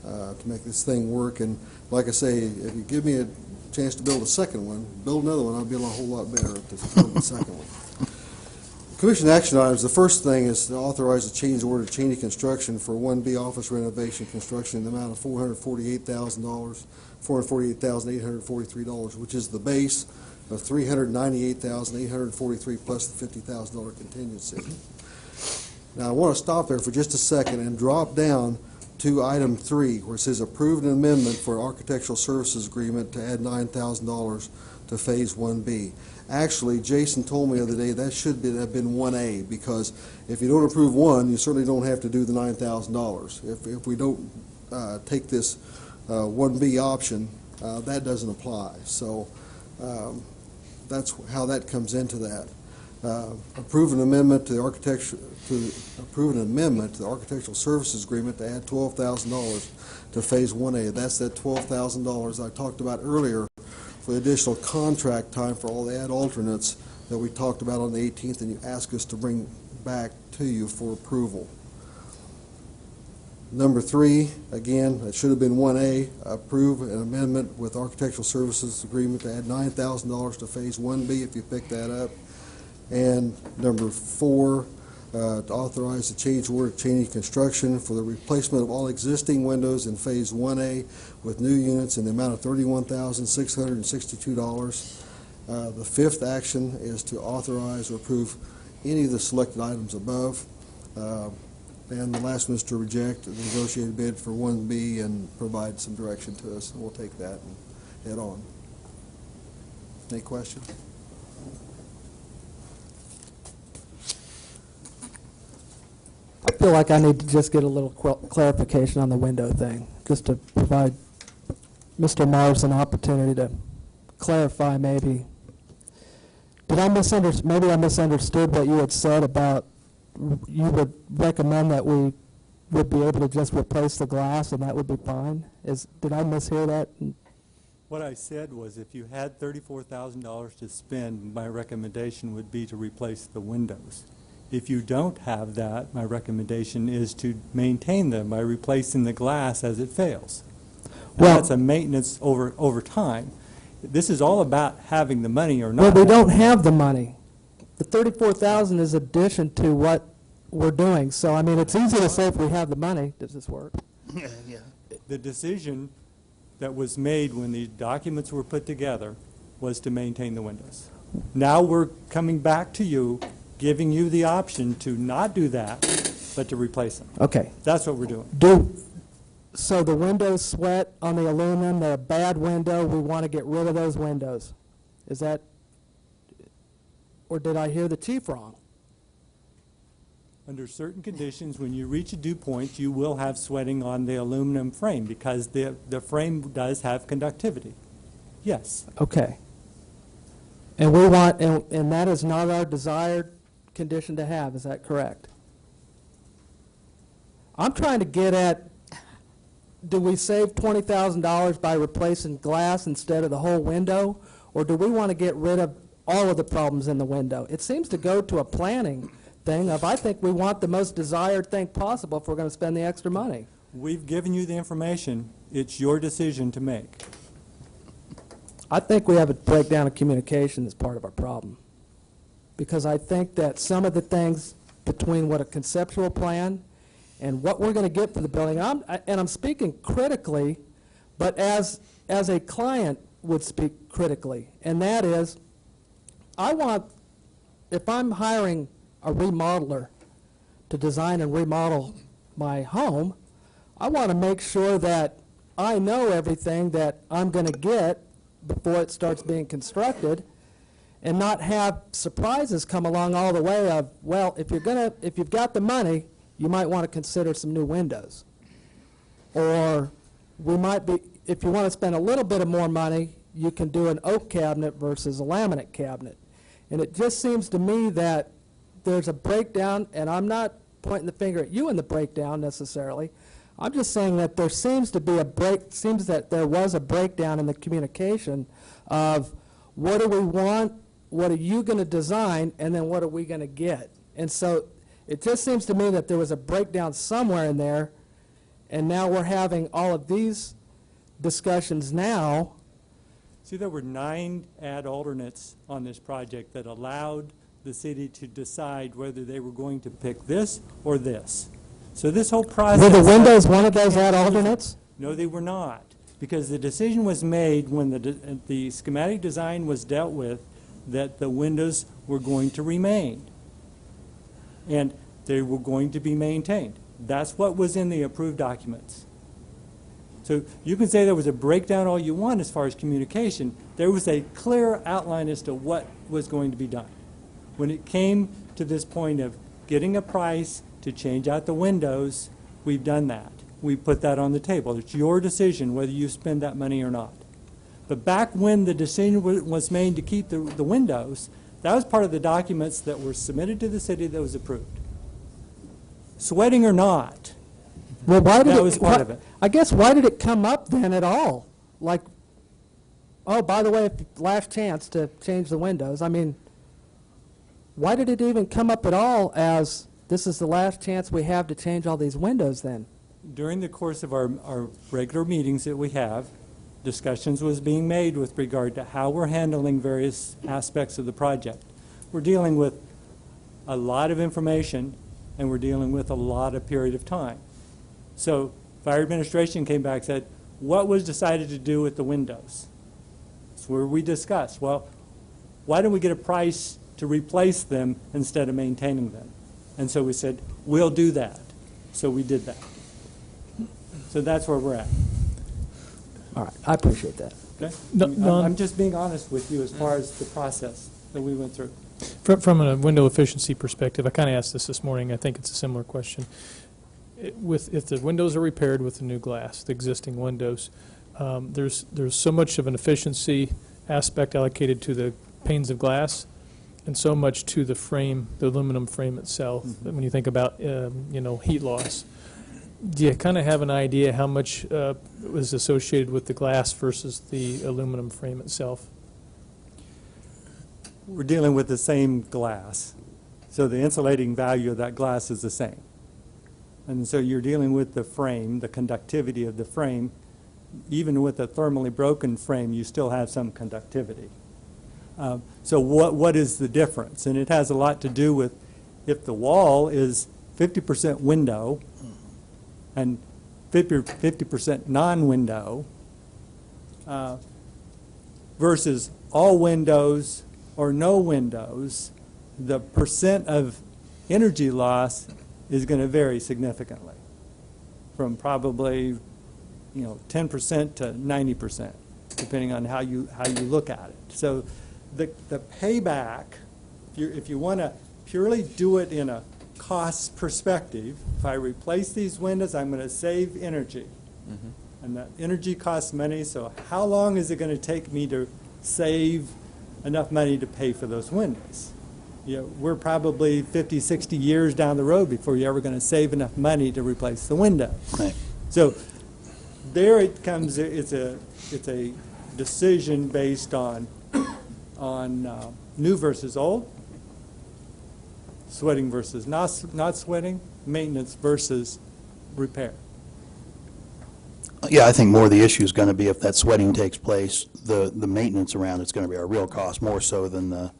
to make this thing work. And like I say, if you give me a chance to build a second one, build another one, I'll be a whole lot better at this building the second one. Commission action items, the first thing is to authorize a change order to Cheney Construction for 1B office renovation construction in the amount of $448,000, $448,843, which is the base of $398,843 plus the $50,000 contingency. Now I want to stop there for just a second and drop down to item 3, where it says approve an amendment for architectural services agreement to add $9,000 to phase 1B. Actually, Jason told me the other day that should have been 1A, because if you don't approve 1, you certainly don't have to do the $9,000. If we don't take this 1B option, that doesn't apply. So that's how that comes into that. Approve an amendment to the architectural services agreement to add $12,000 to phase 1A. That's that $12,000 I talked about earlier for the additional contract time for all the ad alternates that we talked about on the 18th, and you asked us to bring back to you for approval. Number 3, again, it should have been 1A, approve an amendment with architectural services agreement to add $9,000 to phase 1B if you pick that up. And number 4, to authorize the change order to Cheney Construction for the replacement of all existing windows in phase 1A with new units in the amount of $31,662. The fifth action is to authorize or approve any of the selected items above. And the last one is to reject the negotiated bid for 1B and provide some direction to us, and we'll take that and head on. Any questions? I feel like I need to just get a little clarification on the window thing, just to provide Mr. Mars an opportunity to clarify maybe. Maybe I misunderstood what you had said about you would recommend that we would be able to just replace the glass and that would be fine? Did I mishear that? What I said was if you had $34,000 to spend, my recommendation would be to replace the windows. If you don't have that, my recommendation is to maintain them by replacing the glass as it fails. Well, that's a maintenance over time. This is all about having the money or not. Well, we don't have the money. The $34,000 is addition to what we're doing. So, I mean, it's easy to say if we have the money. Does this work? Yeah. The decision that was made when the documents were put together was to maintain the windows. Now we're coming back to you, giving you the option to not do that, but to replace them. Okay. That's what we're doing. So the windows sweat on the aluminum, they're a bad window, we want to get rid of those windows. Is that, or did I hear the chief wrong? Under certain conditions, when you reach a dew point, you will have sweating on the aluminum frame because the frame does have conductivity. Yes. Okay. And we want, and that is not our desired condition to have, is that correct? I'm trying to get at, do we save $20,000 by replacing glass instead of the whole window, or do we want to get rid of all of the problems in the window? It seems to go to a planning thing of, I think we want the most desired thing possible if we're going to spend the extra money. We've given you the information. It's your decision to make. I think we have a breakdown of communication that's part of our problem. Because I think that some of the things between what a conceptual plan and what we're going to get for the building, and I'm speaking critically, but as a client would speak critically, and that is, if I'm hiring a remodeler to design and remodel my home, I want to make sure that I know everything that I'm going to get before it starts being constructed, and not have surprises come along all the way of, well, if you've got the money, you might want to consider some new windows. Or we might be, if you want to spend a little bit of more money, you can do an oak cabinet versus a laminate cabinet. And it just seems to me that there's a breakdown, and I'm not pointing the finger at you in the breakdown necessarily. I'm just saying that there seems to be seems that there was a breakdown in the communication of what do we want, what are you going to design, and then what are we going to get. And so it just seems to me that there was a breakdown somewhere in there, and now we're having all of these discussions now. See, there were 9 ad alternates on this project that allowed the city to decide whether they were going to pick this or this. So this whole process... Were the windows one of those ad alternates? No, they were not, because the decision was made when the schematic design was dealt with that the windows were going to remain, and they were going to be maintained. That's what was in the approved documents. So you can say there was a breakdown all you want as far as communication. There was a clear outline as to what was going to be done. When it came to this point of getting a price to change out the windows, we've done that. We put that on the table. It's your decision whether you spend that money or not. But back when the decision was made to keep the windows, that was part of the documents that were submitted to the city that was approved. Sweating or not, well, why did that was part of it. I guess, why did it come up then at all? Like, oh, by the way, last chance to change the windows. I mean, why did it even come up at all as this is the last chance we have to change all these windows then? During the course of our regular meetings that we have, discussions was being made with regard to how we're handling various aspects of the project. We're dealing with a lot of information, and we're dealing with a lot of period of time. So fire administration came back and said, what was decided to do with the windows? That's where we discussed. Well, why don't we get a price to replace them instead of maintaining them? And so we said, we'll do that. So we did that. So that's where we're at. All right, I appreciate that. Okay? No, I'm just being honest with you as far as the process that we went through. From a window efficiency perspective, I kind of asked this morning. I think it's a similar question. If the windows are repaired with the new glass, the existing windows, there's so much of an efficiency aspect allocated to the panes of glass, and so much to the frame, the aluminum frame itself. When you think about heat loss, do you kind of have an idea how much was associated with the glass versus the aluminum frame itself? We're dealing with the same glass, so the insulating value of that glass is the same. And so you're dealing with the frame, the conductivity of the frame. Even with a thermally broken frame, you still have some conductivity. So what is the difference? And it has a lot to do with if the wall is 50% window and 50% non-window versus all windows or no windows, the percent of energy loss is going to vary significantly from probably 10% to 90%, depending on how you look at it. So the payback, if you want to purely do it in a cost perspective, if I replace these windows, I'm going to save energy. And that energy costs money, so how long is it going to take me to save enough money to pay for those windows? We're probably 50, 60 years down the road before you're ever going to save enough money to replace the window. Right. So there it comes. It's a decision based on new versus old, sweating versus not sweating, maintenance versus repair. Yeah, I think more of the issue is going to be if that sweating takes place, the maintenance around it's going to be our real cost, more so than the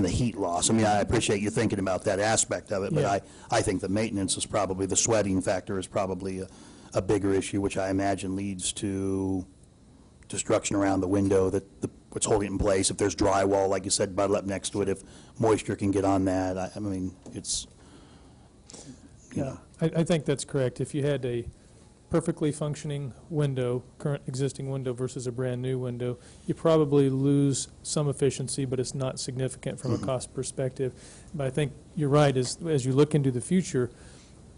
heat loss. I mean, I appreciate you thinking about that aspect of it, but Yeah. I think the maintenance is probably, the sweating factor is probably a bigger issue, which I imagine leads to destruction around the window, what's holding it in place. If there's drywall, like you said, bundle up next to it, if moisture can get on that. I mean, it's, you know. I think that's correct. If you had a perfectly functioning window, current existing window versus a brand new window, you probably lose some efficiency, but it's not significant from a cost perspective. But I think you're right, as you look into the future,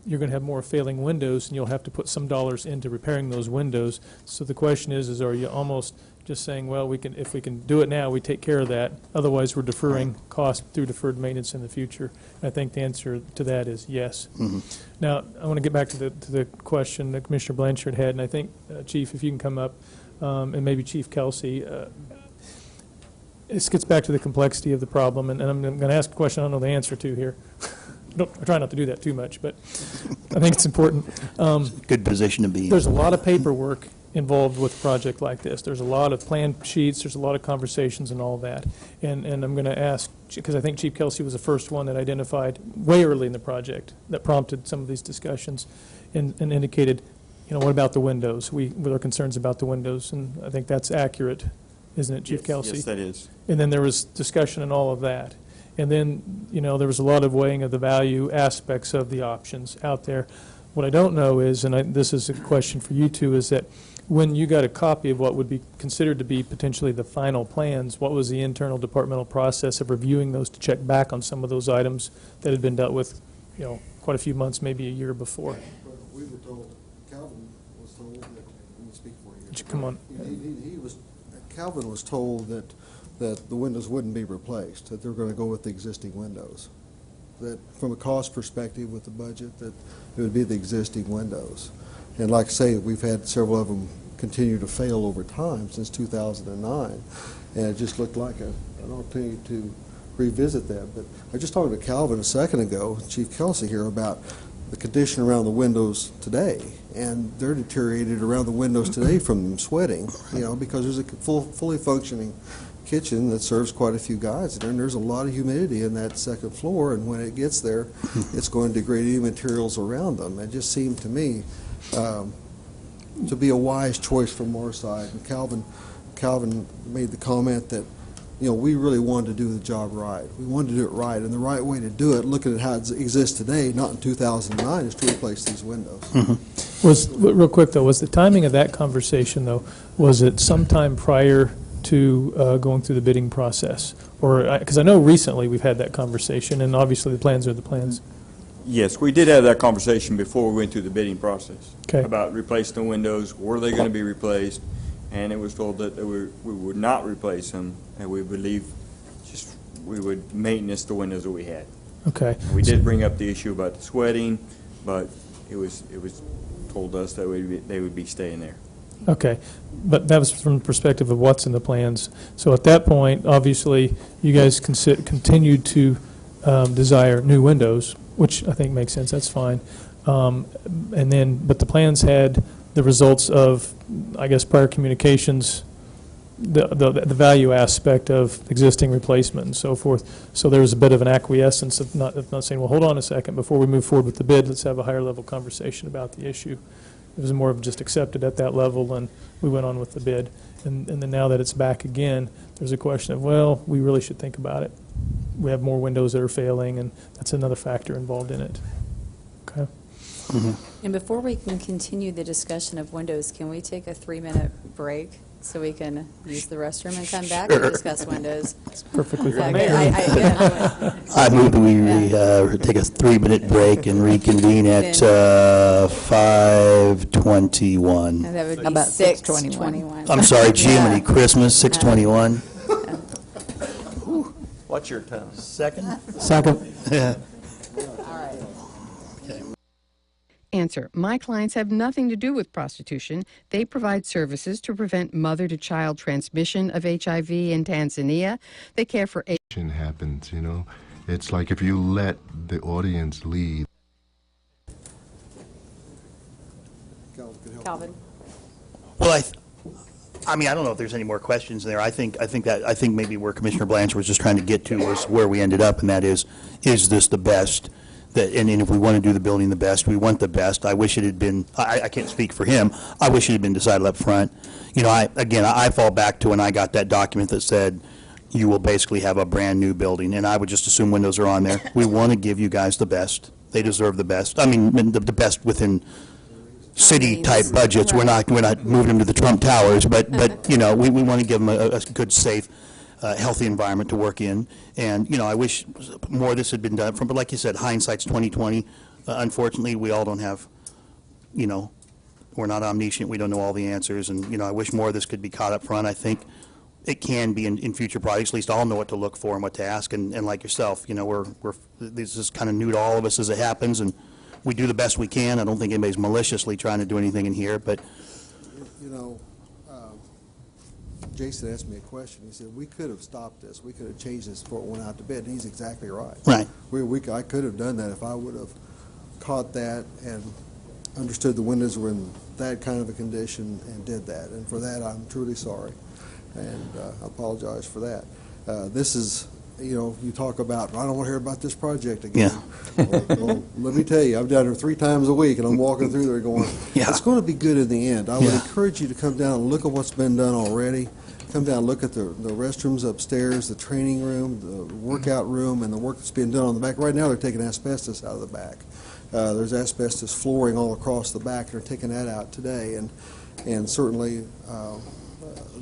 you're going to have more failing windows, and you'll have to put some dollars into repairing those windows. So the question is are you almost just saying, well, if we can do it now, we take care of that. Otherwise, we're deferring cost through deferred maintenance in the future. And I think the answer to that is yes. Now, I want to get back to the question that Commissioner Blanchard had, and I think, Chief, if you can come up, and maybe Chief Kelsey, this gets back to the complexity of the problem, and I'm going to ask a question I don't know the answer to here. I try not to do that too much, but I think it's important. Good position to be in. There's a lot of paperwork involved with a project like this. There's a lot of plan sheets, there's a lot of conversations and all that. And I'm going to ask, because I think Chief Kelsey was the first one that identified way early in the project that prompted some of these discussions and indicated, what about the windows? There are concerns about the windows, and I think that's accurate, isn't it, Chief Kelsey? Yes, that is. And then there was discussion and all of that. And then, there was a lot of weighing of the value aspects of the options out there. What I don't know is, and this is a question for you two, is that when you got a copy of what would be considered to be potentially the final plans, what was the internal departmental process of reviewing those to check back on some of those items that had been dealt with, quite a few months, maybe a year before? We were told, Calvin was told that, let me speak for you. Come on. Calvin was told that the windows wouldn't be replaced, that they were going to go with the existing windows. That from a cost perspective with the budget, that it would be the existing windows. And like I say, we've had several of them continue to fail over time since 2009. And it just looked like an opportunity to revisit that. But I just talked to Calvin a second ago, Chief Kelsey here, about the condition around the windows today. And they're deteriorated around the windows today from them sweating, because there's a fully functioning kitchen that serves quite a few guys, and there's a lot of humidity in that second floor, and when it gets there, it's going to degrade any materials around them. It just seemed to me to be a wise choice from our side. And Calvin Calvin made the comment that, you know, we really wanted to do the job right. We wanted to do it right, and the right way to do it, looking at how it exists today, not in 2009, is to replace these windows. Real quick, though, was the timing of that conversation, though, was it sometime prior to going through the bidding process? Or, because I know recently we've had that conversation, and obviously the plans are the plans. Yes, we did have that conversation before we went through the bidding process. Okay. About replacing the windows, were they going to be replaced? And it was told that we would not replace them, and we would leave, we would maintenance the windows that we had. Okay. We did bring up the issue about the sweating, but it was told us that they would be staying there. Okay, but that was from the perspective of what's in the plans. So at that point, obviously, you guys continued to desire new windows, which I think makes sense, that's fine. And then, but the plans had the results of, I guess, prior communications, the value aspect of existing replacement and so forth. So there was a bit of an acquiescence of not saying, well, hold on a second, before we move forward with the bid, let's have a higher level conversation about the issue. It was more of just accepted at that level, and we went on with the bid. And then now that it's back again, there's a question of, well, we really should think about it. We have more windows that are failing, and that's another factor involved in it. Okay. And before we can continue the discussion of windows, can we take a 3-minute break so we can use the restroom and come back and discuss windows? It's perfectly fine. I move that we take a 3-minute break and reconvene at 5:21. And that would be About 6:21. I'm sorry, Jiminy Christmas, 6:21. What's your time? Second? Second. Yeah. Answer. My clients have nothing to do with prostitution. They provide services to prevent mother-to-child transmission of HIV in Tanzania. They care for happens, you know. It's like if you let the audience lead. Calvin. Well, I mean, I don't know if there's any more questions there. I think maybe where Commissioner Blanchard was just trying to get to was where we ended up, and that is this the best? And if we want to do the building the best, we want the best. I wish it had been, I can't speak for him, I wish it had been decided up front. You know, I fall back to when I got that document that said you will basically have a brand-new building, and I would just assume windows are on there. We want to give you guys the best. They deserve the best. I mean, the best within city-type budgets. Right. We're not moving them to the Trump Towers, but you know, we want to give them a good, safe, healthy environment to work in. And, you know, I wish more of this had been done from, but like you said, hindsight's 20/20. Unfortunately, we all don't have, you know, we're not omniscient. We don't know all the answers. And, you know, I wish more of this could be caught up front. I think it can be in future projects. At least I'll know what to look for and what to ask. And like yourself, you know, this is kind of new to all of us as it happens, and we do the best we can. I don't think anybody's maliciously trying to do anything in here, but. You know, Jason asked me a question. He said, we could have stopped this. We could have changed this before it went out to bid. And he's exactly right. Right. I could have done that if I would have caught that and understood the windows were in that kind of a condition and did that. And for that, I'm truly sorry. And I apologize for that. This is, you know, you talk about, I don't want to hear about this project again. Yeah. Well, let me tell you, I'm down there 3 times a week, and I'm walking through there going, yeah. It's going to be good in the end. I would encourage you to come down and look at what's been done already. Come down and look at the restrooms upstairs, the training room, the workout room, and the work that's being done on the back. Right now, they're taking asbestos out of the back. There's asbestos flooring all across the back. They're taking that out today, and certainly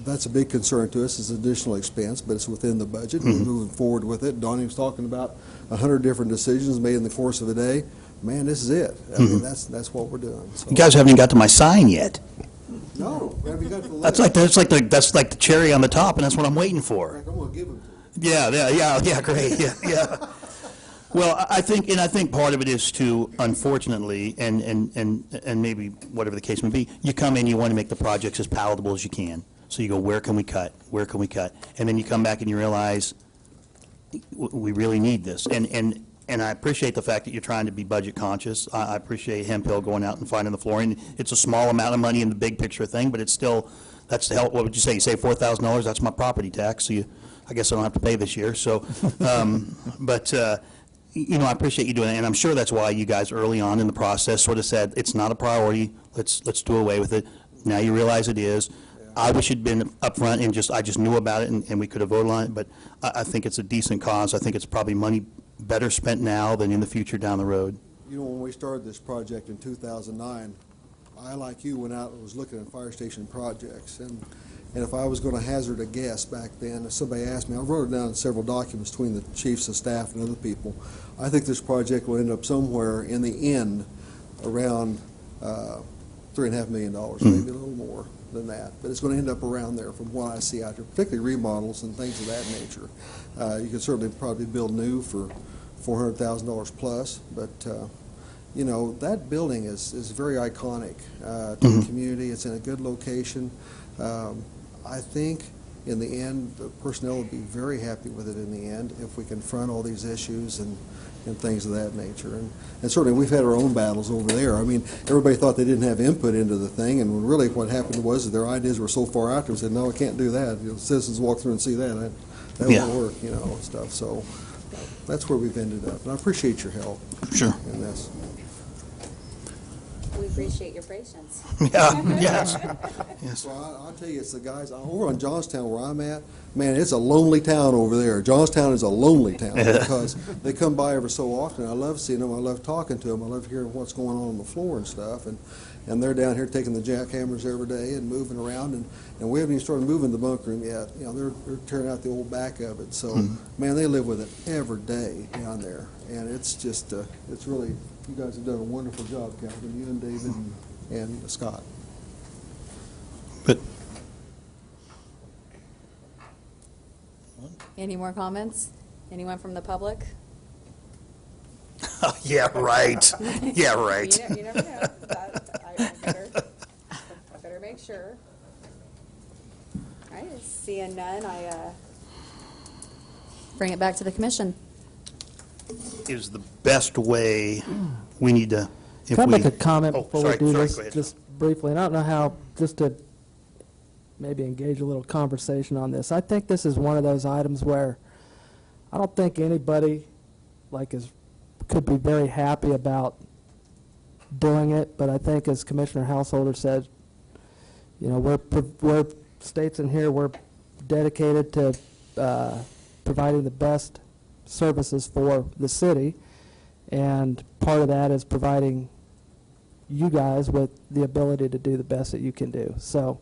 that's a big concern to us. It's an additional expense, but it's within the budget. We're moving forward with it. Donnie was talking about 100 different decisions made in the course of a day. Man, this is it. I mean, that's what we're doing. So. You guys haven't even got to my sign yet. No, we haven't got to the that's like the cherry on the top, and that's what I'm waiting for. I'm going to give them to you. Yeah, great, yeah. Well, I think part of it is too, unfortunately, and maybe whatever the case may be, you come in, you want to make the projects as palatable as you can. So you go, where can we cut? Where can we cut? And then you come back and you realize we really need this. And I appreciate the fact that you're trying to be budget conscious. I appreciate Hemp Hill going out and finding the flooring. It's a small amount of money in the big picture thing, but it's still, that's the help. What would you say? You save $4,000? That's my property tax. So I guess I don't have to pay this year. So, you know, I appreciate you doing that, and I'm sure that's why you guys early on in the process sort of said it's not a priority. Let's do away with it. Now you realize it is. I wish it'd been upfront and I just knew about it and we could have voted on it, but I think it's a decent cause. I think it's probably money better spent now than in the future down the road. You know, when we started this project in 2009, I, like you, went out and was looking at fire station projects. And if I was going to hazard a guess back then, if somebody asked me, I wrote it down in several documents between the chiefs of staff and other people, I think this project will end up somewhere in the end around $3.5 million, maybe a little more than that. But it's going to end up around there from what I see out there, particularly remodels and things of that nature. You could certainly probably build new for $400,000 plus, but you know, that building is very iconic to the community. It's in a good location. I think in the end, the personnel will be very happy with it in the end if we confront all these issues and things of that nature. And certainly we've had our own battles over there. I mean, everybody thought they didn't have input into the thing, and really what happened was that their ideas were so far out there, said, no, I can't do that. You know, citizens walk through and see that. That won't work, you know, and stuff. So that's where we've ended up. And I appreciate your help in this. We appreciate your patience. Yeah, yes. Yes. Well, I'll tell you, it's the guys over on Johnstown where I'm at. Man, it's a lonely town over there. Johnstown is a lonely town because they come by every so often. I love seeing them. I love talking to them. I love hearing what's going on the floor and stuff. And they're down here taking the jackhammers every day and moving around. And we haven't even started moving the bunk room yet. You know, they're tearing out the old back of it. So, man, they live with it every day down there. And it's just, it's really, you guys have done a wonderful job, Calvin, you and David and Scott. But Any more comments? Anyone from the public? yeah, right. Yeah, right. You never know. I better make sure. All right, seeing none, I bring it back to the commission. Is the best way we need to, if Can I we... make a comment Oh, before sorry, we do sorry, this? go ahead. Just briefly, and I don't know how, just to maybe engage a little conversation on this. I think this is one of those items where I don't think anybody could be very happy about doing it, but I think, as Commissioner Householder said, you know, we're states in here, we're dedicated to providing the best services for the city, and part of that is providing you guys with the ability to do the best that you can do. So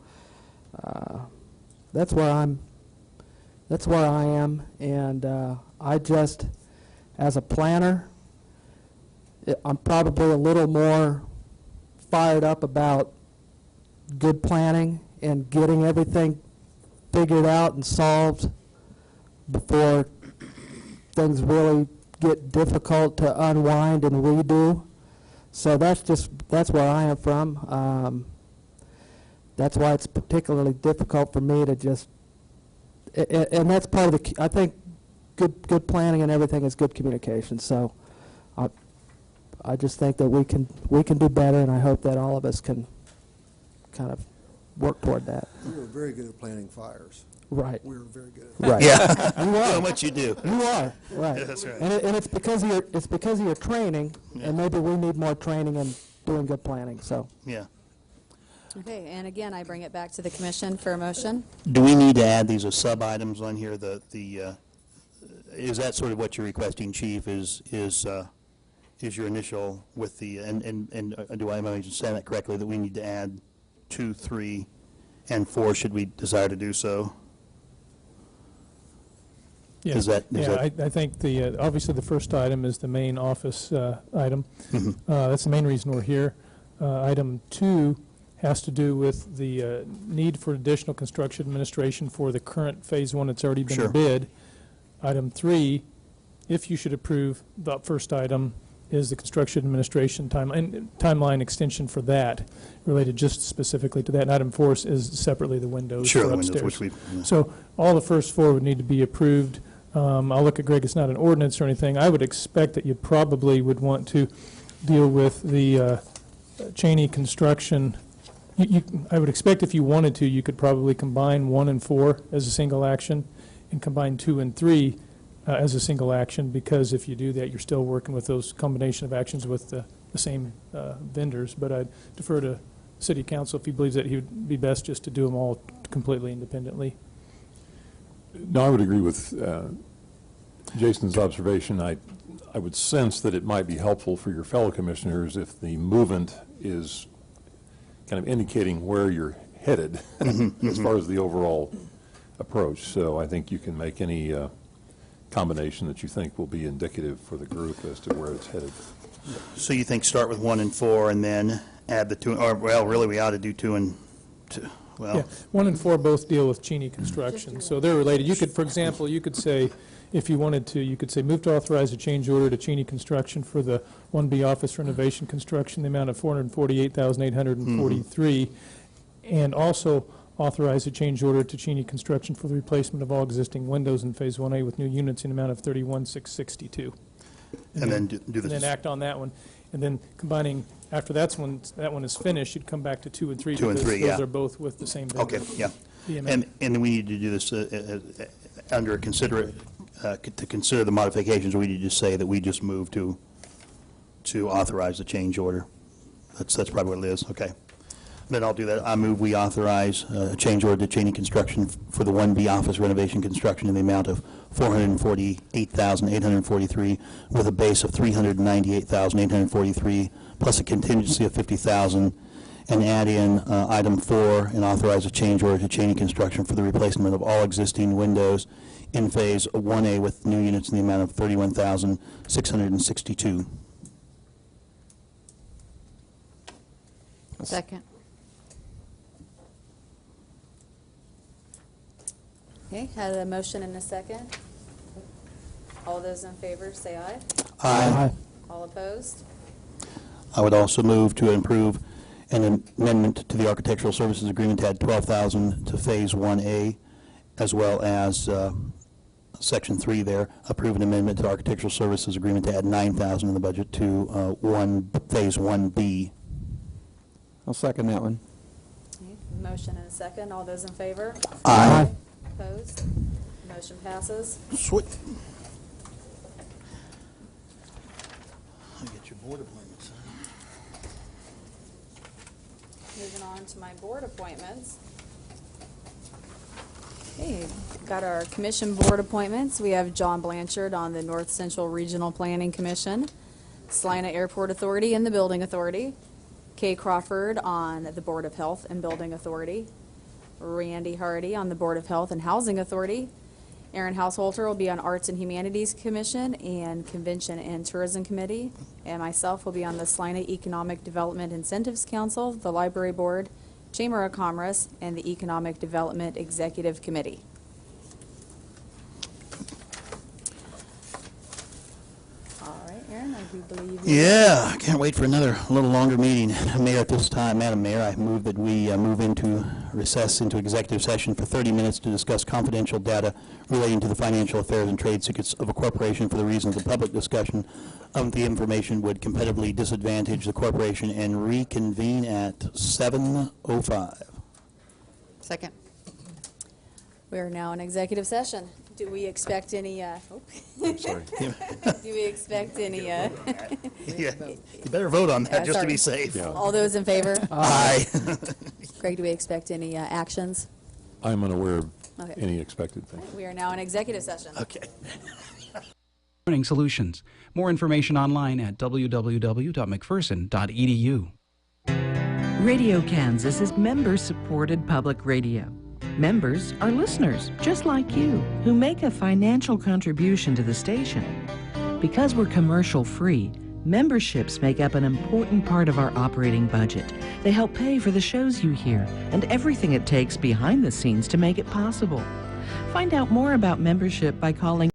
that's where I am, and I just, as a planner, I'm probably a little more fired up about good planning and getting everything figured out and solved before things really get difficult to unwind and redo. So that's where I am from. That's why it's particularly difficult for me to just, and that's part of I think good planning and everything is good communication. So I just think that we can do better, and I hope that all of us can kind of work toward that. We were very good at planning fires. Right. We were very good at Right. Yeah. You are. How much you do. You are. Right. Yeah, that's right. And it's because of your training, and maybe we need more training in doing good planning. So. Yeah. Okay, and again, I bring it back to the commission for a motion. Do we need to add these as sub-items on here? Is that sort of what you're requesting, Chief, is your initial with the, and do I understand that correctly, that we need to add 2, 3, and 4 should we desire to do so? Yeah, I think obviously the first item is the main office item. That's the main reason we're here. Item 2 has to do with the need for additional construction administration for the current Phase 1 that's already been bid. Item 3, if you should approve the first item, is the construction administration timeline extension for that, related just specifically to that. And item 4 is separately the windows for upstairs. Windows, which So all the first 4 would need to be approved. I'll look at Greg. It's not an ordinance or anything. I would expect that you probably would want to deal with the Cheney construction. I would expect if you wanted to, you could probably combine 1 and 4 as a single action and combine 2 and 3 as a single action, because if you do that, you're still working with those combination of actions with the same vendors. But I'd defer to city council if he believes that he would be best just to do them all completely independently. No, I would agree with Jason's observation. I would sense that it might be helpful for your fellow commissioners if the movement is kind of indicating where you're headed as far as the overall approach. So I think you can make any combination that you think will be indicative for the group as to where it's headed. So you think start with 1 and 4 and then add the 2, or, well, really, we ought to do 2 and 2. Well, Yeah, 1 and 4 both deal with Cheney construction, so they're related. You could, for example, you could say, if you wanted to, you could say move to authorize a change order to Cheney construction for the 1B office renovation construction, the amount of $448,843, and also authorize a change order to Cheney construction for the replacement of all existing windows in Phase 1A with new units in the amount of $31,662. And then do And then act on that one. And then combining, after that one is finished, you'd come back to 2 and 3. 2 and 3, because yeah. those are both with the same vendor. okay, yeah. The amount. And we need to do this under to consider the modifications. We need to say that we just move to authorize the change order. That's probably what it is. Okay. Then I'll do that. I move we authorize a change order to Cheney Construction for the 1B office renovation construction in the amount of $448,843 with a base of $398,843 plus a contingency of $50,000, and add in item 4 and authorize a change order to Cheney Construction for the replacement of all existing windows in Phase 1A with new units in the amount of $31,662. Second. Okay, had a motion and a second. All those in favor, say aye. Aye. All opposed? I would also move to approve an amendment to the architectural services agreement to add $12,000 to Phase 1A, as well as Section 3 there, approve an amendment to the architectural services agreement to add $9,000 in the budget to Phase 1B. I'll second that one. Okay, motion and a second. All those in favor? Aye. Opposed? Motion passes. Sweet. I'll get your board appointments. Moving on to my board appointments. Okay, got our commission board appointments. We have John Blanchard on the North Central Regional Planning Commission, Salina Airport Authority and the Building Authority, Kay Crawford on the Board of Health and Building Authority, Randy Hardy on the Board of Health and Housing Authority, Aaron Householter will be on Arts and Humanities Commission and Convention and Tourism Committee, and myself will be on the Salina Economic Development Incentives Council, the Library Board, Chamber of Commerce, and the Economic Development Executive Committee. All right, Aaron, I do believe you. Yeah, I can't wait for another little longer meeting. Mayor, at this time, Madam Mayor, I move that we move into recess into executive session for 30 minutes to discuss confidential data relating to the financial affairs and trade secrets of a corporation for the reasons the public discussion of the information would competitively disadvantage the corporation, and reconvene at 7:05. Second. We are now in executive session. Do we expect any, Sorry. do we expect any, Yeah, you better vote on that just to be sorry. safe. Yeah. All those in favor? Aye. Greg, do we expect any actions? I'm unaware of Okay. any expected thing. We are now in executive session. Okay. Learning Solutions. More information online at www.mcpherson.edu. Radio Kansas is member-supported public radio. Members are listeners, just like you, who make a financial contribution to the station. Because we're commercial-free, memberships make up an important part of our operating budget. They help pay for the shows you hear and everything it takes behind the scenes to make it possible. Find out more about membership by calling